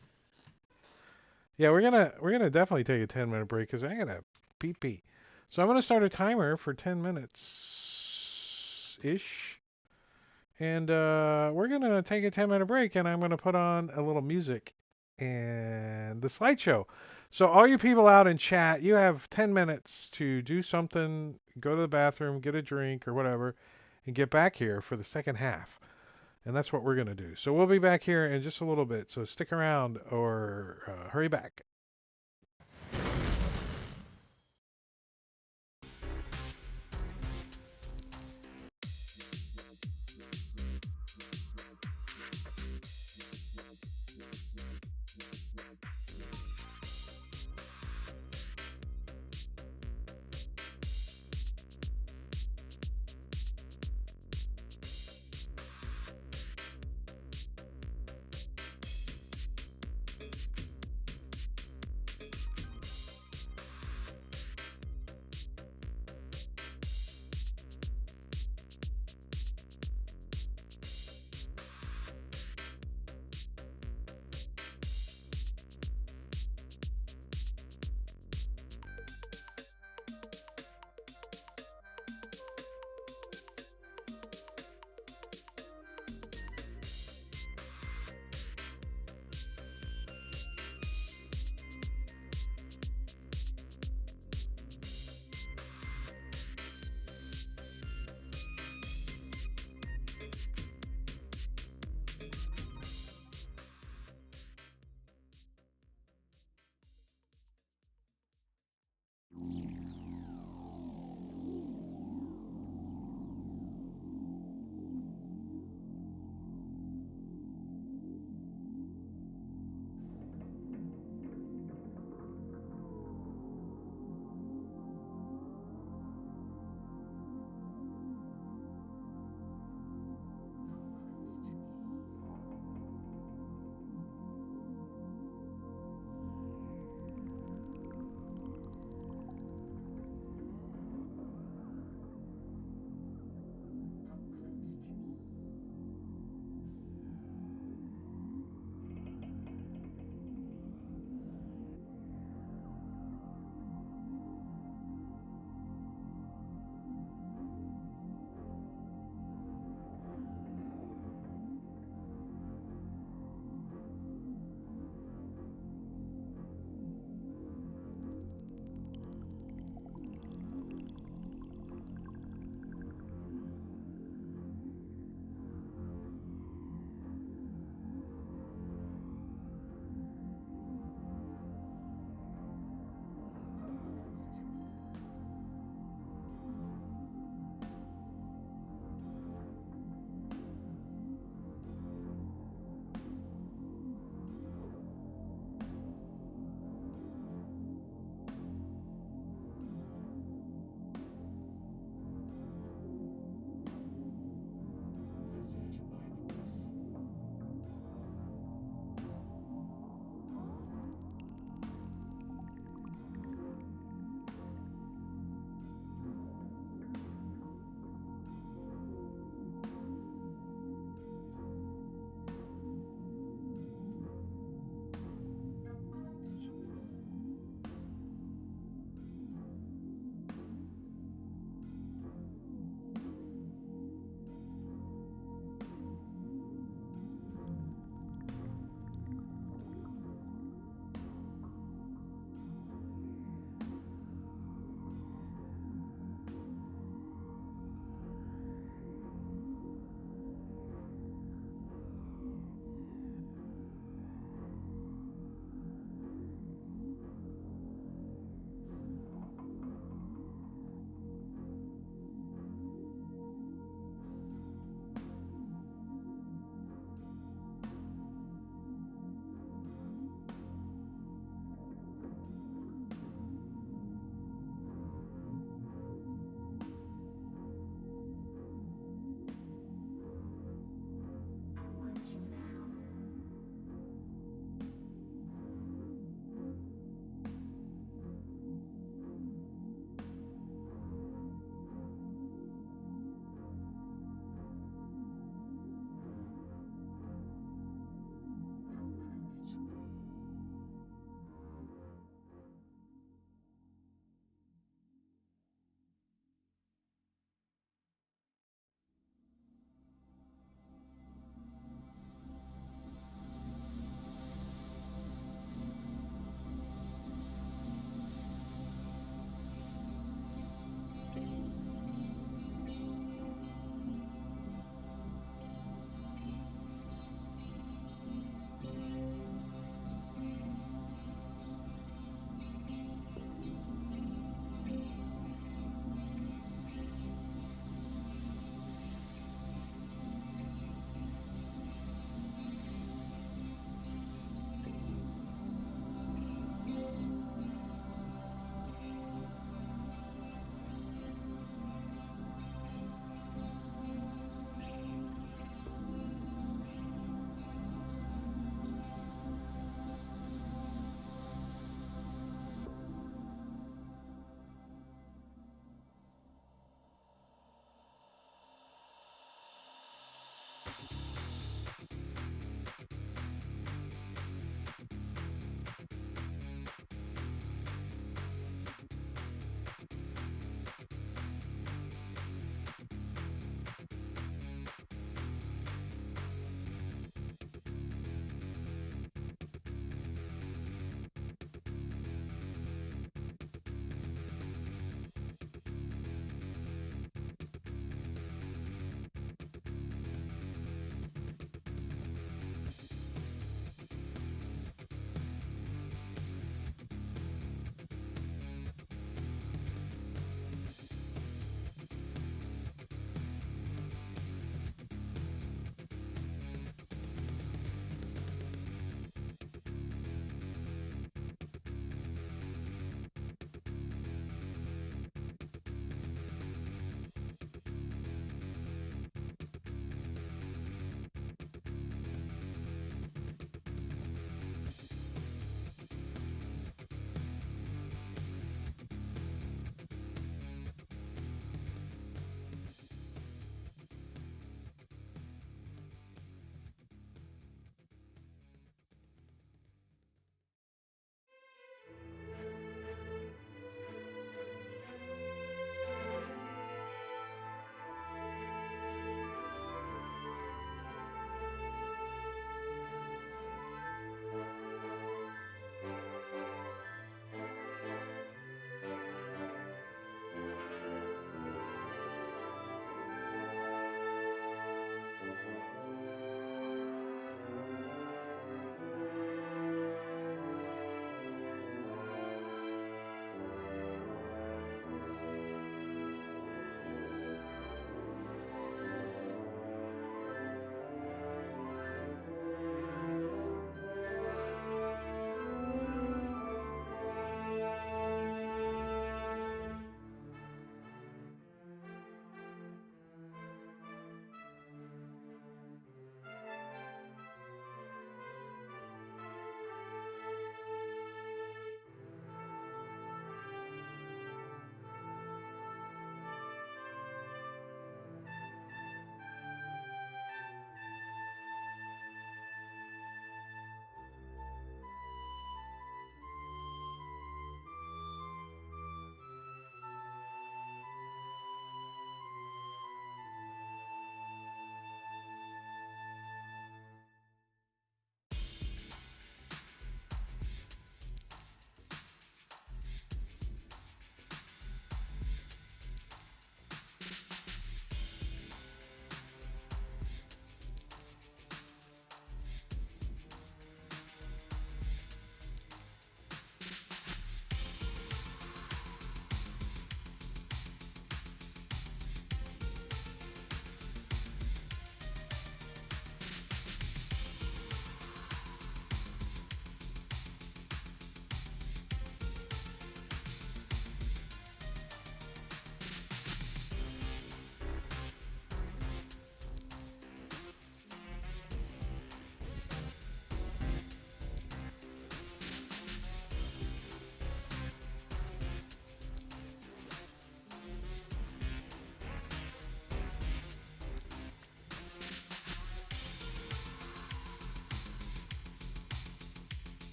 Yeah, we're gonna definitely take a 10-minute break because I gotta pee pee. So I'm gonna start a timer for 10 minutes ish, and we're gonna take a 10-minute break, and I'm gonna put on a little music and the slideshow. So all you people out in chat, you have 10 minutes to do something, go to the bathroom, get a drink or whatever, and get back here for the second half. And that's what we're going to do. So we'll be back here in just a little bit. So stick around or hurry back.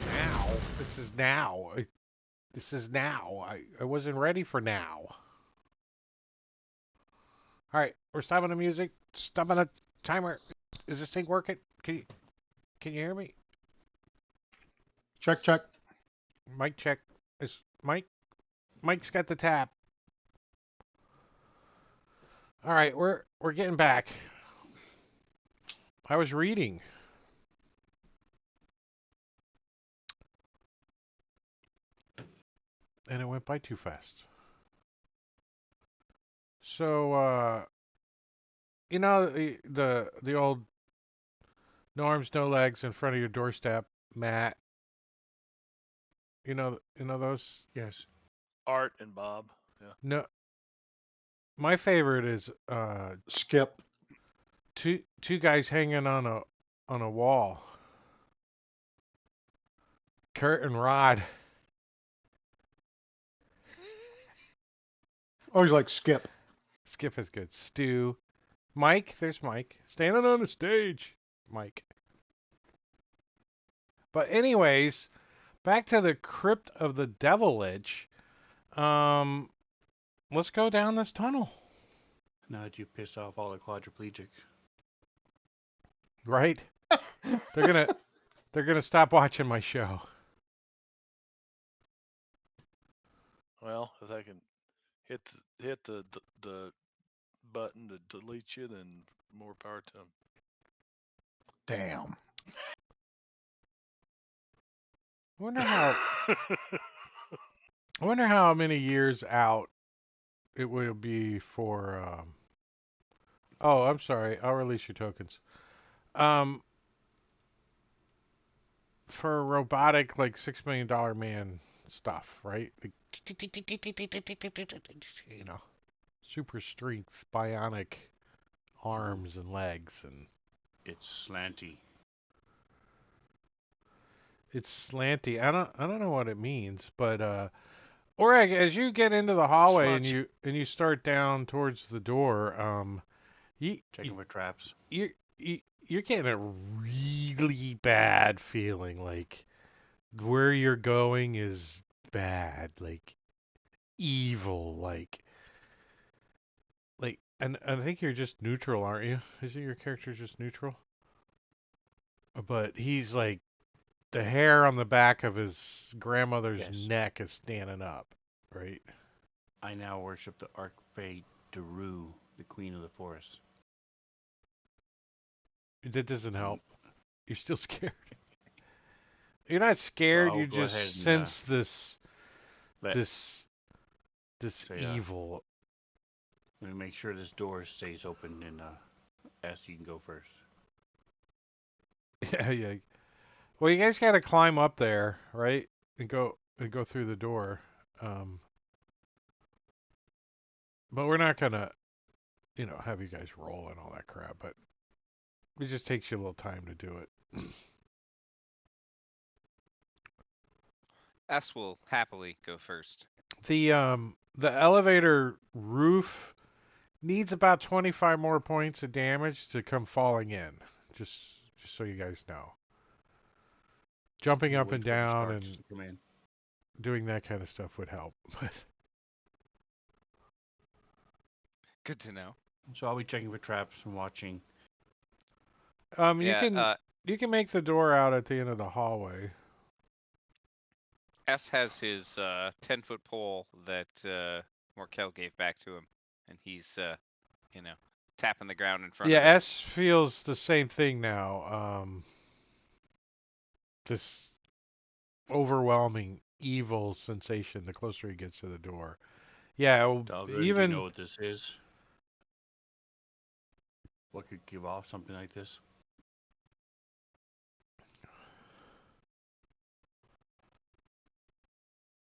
Now. This is now. This is now. I wasn't ready for now. All right, we're stopping the music. Stopping the timer. Is this thing working? Can you hear me? Check, check. Mic check. Is Mike's got the tap. All right, we're getting back. I was reading. And it went by too fast. So you know the old no arms, no legs in front of your doorstep, Matt. You know those? Yes. Art and Bob. Yeah. No, my favorite is Skip. two guys hanging on a wall. Kurt and Rod. Always like Skip. Skip is good. Stu. Mike, there's Mike. Standing on the stage. Mike. But anyways, back to the Crypt of the Devil Lich. Let's go down this tunnel. Now that you pissed off all the quadriplegic. Right? They're gonna stop watching my show. Well, if I can hit the button to delete you, then more power to them. Damn. I wonder how many years out it will be for oh, I'm sorry. I'll release your tokens. For robotic like $6 million man stuff, right? Like, you know, super strength, bionic arms and legs, and It's slanty. it's slanty. I don't know what it means, but or as you get into the hallway and Sludge. you start down towards the door, Checking for traps. you you're getting a really bad feeling, like where you're going is bad, like evil, and I think you're just neutral, aren't you? Isn't your character just neutral? But he's like the hair on the back of his grandmother's Yes. neck is standing up, right? I now worship the Archfey Daru, the queen of the forest. That doesn't help. You're still scared. You're not So scared. I'll You go just ahead and, sense let this say, evil. Let me make sure this door stays open and ask you can go first. Yeah, yeah. Well, you guys got to climb up there, right? And go through the door. But we're not gonna, have you guys roll and all that crap. But it just takes you a little time to do it. S will happily go first. The elevator roof needs about 25 more points of damage to come falling in. Just so you guys know. Jumping We'll up wait and for the down sparks and to come in. doing that kind of stuff would help. Good to know. So I'll be checking for traps and watching. You Yeah, can make the door out at the end of the hallway. S has his 10-foot pole that Morkel gave back to him, and he's tapping the ground in front Yeah, of it. S feels the same thing now. This overwhelming evil sensation the closer he gets to the door. Yeah, Dalgren, do you even know what this is? What could give off something like this?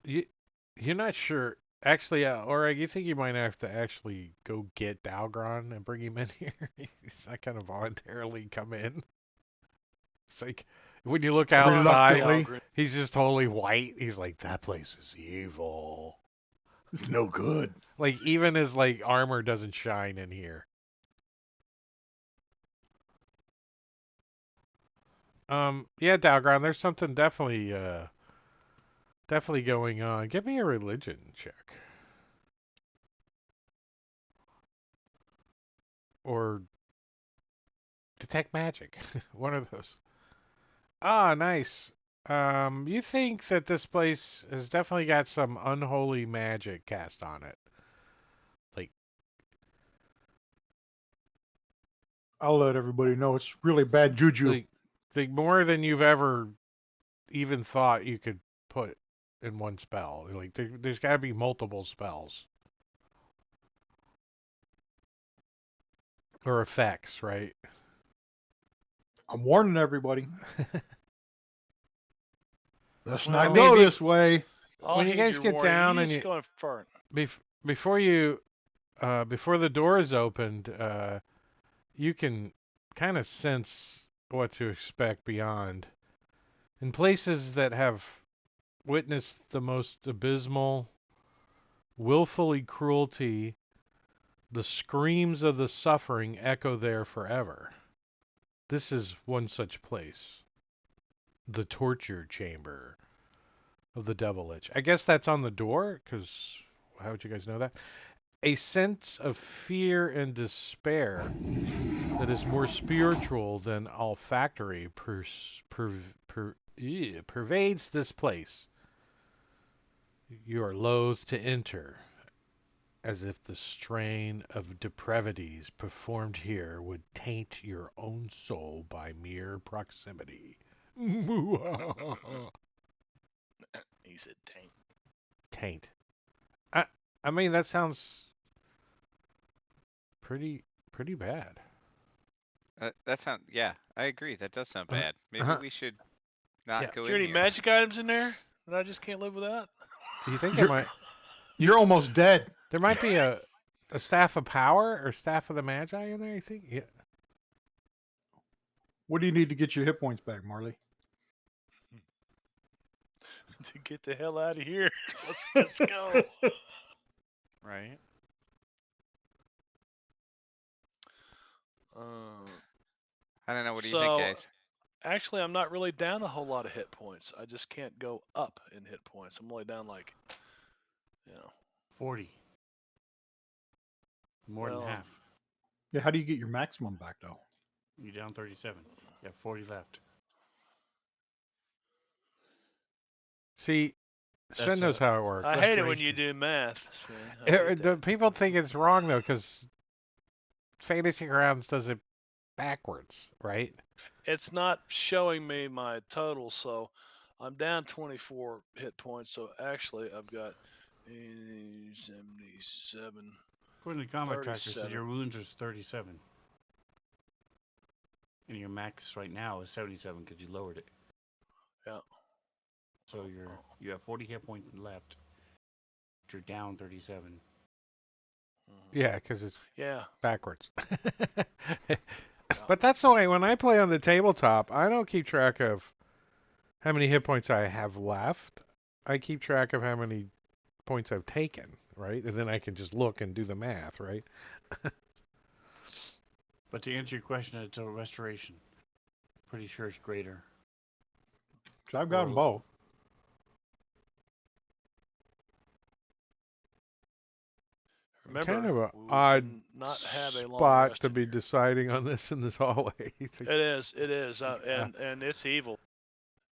you're not sure. Actually, Oreg, you think you might have to actually go get Dalgron and bring him in here? He's not gonna voluntarily come in. It's like when you look Come on, outside, Reluctantly. Dalgren. he's just totally white. He's like, that place is evil. It's no good. Like even his armor doesn't shine in here. Yeah, Dalgron, there's something definitely going on. Give me a religion check. Or detect magic. One of those. Ah, nice. You think that this place has definitely got some unholy magic cast on it. Like, I'll let everybody know it's really bad juju. like more than you've ever even thought you could put in one spell. Like, there's got to be multiple spells. Or effects, right? I'm warning everybody. Let's Well, not go maybe- this way. I'll When you heed guys your get warning. down you and just you- go in front. Before you, before the door is opened, you can kind of sense what to expect beyond. In places that have witnessed the most abysmal, willfully cruelty, the screams of the suffering echo there forever. This is one such place. The torture chamber of the Devil Lich. I guess that's on the door, because how would you guys know that? A sense of fear and despair that is more spiritual than olfactory pervades this place. You are loath to enter, as if the strain of depravities performed here would taint your own soul by mere proximity. He said, "Tank." Taint. I mean, that sounds pretty bad. That sound yeah, I agree. That does sound Uh-huh. bad. Maybe Uh-huh. we should not Yeah. go Is there in any here. magic items in there that I just can't live without? You think You're- You're almost dead. there might be a staff of power or staff of the magi in there? You think? Yeah. What do you need to get your hit points back, Marley? To get the hell out of here. Let's go. Right. I don't know. What do you think, So, guys? actually, I'm not really down a whole lot of hit points. I just can't go up in hit points. I'm only down 40. More Well, than half. Yeah, how do you get your maximum back though? You're down 37. You have 40 left. See, Sven That's knows how it works. I hate it when Restoration. you do math, Sven. I hate The that. people think it's wrong though, because Fantasy Grounds does it backwards, right? It's not showing me my total, so I'm down 24 hit points. So actually, I've got 77. According to the combat tracker, it says 37. your wounds are 37. And your max right now is 77 because you lowered it. Yeah. So you have 40 hit points left. But you're down 37. Yeah, because it's Yeah. backwards. But that's the way when I play on the tabletop, I don't keep track of how many hit points I have left. I keep track of how many points I've taken, right? And then I can just look and do the math, right? But to answer your question, it's a restoration. Pretty sure it's greater. So I've got them both. Remember, Kind of an we odd cannot have a long spot rest to in be here. deciding on this in this hallway. It is, and it's evil,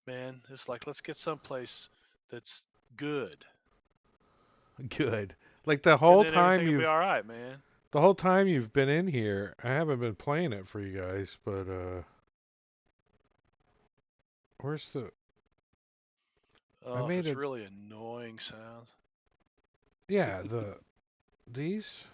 man. It's like let's get someplace that's good, Good. Like the and whole then time everything will be all right, man. you've been in here, I haven't been playing it for you guys, but where's the I Oh, if made it's it really annoying sounds. yeah, these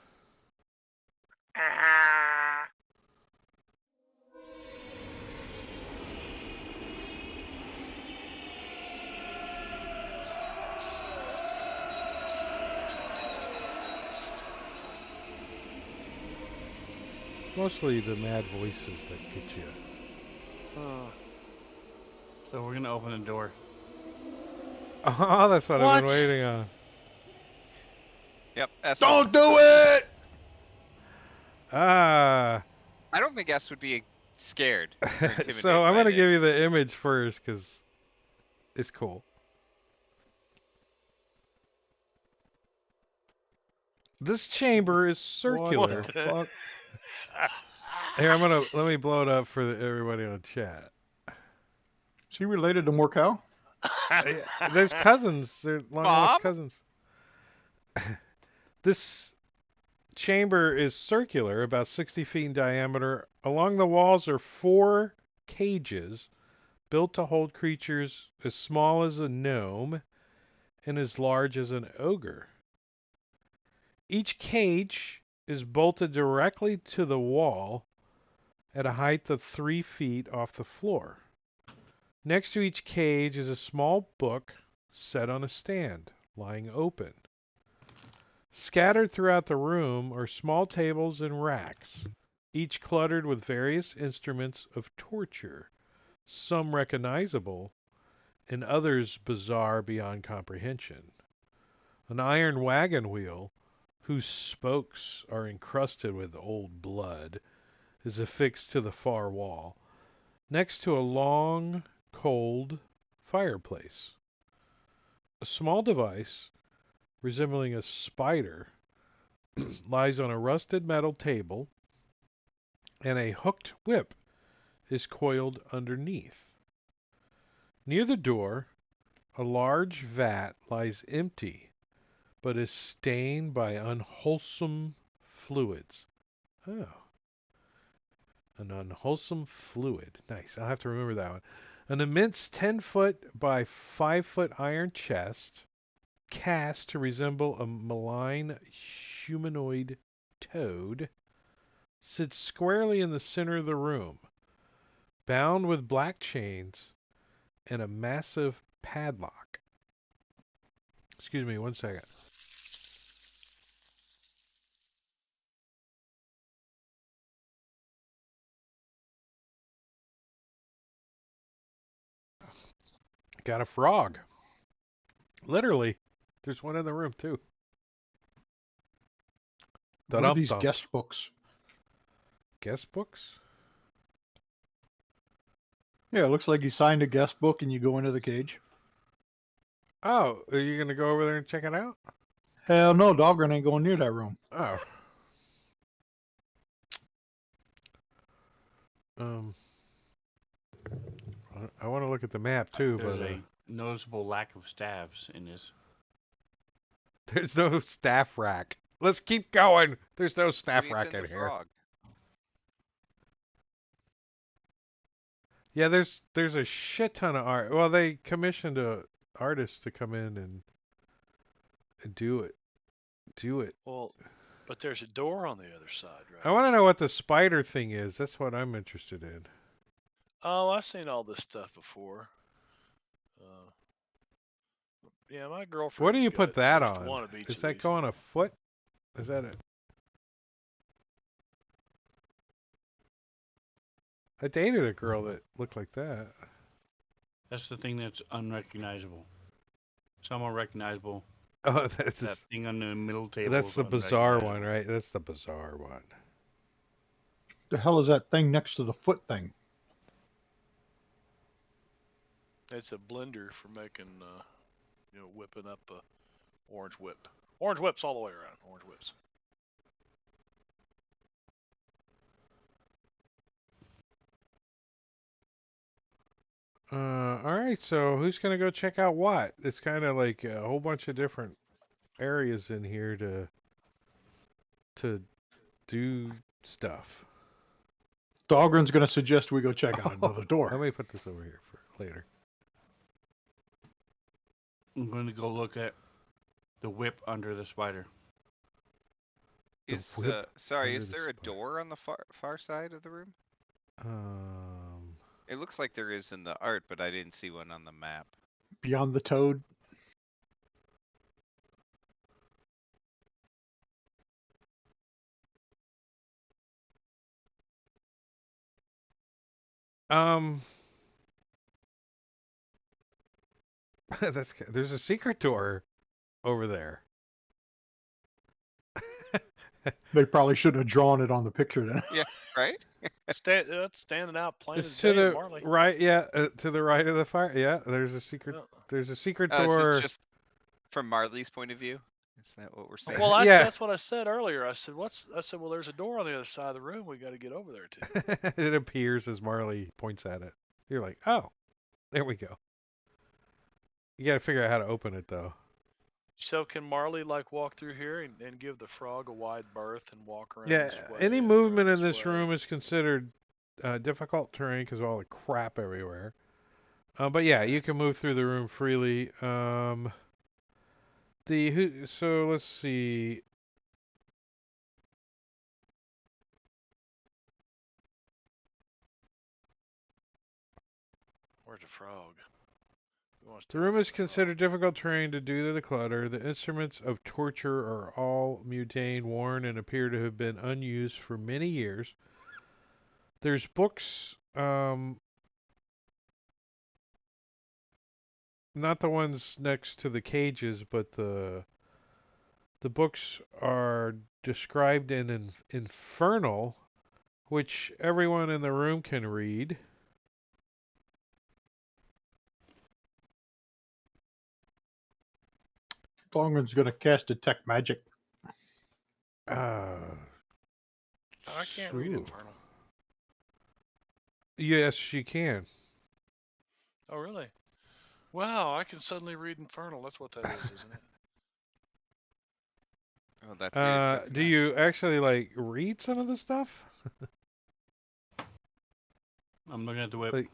mostly the mad voices that get you. So we're gonna open the door. Oh, that's what I've been What? waiting on. Yep. S Don't opens the do door. it! Ah, I don't think S would be scared or so intimidated I'm by gonna give this. you the image first because it's cool. This chamber is What circular. the fuck? Here, let me blow it up for everybody on chat. Is he related to Morcal? There's cousins. They're long lost Mom? cousins. This chamber is circular, about 60 feet in diameter. Along the walls are 4 cages built to hold creatures as small as a gnome and as large as an ogre. Each cage is bolted directly to the wall at a height of 3 feet off the floor. Next to each cage is a small book set on a stand, lying open. Scattered throughout the room are small tables and racks, each cluttered with various instruments of torture, some recognizable and others bizarre beyond comprehension. An iron wagon wheel, whose spokes are encrusted with old blood, is affixed to the far wall, next to a long, cold fireplace. A small device, resembling a spider, lies on a rusted metal table, and a hooked whip is coiled underneath. Near the door, a large vat lies empty, but is stained by unwholesome fluids. Oh, an unwholesome fluid. Nice. I'll have to remember that one. An immense 10-foot by 5-foot iron chest, cast to resemble a malign humanoid toad, sits squarely in the center of the room, bound with black chains and a massive padlock. Excuse me, one second. Got a frog. Literally. There's one in the room, too. What are these Da-dum-dum. guest books? Guest books? Yeah, it looks like you signed a guest book and you go into the cage. Oh, are you going to go over there and check it out? Hell no, Dahlgren ain't going near that room. Oh. Um, I want to look at the map, too, There's but a noticeable lack of staves in this. there's no staff rack. Let's keep going. There's no staff Maybe it's rack in in the here. frog. Yeah, there's a shit ton of art. Well, they commissioned a artist to come in and do it. Do it. Well, but there's a door on the other side, right? I want to know what the spider thing is. That's what I'm interested in. Oh, I've seen all this stuff before. Yeah, my girlfriend. What do you put that used to on? want a beach Is of that these, go on a foot? Is that it? I dated a girl that looked like that. That's the thing that's unrecognizable. Some are recognizable. Oh, That thing on the middle table that's is the bizarre one, unrecognizable. right? That's the bizarre one. The hell is that thing next to the foot thing? It's a blender for making, whipping up a orange whip. Orange whips all the way around. Orange whips. All right. So who's gonna go check out what? It's kind of like a whole bunch of different areas in here to do stuff. Dahlgren's going to suggest we go check out another door. Let me put this over here for later. I'm going to go look at the whip under the spider. The Is whip sorry, under is the there a spider. door on the far side of the room? Um, It looks like there is in the art, but I didn't see one on the map. Beyond the toad. um, there's a secret door over there. They probably should have drawn it on the picture then. Yeah, right? That's standing out plain as It's to day to the Marley. right, yeah, to the right of the fire. Yeah, there's a secret. Yeah. There's a secret Oh, is this door. just from Marley's point of view? Is that what we're saying? Well, Yeah. that's what I said earlier. I said, well, there's a door on the other side of the room. We got to get over there to. It appears as Marley points at it. You're like, oh, there we go. You got to figure out how to open it though. So can Marley walk through here and give the frog a wide berth and walk around Yeah, this way? any and movement around in this way? room is considered difficult terrain because of all the crap everywhere. But yeah, you can move through the room freely. So let's see. Where's the frog? Who wants to The talk room to is the frog? considered difficult terrain due to the clutter. The instruments of torture are all mundane, worn, and appear to have been unused for many years. There's books, not the ones next to the cages, but the books are described in infernal, which everyone in the room can read. Dahlgren's going to cast Detect Magic. Uh, I can't read ooh. Infernal. Yes, you can. Oh, really? Wow, I can suddenly read Infernal. That's what that is, isn't it? Oh, that's weird. So Do can I. you actually read some of the stuff? I'm looking at the whip. Like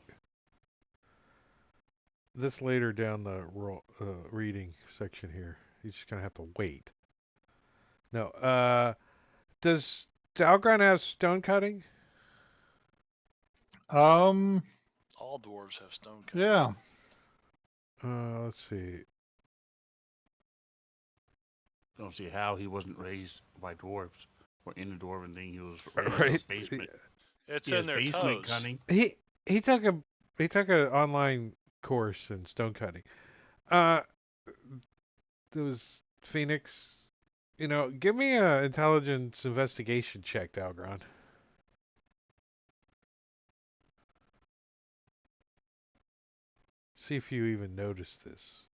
this later down the reading section here. You're just gonna have to wait. No. Does Dalgron have stone cutting? Um, All dwarves have stone cutting. yeah. Let's see. I don't see how he wasn't raised by dwarves or in a dwarven thing. He was raised in Right. a basement. It's He in has their basement toes. cutting. He took a online course in stone cutting. There was Phoenix. Give me a intelligence investigation check, Dalgron. See if you even notice this.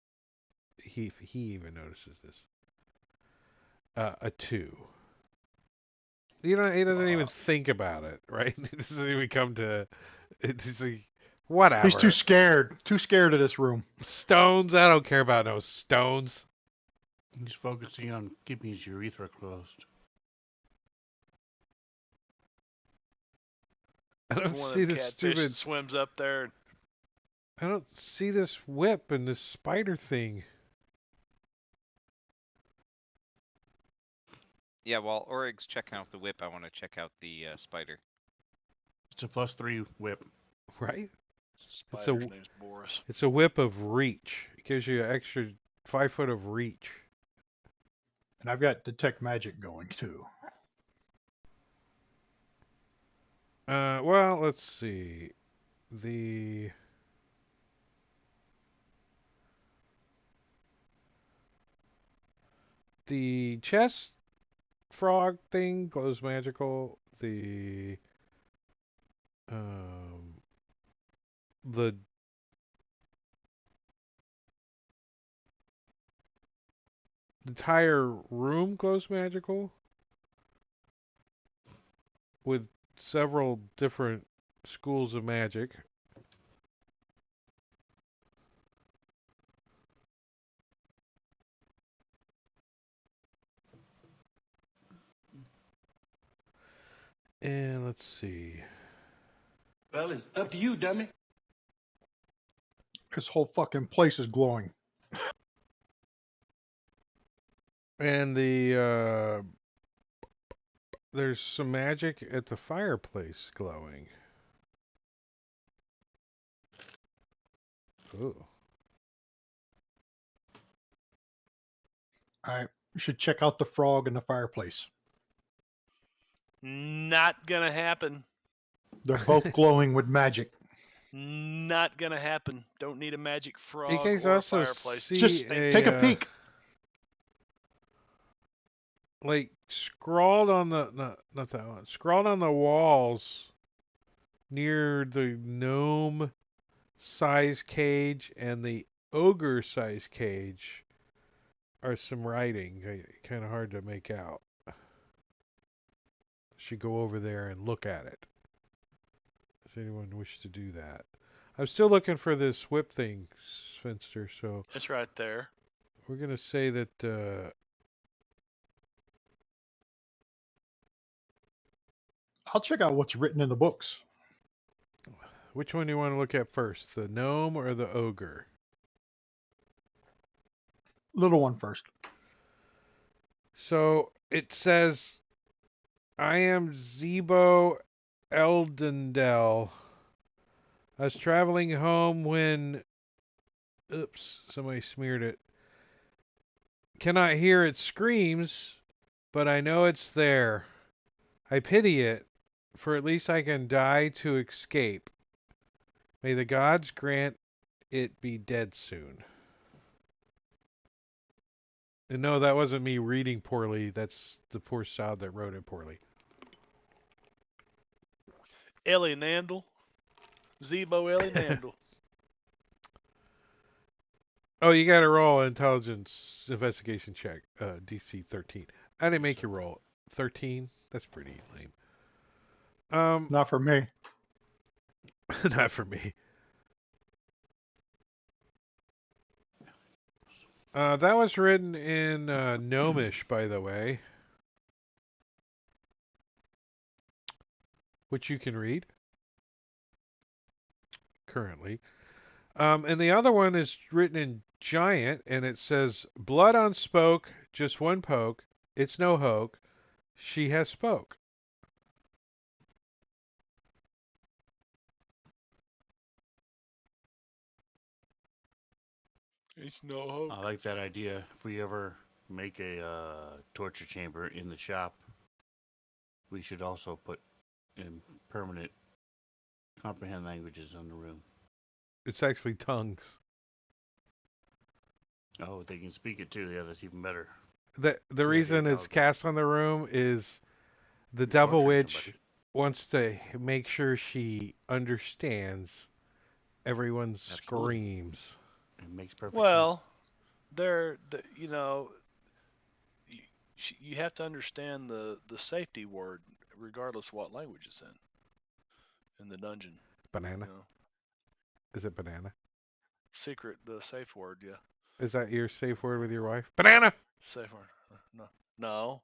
If he even notices this. A 2. He doesn't even think about it, right? He doesn't even come to. It's like, whatever. He's too scared. Too scared of this room. Stones. I don't care about no stones. He's focusing on keeping his urethra closed. I don't One of see them this catfish stupid. swims up there. I don't see this whip and this spider thing. Yeah, while Orig's checking out the whip, I want to check out the spider. It's a +3 whip. Right? Spider's name's Boris. It's a whip of reach. It gives you an extra 5 foot of reach. And I've got Detect Magic going too. Well, let's see. The chest frog thing glows magical. Um the entire room glows magical with several different schools of magic. And let's see. Well, it's up to you, dummy. This whole fucking place is glowing. And there's some magic at the fireplace glowing. Ooh. All right, we should check out the frog in the fireplace. Not gonna happen. They're both glowing with magic. Not gonna happen. Don't need a magic You frog guys or a also fireplace. see Just take a peek. Like scrawled on not that one. Scrawled on the walls near the gnome size cage and the ogre size cage are some writing. Kind of hard to make out. Should go over there and look at it. Does anyone wish to do that? I'm still looking for this whip thing, Spencer, so It's right there. we're going to say that I'll check out what's written in the books. which one do you want to look at first, the gnome or the ogre? Little one first. So it says, I am Zebo Eldendel. I was traveling home when... Oops, somebody smeared it. Cannot hear its screams, but I know it's there. I pity it, for at least I can die to escape. May the gods grant it be dead soon. And no, that wasn't me reading poorly. That's the poor child that wrote it poorly. Ellie Nandle. Zebo Ellie Nandle. Oh, you got to roll an intelligence investigation check, DC 13. I didn't make you roll 13. That's pretty lame. Not for me. Not for me. That was written in Gnomish, by the way, which you can read currently. And the other one is written in Giant, and it says, "Blood on spoke, just one poke. It's no hoke. She has spoke." It's no hope. I like that idea. If we ever make a torture chamber in the shop, we should also put in permanent comprehend languages on the room. It's actually tongues. Oh, they can speak it too. Yeah, that's even better. The reason it's cast on the room is the You're devil torturing witch somebody. wants to make sure she understands everyone's Absolutely. screams. It makes perfect Well, sense. you know, you have to understand the safety word, regardless of what language it's in the dungeon. Banana? You know, Is it banana? secret, the safe word, yeah, Is that your safe word with your wife? Banana! safe word. No.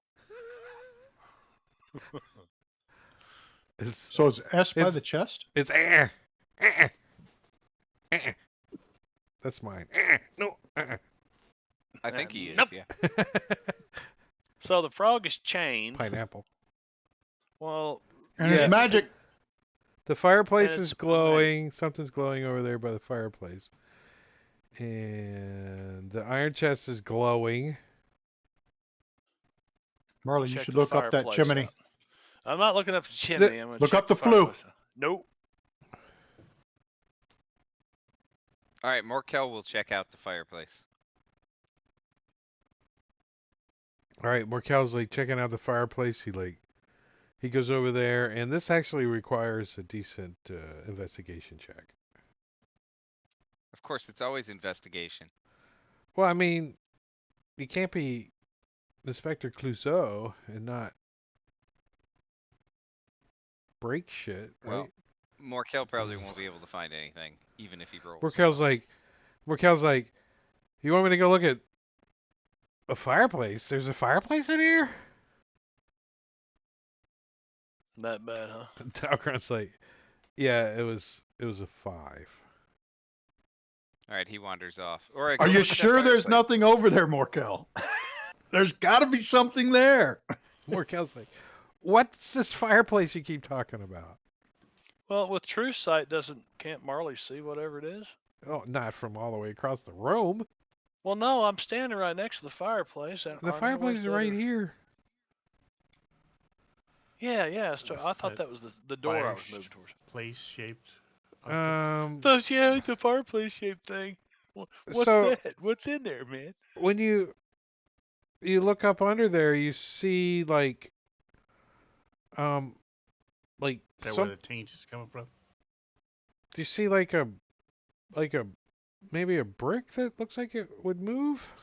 It's So is S by It's- the chest? it's That's mine. No. I think he is. Nope. Yeah. So the frog is chained. Pineapple. Well, And Yeah. it's magic. The fireplace And is it's glowing. Something's glowing over there by the fireplace. And the iron chest is glowing. Marley, you check should the look up that fireplace chimney. out. I'm not looking up the chimney. I'm gonna Look check up the flue. fireplace. Nope. All right, Morkel will check out the fireplace. All right, Morkel's like checking out the fireplace. He goes over there, and this actually requires a decent investigation check. Of course, it's always investigation. Well, I mean, you can't be Inspector Clouseau and not break shit, right? Well, Morkel probably won't be able to find anything, even if he rolls. Morkel's well. like, you want me to go look at a fireplace? There's a fireplace in here? That bad, huh? Talcron's like, yeah, it was a 5. All right, he wanders off. All right, Are go you look at that sure there's fireplace. nothing over there, Morkel? There's got to be something there. Morkel's like, what's this fireplace you keep talking about? Well, with true sight, can't Marley see whatever it is? Oh, not from all the way across the room. Well, no, I'm standing right next to the fireplace. The fireplace is right here. Yeah, yeah. So I thought That that was the door I was fire moving towards. Place-shaped object. Yeah, the fireplace shaped thing. What's So that? What's in there, man? when you look up under there, you see like Is that some. where the taint is coming from? Do you see like a maybe a brick that looks like it would move?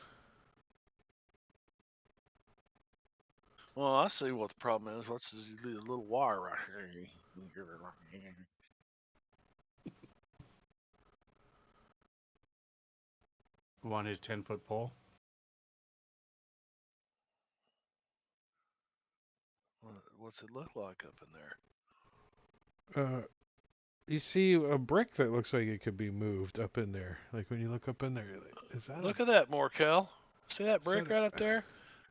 Well, I see what the problem is. What's this little wire right here? On his 10-foot pole. What's it look like up in there? You see a brick that looks like it could be moved up in there. Like when you look up in there, you're like, is that? Look at that, Morkel. See that brick that right up there?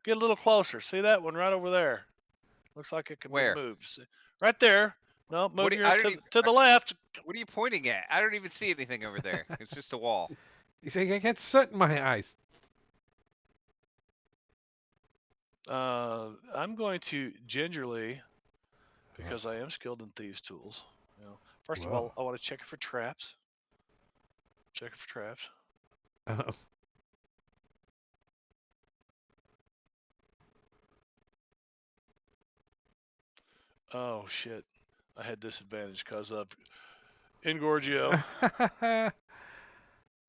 Get a little closer. See that one right over there? Looks like it can Where? be moved. See, right there. No, What move do you- your I don't to the left. What are you pointing at? I don't even see anything over there. It's just a wall. You say I get soot in my eyes. I'm going to gingerly, because I am skilled in thieves' tools. First of all, I want to check it for traps. Check it for traps. Oh shit! I had disadvantage because of Ingorgio.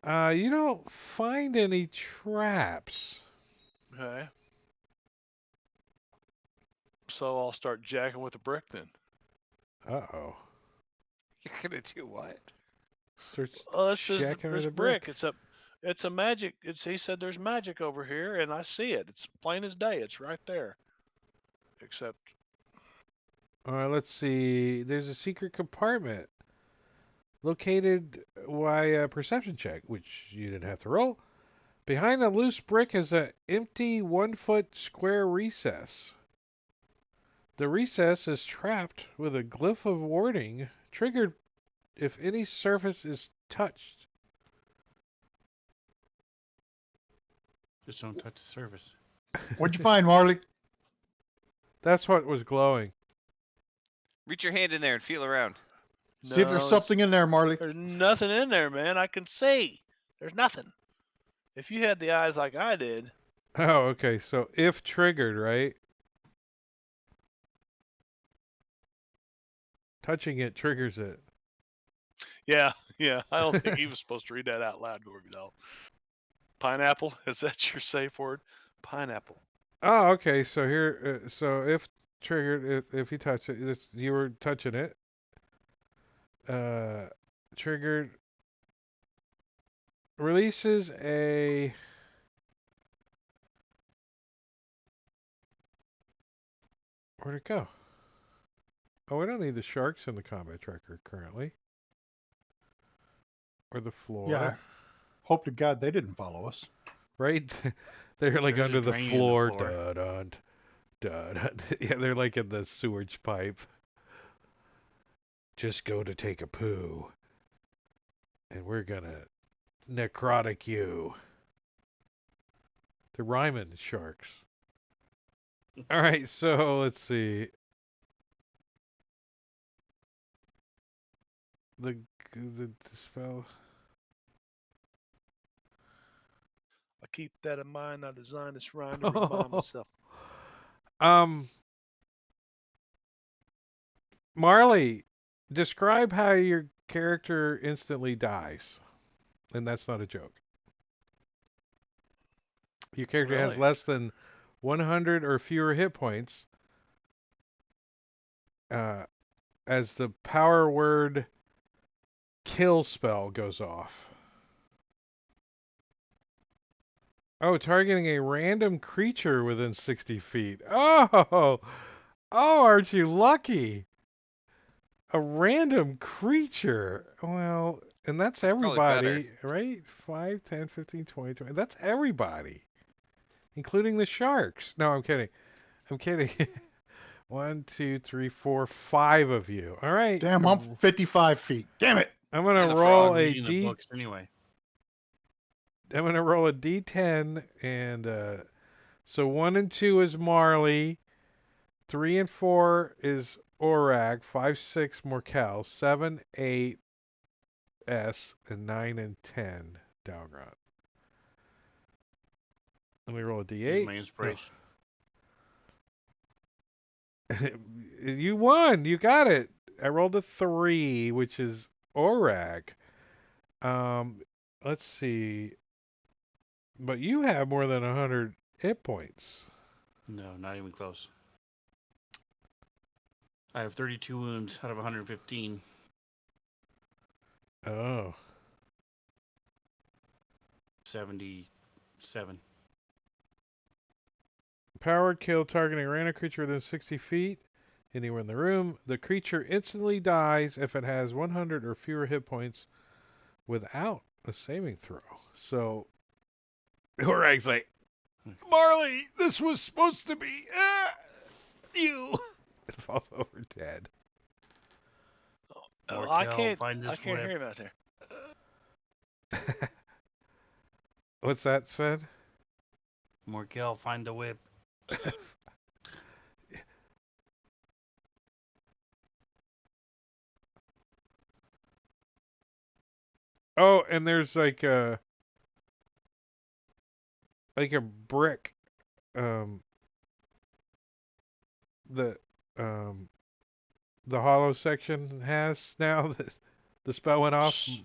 You don't find any traps. Okay. So I'll start jacking with the brick then. Uh-oh. You're gonna do what? Starts Oh, this is jacking this with a brick. It's a magic. He said there's magic over here, and I see it. It's plain as day. It's right there. Except, All right, let's see. There's a secret compartment located via perception check, which you didn't have to roll. Behind the loose brick is an empty 1-foot square recess. The recess is trapped with a glyph of warning triggered if any surface is touched. Just don't touch the surface. What'd you find, Marley? That's what was glowing. Reach your hand in there and feel around. See if there's something in there, Marley. there's nothing in there, man. I can see. There's nothing. If you had the eyes like I did, Oh, okay. So if triggered, right? Touching it triggers it. yeah. I don't think he was supposed to read that out loud, Gorgadal. Pineapple? Is that your safe word? Pineapple. Oh, okay. So here, so if triggered, if you touch it, you were touching it. Triggered releases a. Where'd it go? Oh, we don't need the sharks in the combat tracker currently. Or the floor. Yeah. Hope to God they didn't follow us. Right? They're like There's a under the drain in the floor. floor. Dun, dun, dun. Yeah, they're like in the sewage pipe. Just go to take a poo. And we're gonna necrotic you. They're rhyming sharks. Alright, so let's see. the spell. I keep that in mind. I designed this rhyme to remind myself. Marley, describe how your character instantly dies, and that's not a joke. Your character has Really? less than 100 or fewer hit points. As the power word kill spell goes off. Oh, targeting a random creature within 60 feet. Oh, aren't you lucky? A random creature. Well, and that's Probably better. everybody, right? 5, 10, 15, 20, 20. That's everybody, including the sharks. No, I'm kidding. I'm kidding. 1, 2, 3, 4, 5 of you. All right. Damn, I'm 55 feet. Damn it. I'm gonna And the roll frog. I'm a reading the D. books anyway. I'm gonna roll a D10, and so 1 and 2 is Marley, 3 and 4 is Orag, 5, 6 Morkel, 7, 8 S, and 9 and 10 Dalgrot. Let me roll a Use D8. my inspiration. Oh. You won. You got it. I rolled a 3, which is Orag. Let's see. But you have more than 100 hit points. No, not even close. I have 32 wounds out of 115. Oh. 77. Power kill targeting a random creature within 60 feet. Anywhere in the room. The creature instantly dies if it has 100 or fewer hit points without a saving throw. So, Orag's like, Marley, this was supposed to be you. It falls over dead. Oh, Morkel, find I this can't hear whip. him out there. What's that, Sven? Morkel, find the whip. Oh, and there's like a brick that the hollow section has now that the spell went off. Shh.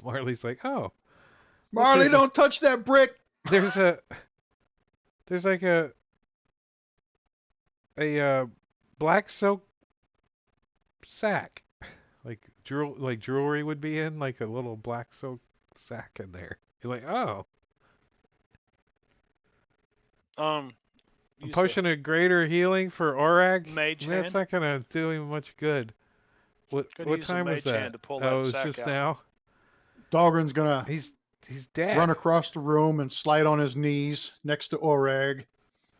Marley's like, oh, Marley, there's a- don't touch that brick. there's like a black silk sack, like jewelry would be in, like a little black silk sack in there. You're like, oh, a Use potion of greater healing for Orag. mage That's hand. not gonna do him much good. Gonna What use a time was mage hand that? to pull Oh, that it was sack just out. now. Dahlgren's gonna He's dead. run across the room and slide on his knees next to Orag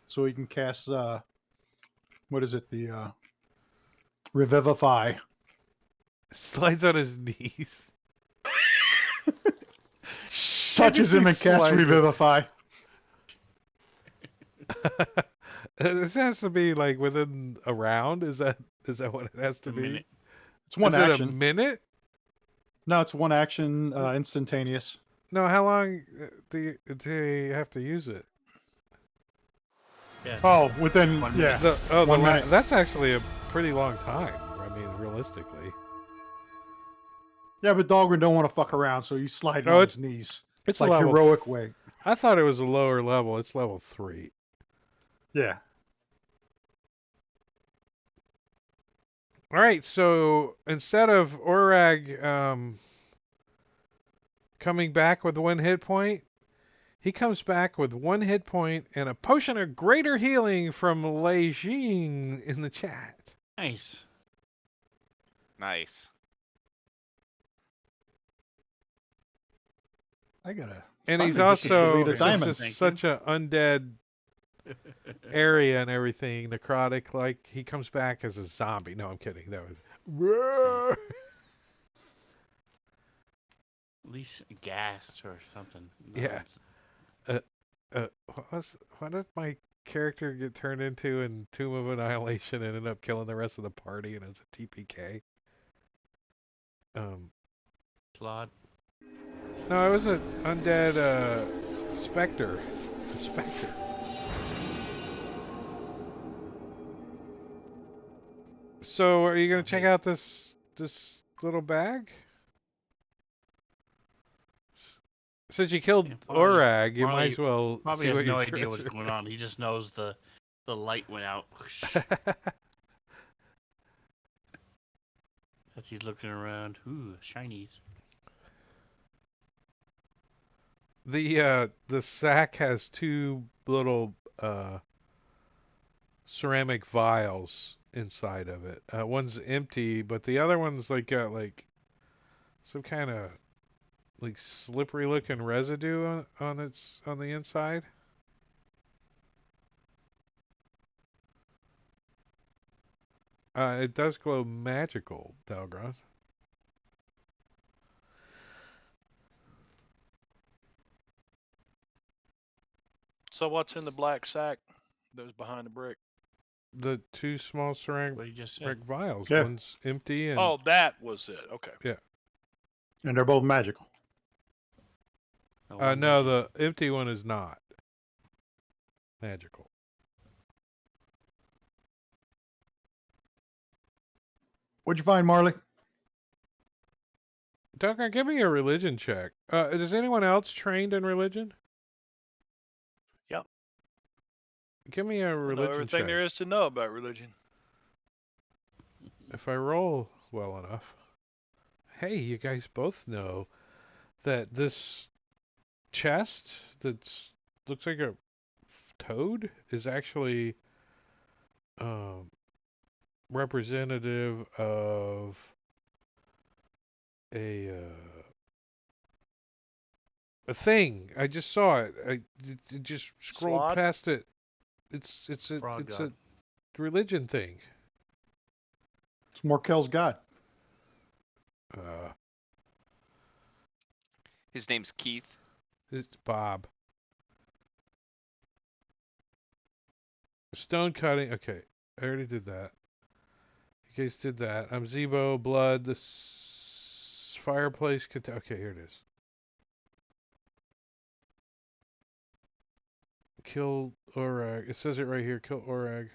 so he can cast what is it, the Revivify. Slides on his knees. Touches him and casts Slide it. Revivify. This has to be like within a round. Is that what it has to A be? minute. It's one Is it a action. minute? No, it's one action, instantaneous. No, how long do you have to use it? Yeah. Oh, within, 1 yeah. minute. One minute. That's actually a pretty long time. I mean, realistically. Yeah, but Dahlgren don't want to fuck around, so he's sliding Oh, on it's his knees. it's Like a level. heroic way. I thought it was a lower level. It's level 3. Yeah. All right, so instead of Orag coming back with 1 hit point, he comes back with 1 hit point and a potion of greater healing from Lei Jing in the chat. Nice. Nice. I gotta. And he's finally get to also, delete a since diamond. it's Thank such an undead area and everything, necrotic, like, he comes back as a zombie. No, I'm kidding. That would... At least gassed or something. No, Yeah. What did my character get turned into in Tomb of Annihilation and ended up killing the rest of the party and it was a TPK? Slod. No, it was an undead specter. A specter. So, are you gonna check Okay. out this little bag? Since you killed Yeah, Marley- Orag, you might Marley as well Probably see has what no your idea what's treasure. going on. He just knows the light went out as he's looking around. Ooh, shinies. The sack has two little ceramic vials inside of it. One's empty, but the other one's like got like some kind of like slippery looking residue on the inside. It does glow magical, Dalgron. So what's in the black sack that was behind the brick? The two small ceramic What he just said. vials. Yeah. One's empty and Oh, that was it. Okay. And they're both magical. one's no, empty. the empty one is not magical. What'd you find, Marley? Dalgron, give me a religion check. Is anyone else trained in religion? Yep. Give me a I know religion everything check. there is to know about religion. If I roll well enough. Hey, you guys both know that this chest that's looks like a toad is actually representative of a thing. I just saw it. I just scrolled Slod? past it. It's Frog a god. religion thing. It's Morkel's god. Uh, His name's Keith. it's Bob. Stone cutting. Okay, I already did that. You guys did that. I'm Zebo, blood, the fireplace. Okay, here it is. Kill Orag. It says it right here. Kill Orag.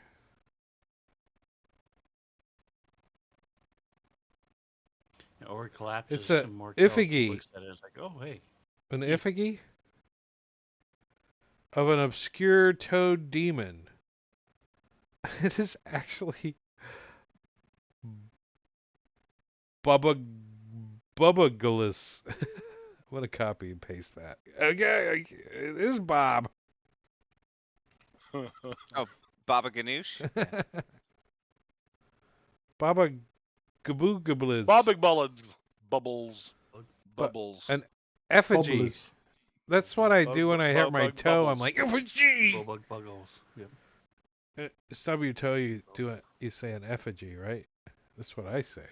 Or it collapses. It's a and Morkel effigy. looks at it. It's like, oh hey. An Keith. effigy of an obscure toad demon. It is actually Bubbagulis. I'm gonna copy and paste that. Okay, it is Bob. Baba Ganoush. Yeah. Baba Gaboogabliz. Bobbing bubbles. But- Bubbles. An effigy. Bubbles. That's what I Bug- do when I hit my bug toe. I'm bubbles. like effigy. Bobug Buggles. Yep. Stub your toe. You do it. You say an effigy, right? That's what I say.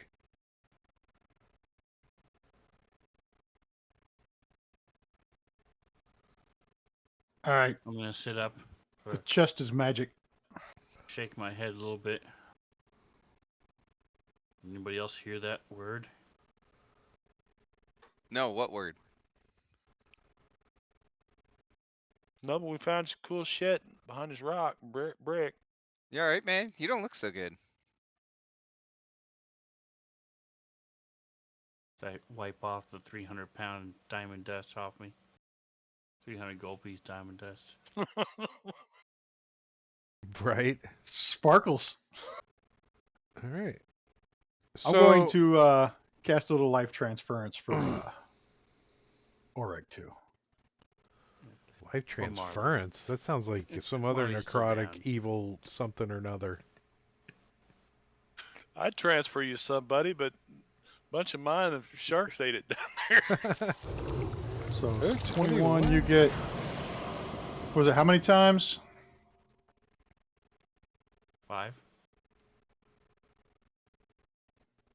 All right. I'm gonna sit up, The chest is magic. shake my head a little bit. Anybody else hear that word? No, what word? No, but we found some cool shit behind this rock. Brick. You all right, man? You don't look so good. I wipe off the 300-pound diamond dust off me. 300 gold piece diamond dust. Right. Sparkles. All right. I'm going to cast a little life transference for Oreg too. Life For Marley. transference. That sounds like some other Marley's still necrotic down. evil something or another. I'd transfer you somebody, but a bunch of mine, the sharks ate it down there. So Oh, 21, you get. Was it how many times? 5.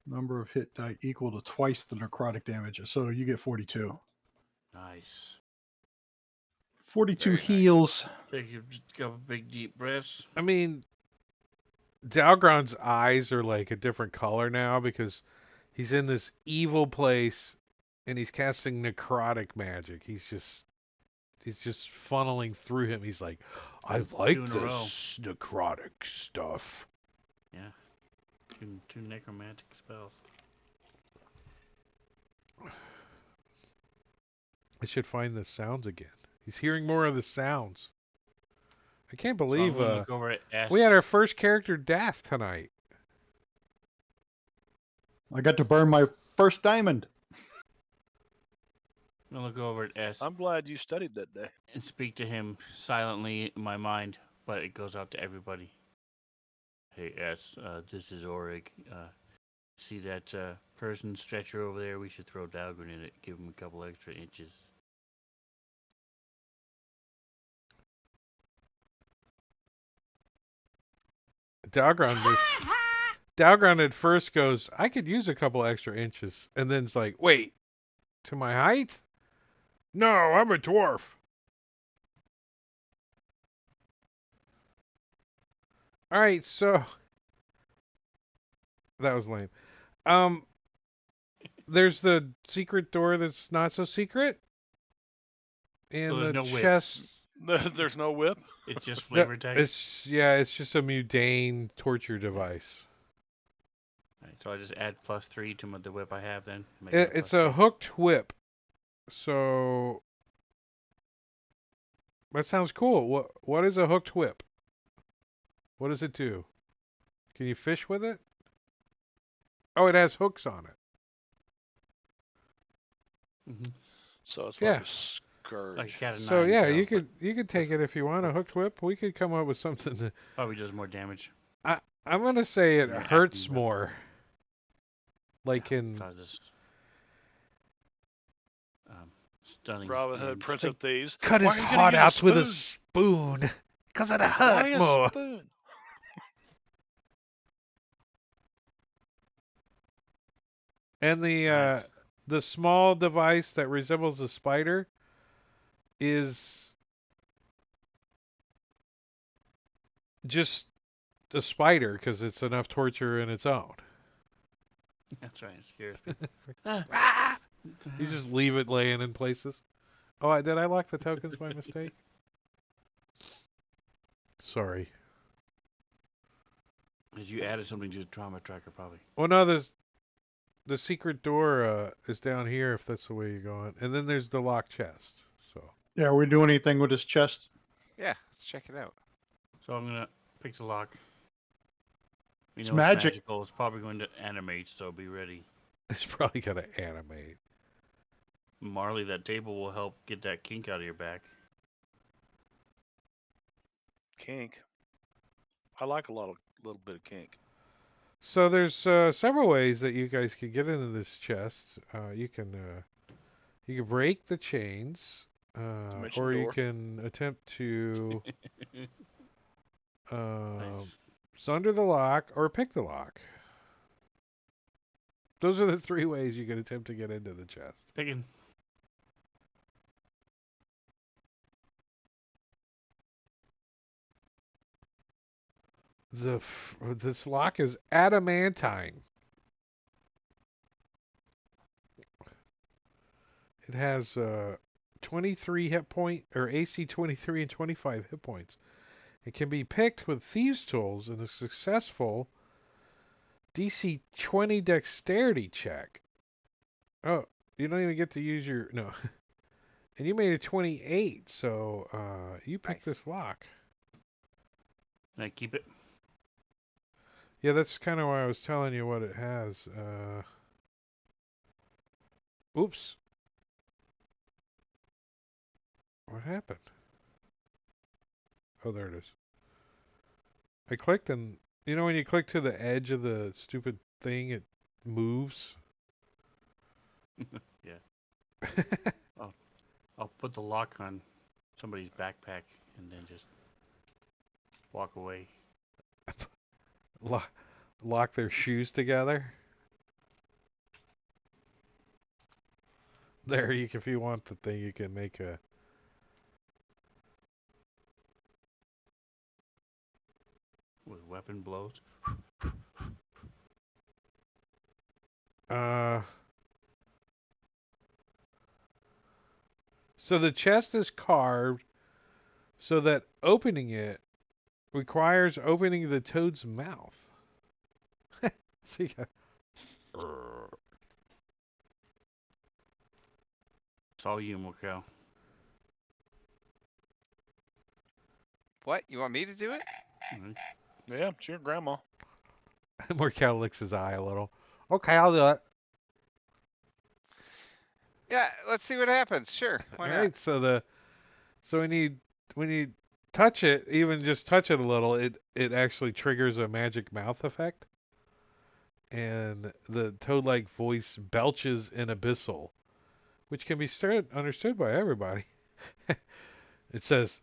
Number of hit die equal to twice the necrotic damage. So you get 42. Nice. 42 Very nice. heals. Take a couple big deep breaths. I mean, Dalgron's eyes are like a different color now because He's in this evil place, and he's casting necrotic magic. He's just funneling through him. He's like, I Two like in a row. this necrotic stuff. Yeah. Two necromantic spells. I should find the sounds again. He's hearing more of the sounds. I can't So I'm believe gonna look over at S. we had our first character death tonight. I got to burn my first diamond. I'm gonna look over at S I'm glad you studied that day. and speak to him silently in my mind, but it goes out to everybody. Hey S, this is Auric. See that person stretcher over there? We should throw Dalgren in it. Give him a couple extra inches. Dalgron at first goes, I could use a couple extra inches. And then it's like, wait, to my height? No, I'm a dwarf. All right, so that was lame. There's the secret door that's not so secret. And So there's the no whip. chest. There's no whip. It's just flavor text. It's just a mundane torture device. Right, so I just add +3 to the whip I have then. Make It's a +3. hooked whip. So that sounds cool. What is a hooked whip? What does it do? Can you fish with it? Oh, it has hooks on it. Mhm. So it's Yeah. like a scourge. Like a cat of So nine yeah, tails, you could take it if you want a hooked whip. We could come up with something that probably does more damage. I'm gonna say it Yeah, hurts acting whip. more. Like in Causes stunning. Robin Hood, wounds. Prince like, of Thieves. cut Why his are you gonna heart use a out with a spoon? spoon. Cause it'll Why hurt a more. spoon? And Right. the small device that resembles a spider is just a spider because it's enough torture in its own. That's right. It scares people. Ah! You just leave it laying in places. Oh, did I lock the tokens by mistake? Sorry. Because you added something to the trauma tracker, probably. Well, no, the secret door is down here if that's the way you're going, and then there's the locked chest. So Yeah, are we doing anything with this chest? Yeah, let's check it out. So I'm gonna pick the lock. You It's know magic. magical. It's probably going to animate, so be ready. it's probably gonna animate. Marley, that table will help get that kink out of your back. Kink. I like a little bit of kink. So there's several ways that you guys can get into this chest. You can break the chains, Dimension or you door. can attempt to Nice. sunder the lock or pick the lock. Those are the three ways you can attempt to get into the chest. Picking. This lock is adamantine. It has 23 hit point or AC 23 and 25 hit points. It can be picked with thieves' tools in a successful DC 20 dexterity check. Oh, you don't even get to use your no. And you made a 28, so you picked Nice. this lock. Can I keep it? Yeah, that's kind of why I was telling you what it has. Oops. What happened? Oh, there it is. I clicked and, you know when you click to the edge of the stupid thing, it moves? Yeah. I'll put the lock on somebody's backpack and then just walk away. Lock their shoes together. There, if you want the thing, you can make a... With weapon blows. Uh, so the chest is carved so that opening it requires opening the toad's mouth. So you got, It's all you, Mokel. What? You want me to do it? Mhm. Yeah, it's your grandma. Morcal licks his eye a little. Okay, I'll do it. Yeah, let's see what happens. Sure, why All not? right, so when you touch it, even just touch it a little, it actually triggers a magic mouth effect, and the toad-like voice belches in abyssal, which can be understood by everybody. It says,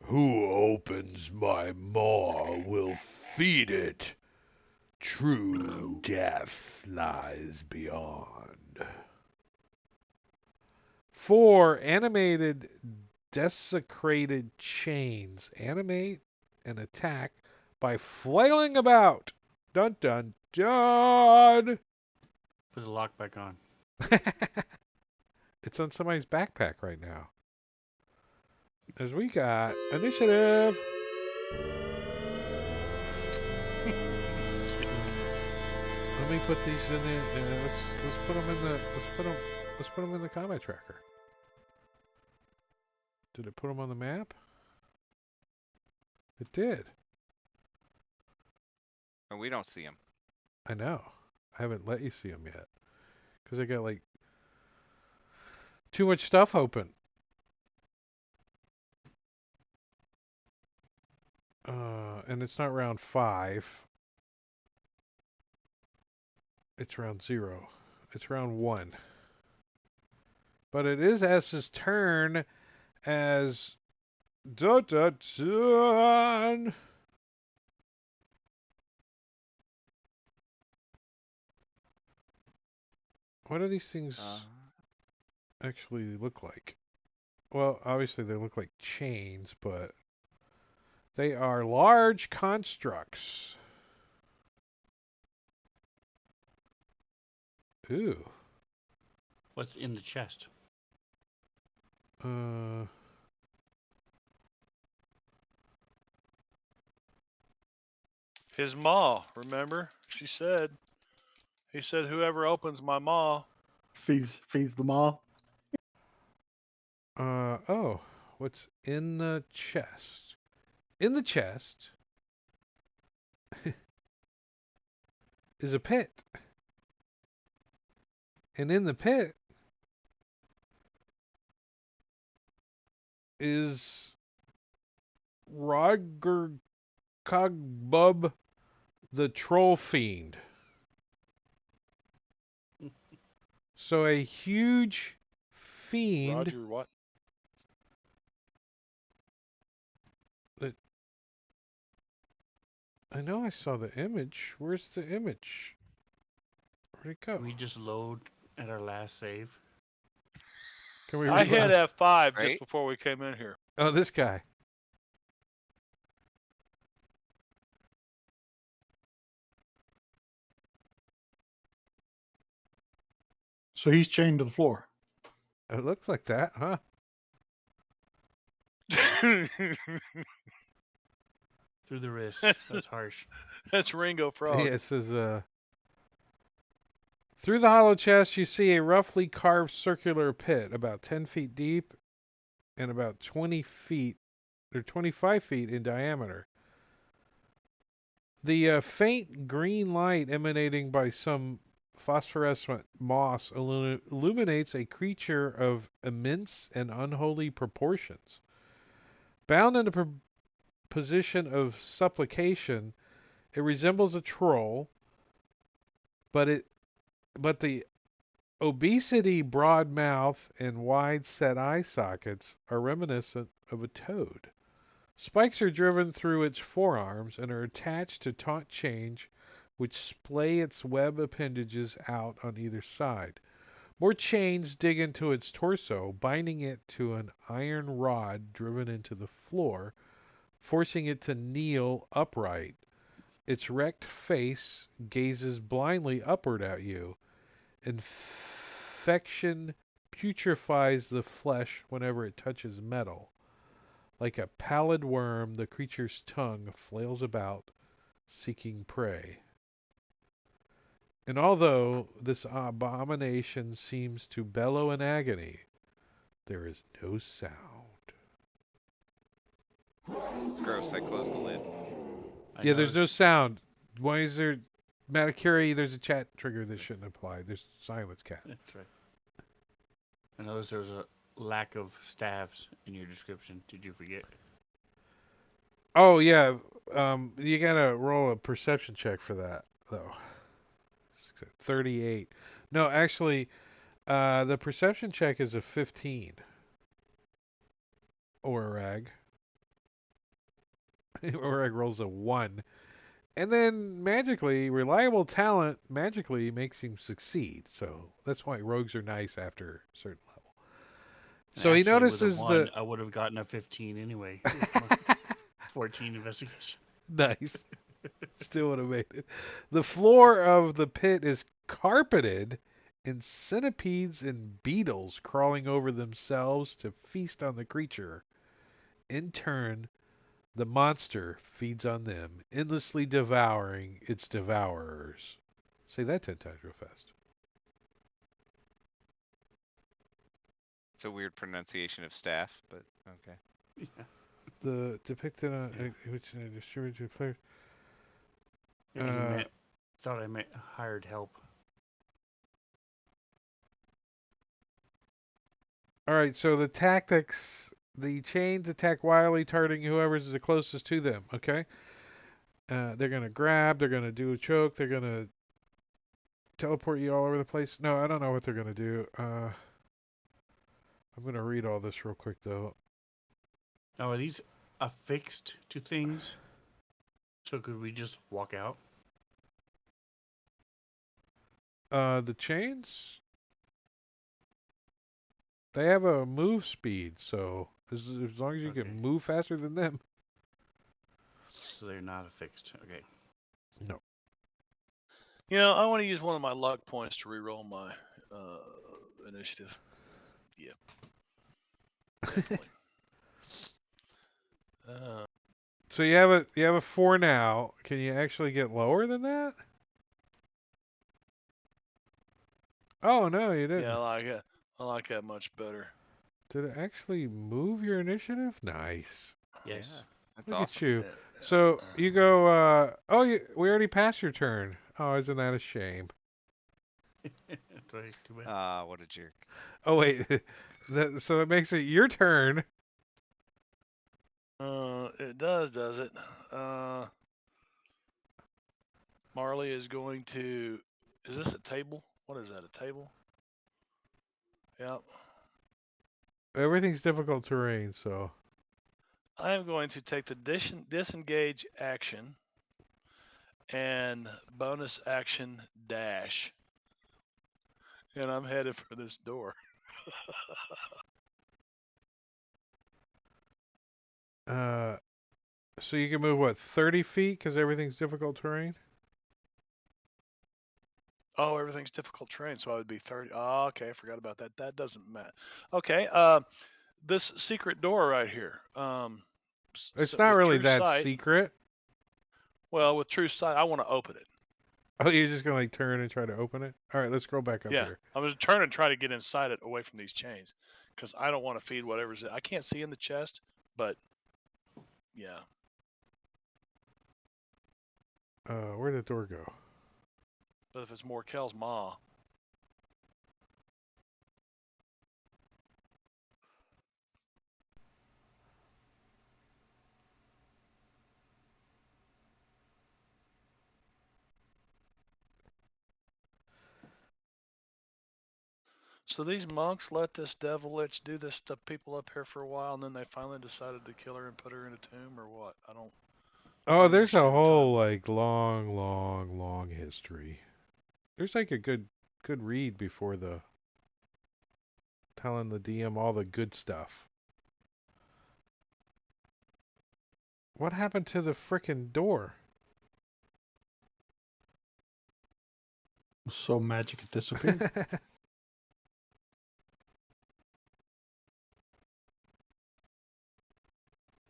"Who opens my maw will feed it. True death lies beyond." 4 animated desecrated chains animate and attack by flailing about. Dun dun dun. Put the lock back on. It's on somebody's backpack right now. As we got initiative. Let me put these in the. Let's put them in the. Let's put them in the combat tracker. Did it put them on the map? It did. And we don't see him. I know. I haven't let you see them yet because I got like too much stuff open. And it's not round 5. It's round 0. It's round 1. But it is S's turn as dun, dun, dun. What do these things actually look like? Well, obviously they look like chains, but they are large constructs. Ooh. What's in the chest? His maw, remember? He said, whoever opens my maw. Feeds the maw. Oh, what's in the chest? In the chest is a pit. And in the pit is Roger Cogbub the Troll Fiend. So a huge fiend. Roger what? I know I saw the image. Where's the image? Where'd it go? Can we just load at our last save? Can we I hit reload? F5 Right? just before we came in here. Oh, this guy. So he's chained to the floor. It looks like that, huh? Through the wrist. That's harsh. That's Ringo Frog. Yeah, it says, through the hollow chest, you see a roughly carved circular pit about 10 feet deep and about 20 feet or 25 feet in diameter. The faint green light emanating by some phosphorescent moss illuminates a creature of immense and unholy proportions. Bound in a position of supplication, it resembles a troll, but the obesity, broad mouth, and wide-set eye sockets are reminiscent of a toad. Spikes are driven through its forearms and are attached to taut chains which splay its web appendages out on either side. More chains dig into its torso, binding it to an iron rod driven into the floor, forcing it to kneel upright. Its wrecked face gazes blindly upward at you. Infection putrefies the flesh whenever it touches metal. Like a pallid worm, the creature's tongue flails about, seeking prey. And although this abomination seems to bellow in agony, there is no sound. Gross. I closed the lid. I Yeah, there's no noticed. sound. Why is there... Matakuri, there's a chat trigger that shouldn't apply. There's silence cat. That's right. I noticed there was a lack of staffs in your description. Did you forget? Oh, yeah. You gotta roll a perception check for that, though. 38. No, actually, the perception check is a 15. Orag. Orag rolls a 1. And then magically, reliable talent magically makes him succeed. So that's why rogues are nice after a certain level. And So he actually, with a notices 1, I would have gotten a 15 anyway. With my 14 investigation. Nice. Still would have made it. The floor of the pit is carpeted in centipedes and beetles crawling over themselves to feast on the creature. In turn, the monster feeds on them, endlessly devouring its devourers. Say that 10 times real fast. It's a weird pronunciation of staff, but okay. Yeah. The depicted on Yeah. which distributed players. He thought I meant hired help. All right, so the tactics, the chains attack wildly, targeting whoever's the closest to them. Okay, they're gonna grab, they're gonna do a choke, they're gonna teleport you all over the place. No, I don't know what they're gonna do. I'm gonna read all this real quick though. Now, are these affixed to things? So could we just walk out? The chains, they have a move speed, so as long as you Okay. can move faster than them. So they're not affixed. Okay. No. You know, I want to use one of my luck points to reroll my initiative. Yeah. Definitely. So you have a 4 now. Can you actually get lower than that? Oh no, you didn't. yeah, I like it. I like that much better. Did it actually move your initiative? Nice. Yes. Yeah, that's Look at awesome. you. Yeah, So you go. We already passed your turn. Oh, isn't that a shame? Right, too bad. What a jerk. Oh wait, so it makes it your turn. it does it? Marley is going to. Is this a table? What is that? A table? Yep. Everything's difficult terrain, so I am going to take the disengage action and bonus action dash, and I'm headed for this door. so you can move what 30 feet because everything's difficult terrain. Oh, everything's difficult terrain, so I would be 30. Oh, okay, I forgot about that. That doesn't matter. Okay, this secret door right here. It's not With really true that sight. secret. Well, with true sight, I want to open it. Oh, you're just gonna like turn and try to open it. All right, let's scroll back up Yeah, here. I'm gonna turn and try to get inside it, away from these chains, because I don't want to feed whatever's in. I can't see in the chest, but yeah. Where'd the door go? But if it's Morkel's ma, so these monks let this devil lich do this to people up here for a while, and then they finally decided to kill her and put her in a tomb, or what? I don't Oh, there's a understand the whole timeline. like long history. There's like a good read before the telling the DM all the good stuff. What happened to the frickin' door? So magic it disappeared.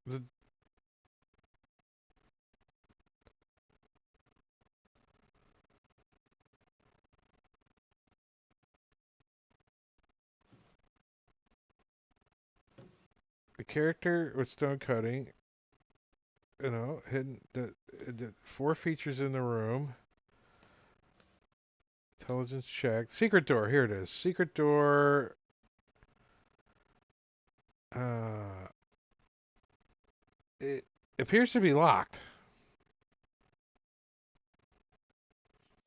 The- The character with stone cutting, hidden the 4 features in the room. Intelligence check. Secret door. Here it is. Secret door. It appears to be locked.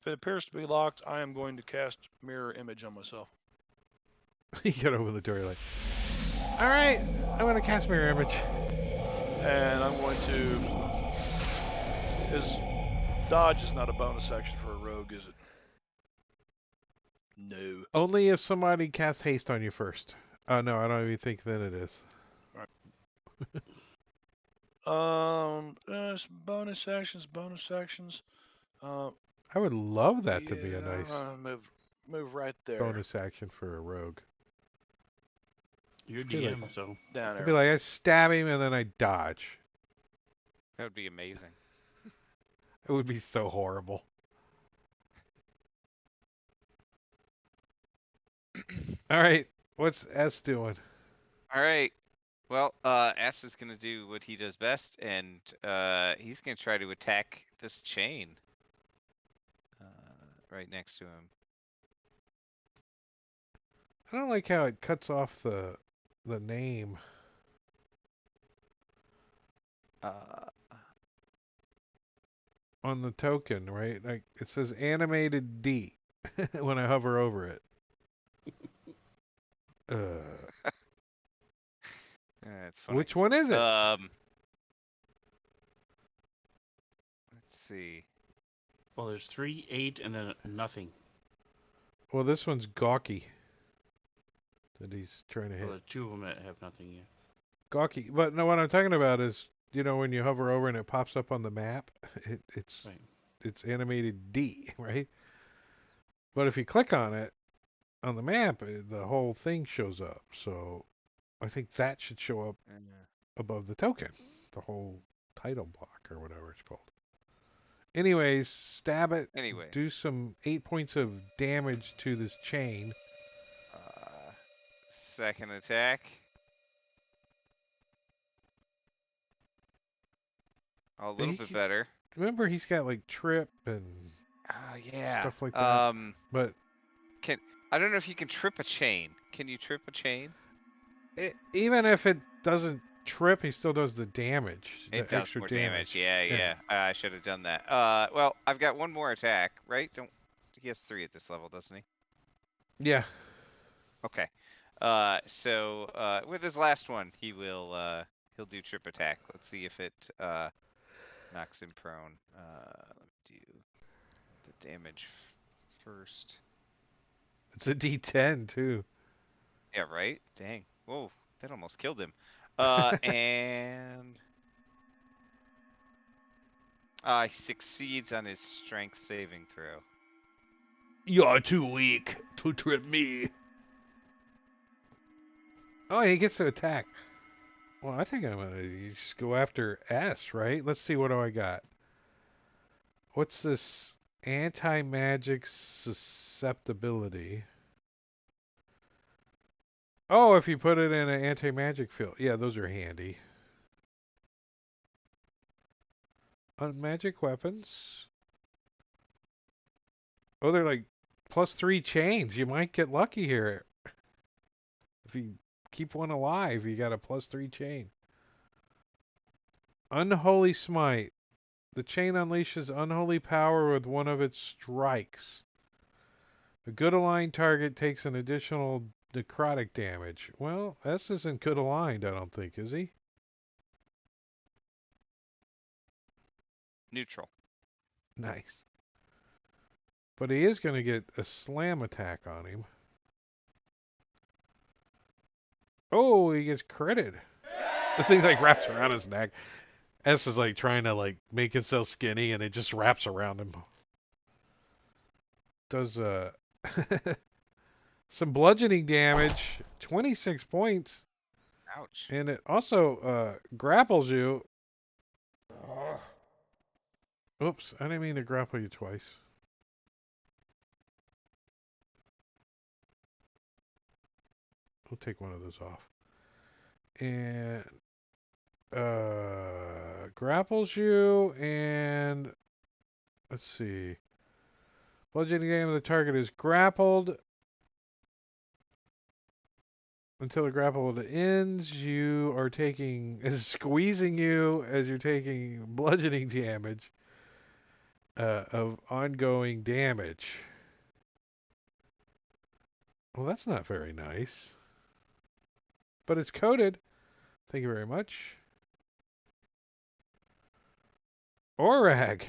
If it appears to be locked, I am going to cast mirror image on myself. You gotta open the door. You're like, all right, I'm gonna cast mirror image. And I'm going to. His dodge is not a bonus action for a rogue, is it? No. Only if somebody casts haste on you first. No, I don't even think that it is. There's bonus actions. I would love that to be a Yeah, nice move right there. bonus action for a rogue. You're Be like- DM, so Down I'd be there. like, I stab him and then I dodge. That would be amazing. It would be so horrible. All right, what's S doing? All right. Well, S is gonna do what he does best, and he's gonna try to attack this chain right next to him. I don't like how it cuts off the name. On the token, right? Like it says animated D when I hover over it. That's funny. Which one is it? Let's see. well, there's 3, 8, and then nothing. Well, this one's gawky. That he's trying to hit. Well, there's 2 of them that have nothing yet. Gawky. But no, what I'm talking about is, when you hover over and it pops up on the map, it's Right. it's animated D, right? But if you click on it on the map, the whole thing shows up. So I think that should show up above the token, the whole title block or whatever it's called. Anyways, stab it. Anyway. Do some 8 points of damage to this chain. Second attack. A little bit better. Remember, he's got like trip and Yeah. stuff like that. But I don't know if you can trip a chain. Can you trip a chain? even if it doesn't trip, he still does the damage. It the does extra more damage. Yeah. Yeah. I should have done that. Well, I've got one more attack, right? He has 3 at this level, doesn't he? Yeah. Okay. So with his last one, he'll do trip attack. Let's see if it knocks him prone. Let me do the damage first. It's a D10 too. Yeah, right? Dang. Whoa, that almost killed him. And he succeeds on his strength saving throw. You're too weak to trip me. Oh, he gets to attack. Well, I think I'm gonna just go after S, right? Let's see, what do I got? What's this anti-magic susceptibility? Oh, if you put it in an anti-magic field. Yeah, those are handy. Magic weapons. Oh, they're like +3 chains. You might get lucky here. If you keep one alive, you got a +3 chain. Unholy Smite. The chain unleashes unholy power with one of its strikes. A good aligned target takes an additional necrotic damage. Well, S isn't good aligned, I don't think, is he? Neutral. Nice. But he is going to get a slam attack on him. Oh, he gets critted. The thing like wraps around his neck. S is like trying to like make himself skinny and it just wraps around him. does some bludgeoning damage, 26 points, Ouch. and it also grapples you. Oops, I didn't mean to grapple you twice. We'll take one of those off. And grapples you, and let's see. Bludgeoning damage of the target is grappled. Until the grapple ends, you are taking is squeezing you as you're taking bludgeoning damage of ongoing damage. Well, that's not very nice. But it's coded. Thank you very much. Orag.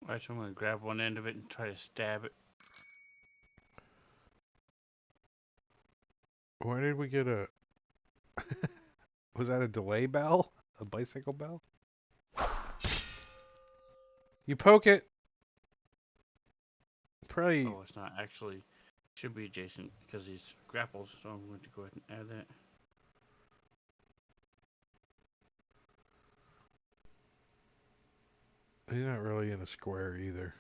Alright, so I'm going to grab one end of it and try to stab it. Where did we get a... Was that a delay bell? A bicycle bell? You poke it. Probably... Oh, it's not actually. Should be adjacent because he's grapples, so I'm going to go ahead and add that. He's not really in a square either.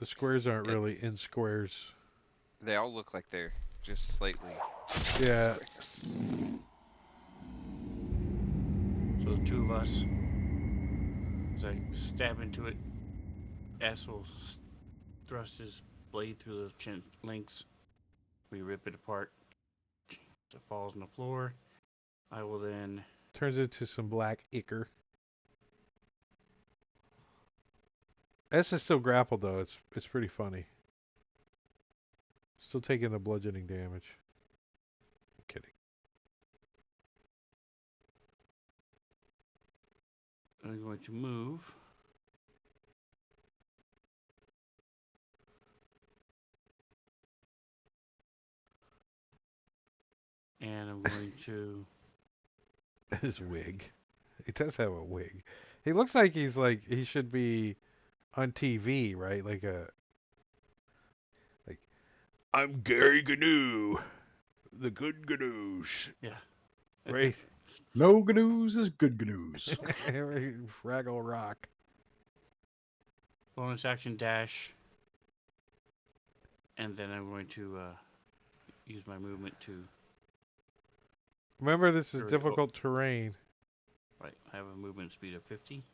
The squares aren't really in squares. They all look like they're just slightly Yeah. squares. So the two of us, as I stab into it, Ass will thrust his blade through the chin links. We rip it apart. So it falls on the floor. I will then... Turns into some black ichor. S is still grappled though. It's pretty funny. Still taking the bludgeoning damage. I'm kidding. I'm going to move. And I'm going to... His wig. He does have a wig. He looks like he should be on TV, right? Like I'm Gary Gnu, the good Gnoosh. Yeah. Right? No gnoos is good gnoos. Fraggle Rock. Bonus action dash. And then I'm going to use my movement to... Remember, this is Very difficult terrain. Right, I have a movement speed of 50.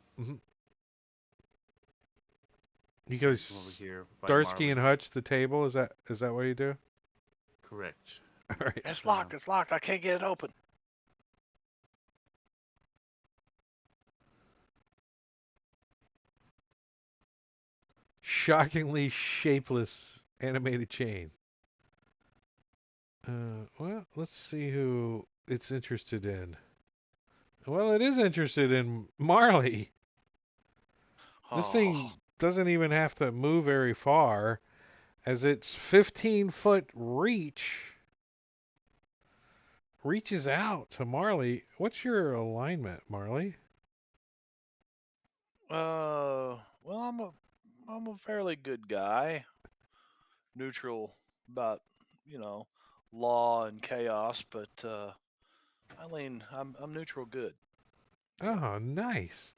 You go Come over here by Starsky and Marley. Hutch the table. Is that what you do? Correct. All right. It's locked. It's locked. I can't get it open. Shockingly shapeless animated chain. Well, let's see who it's interested in. Well, it is interested in Marley. This thing doesn't even have to move very far, as its 15-foot reach reaches out to Marley. What's your alignment, Marley? Well, I'm a fairly good guy. Neutral about, law and chaos, but I'm neutral good. Oh, nice.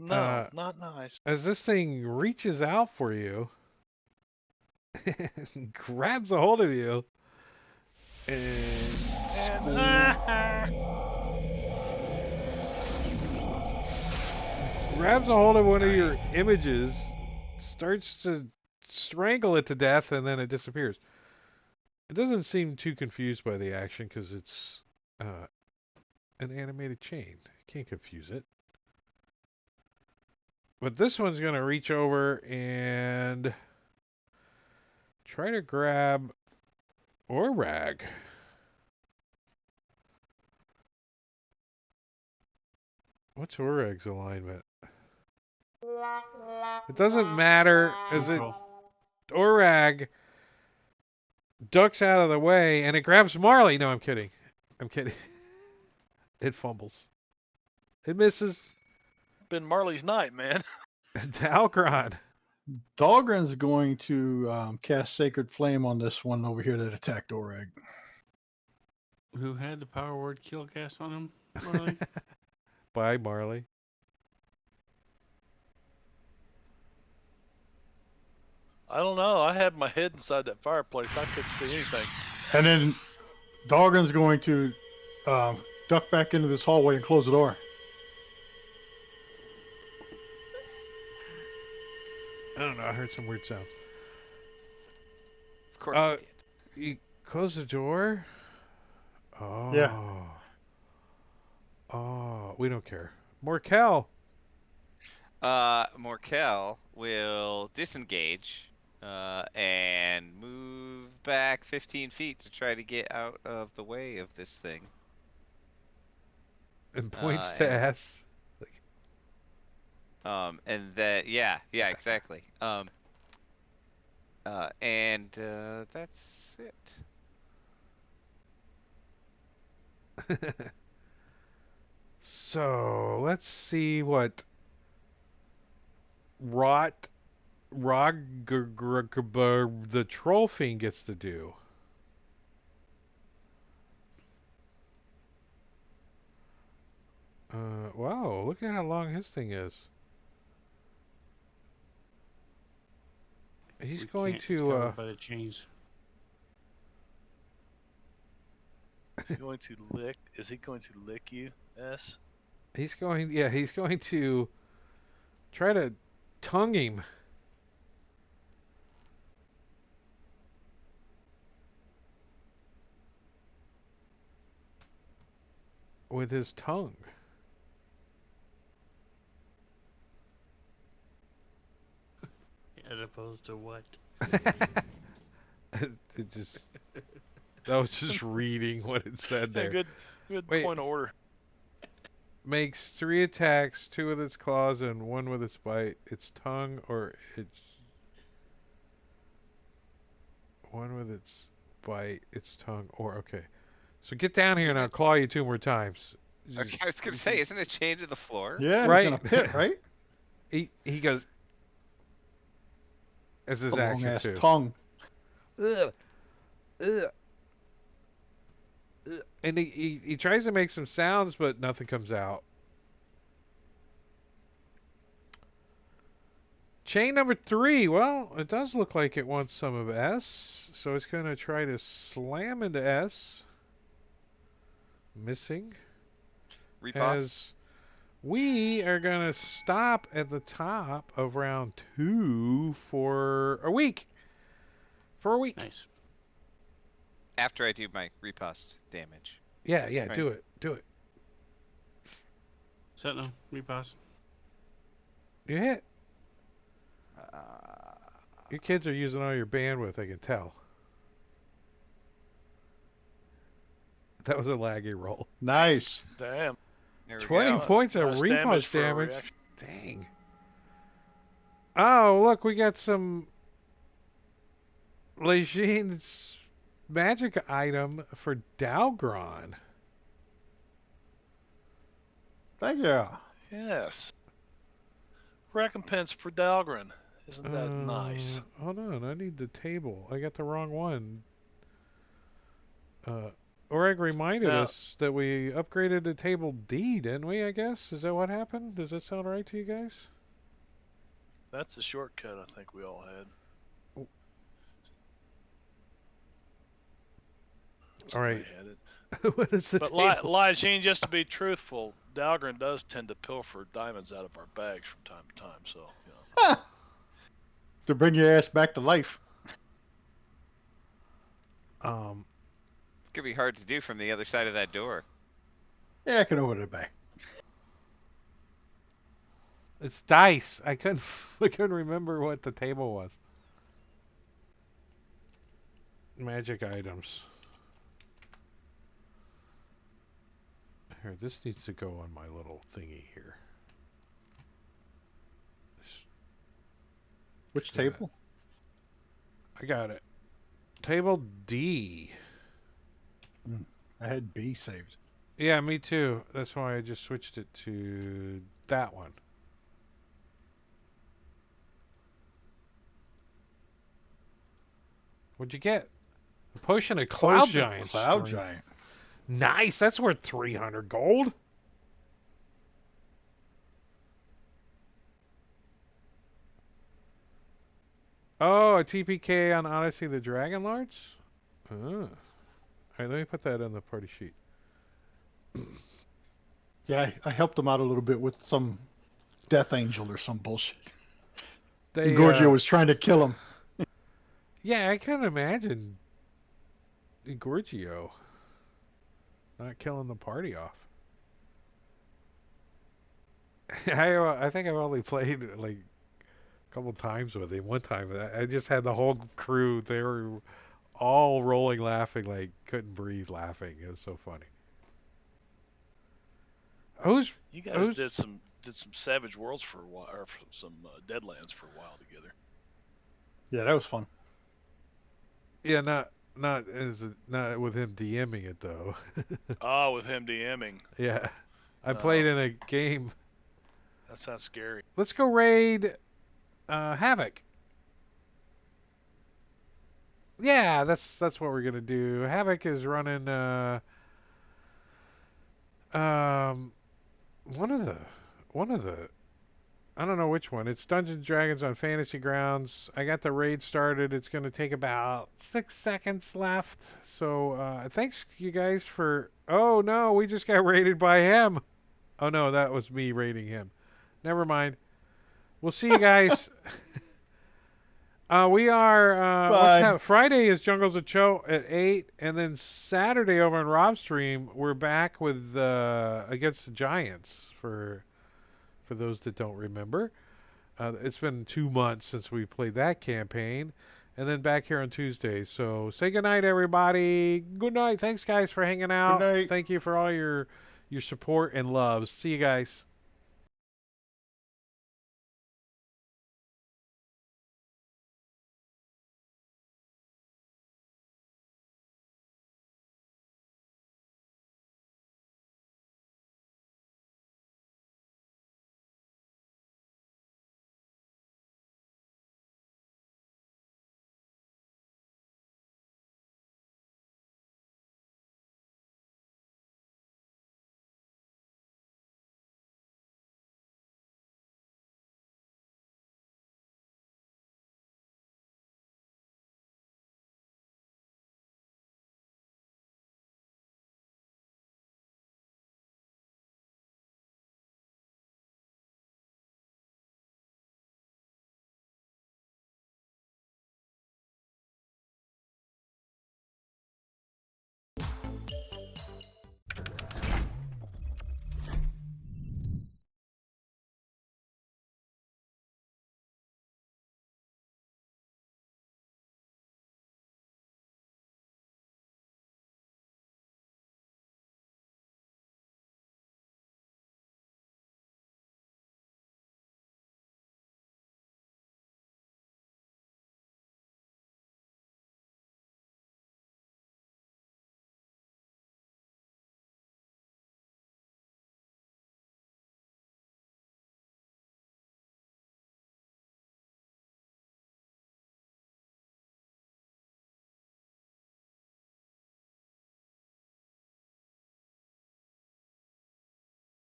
No, not nice. As this thing reaches out for you, and grabs a hold of you, and grabs a hold of one of your images, starts to strangle it to death, and then it disappears. It doesn't seem too confused by the action because it's an animated chain. Can't confuse it. But this one's going to reach over and try to grab Orag. What's Orag's alignment? It doesn't matter, as it Orag ducks out of the way and it grabs Marley. No, I'm kidding. I'm kidding. It fumbles. It misses. Been Marley's night, man. Dalgron. Dahlgren's going to cast Sacred Flame on this one over here that attacked Oreg. Who had the power word kill cast on him, Marley? Bye, Marley. I don't know. I had my head inside that fireplace. I couldn't see anything. And then Dahlgren's going to duck back into this hallway and close the door. I don't know. I heard some weird sounds. Of course he did. You close the door? Oh. Yeah. Oh, we don't care. Morkel. Morkel will disengage and move back 15 feet to try to get out of the way of this thing. And points to and- S. And that, yeah, exactly. And that's it. So, let's see what the troll fiend gets to do. Wow, look at how long his thing is. He's We going can't, it's to covered by the chains. Is he going to lick? Is he going to lick you, S? he's going to try to tongue him. With his tongue. As opposed to what? It just that was just reading what it said Yeah, there. good Wait. point of order. Makes 3 attacks, 2 with its claws and 1 with its bite, its tongue, or its 1 with its bite, its tongue, or okay. So get down here and I'll claw you 2 more times. Okay, I was gonna say, isn't it chained to the floor? Yeah, Right. he's in a pit, right? He goes as his A long action ass too. tongue. Ugh. Ugh. Ugh. And he tries to make some sounds, but nothing comes out. Chain number 3. Well, it does look like it wants some of S, so it's going to try to slam into S. Missing. Repost. As we are going to stop at the top of round 2 for a week. For a week. Nice. After I do my repost damage. Yeah, Right. do it. Do it. Sentinel, repass. You hit. Uh, Your kids are using all your bandwidth, I can tell. That was a laggy roll. Nice. Damn. there we 20 go. points of Nice damage repost for a damage. reaction. Dang. Oh, look, we got some Lejean's magic item for Dalgron. Thank you. Yes. Recompense for Dalgren. Isn't that nice? Hold on, I need the table. I got the wrong one. Oreg reminded Now- us that we upgraded to table D, didn't we, I guess? Is that what happened? Does that sound right to you guys? That's a shortcut I think we all had. All right. I had it. What is the But table? Jean, just to be truthful, Dalgren does tend to pilfer diamonds out of our bags from time to time. So, you know. To bring your ass back to life. It's gonna be hard to do from the other side of that door. Yeah, I can open it back. It's dice. I couldn't remember what the table was. Magic items. Here, this needs to go on my little thingy here. Which Yeah. table? I got it. Table D. I had B saved. Yeah, me too. That's why I just switched it to that one. What'd you get? A potion of Cloud Potion Giant Cloud strength. Giant. Nice. That's worth 300 gold. Oh, a TPK on Odyssey of the Dragon Lords? Oh. All right, let me put that on the party sheet. Yeah, I helped him out a little bit with some Death Angel or some bullshit. They, Gorgio was trying to kill him. yeah, I can imagine Gorgio not killing the party off. I think I've only played like a couple times with him. One time, I just had the whole crew. They were all rolling, laughing, like couldn't breathe, laughing. It was so funny. Who's You guys did some Savage Worlds for a while, or some Deadlands for a while together. Yeah, that was fun. Yeah, not with him DMing it though. Oh, with him DMing. Yeah, I played in a game. That sounds scary. Let's go raid Havoc. Yeah, that's what we're gonna do. Havoc is running one of the I don't know which one. It's Dungeons and Dragons on Fantasy Grounds. I got the raid started. It's gonna take about 6 seconds left. So thanks you guys for. Oh no, we just got raided by him. Oh no, that was me raiding him. Never mind. We'll see you guys. We are Bye. Friday is Jungles of Cho at 8, and then Saturday over on Rob's stream we're back with against the Giants for those that don't remember. It's been 2 months since we played that campaign, and then back here on Tuesday. So say goodnight, everybody. Good night. Thanks guys for hanging out. Good night. Thank you for all your support and loves. See you guys.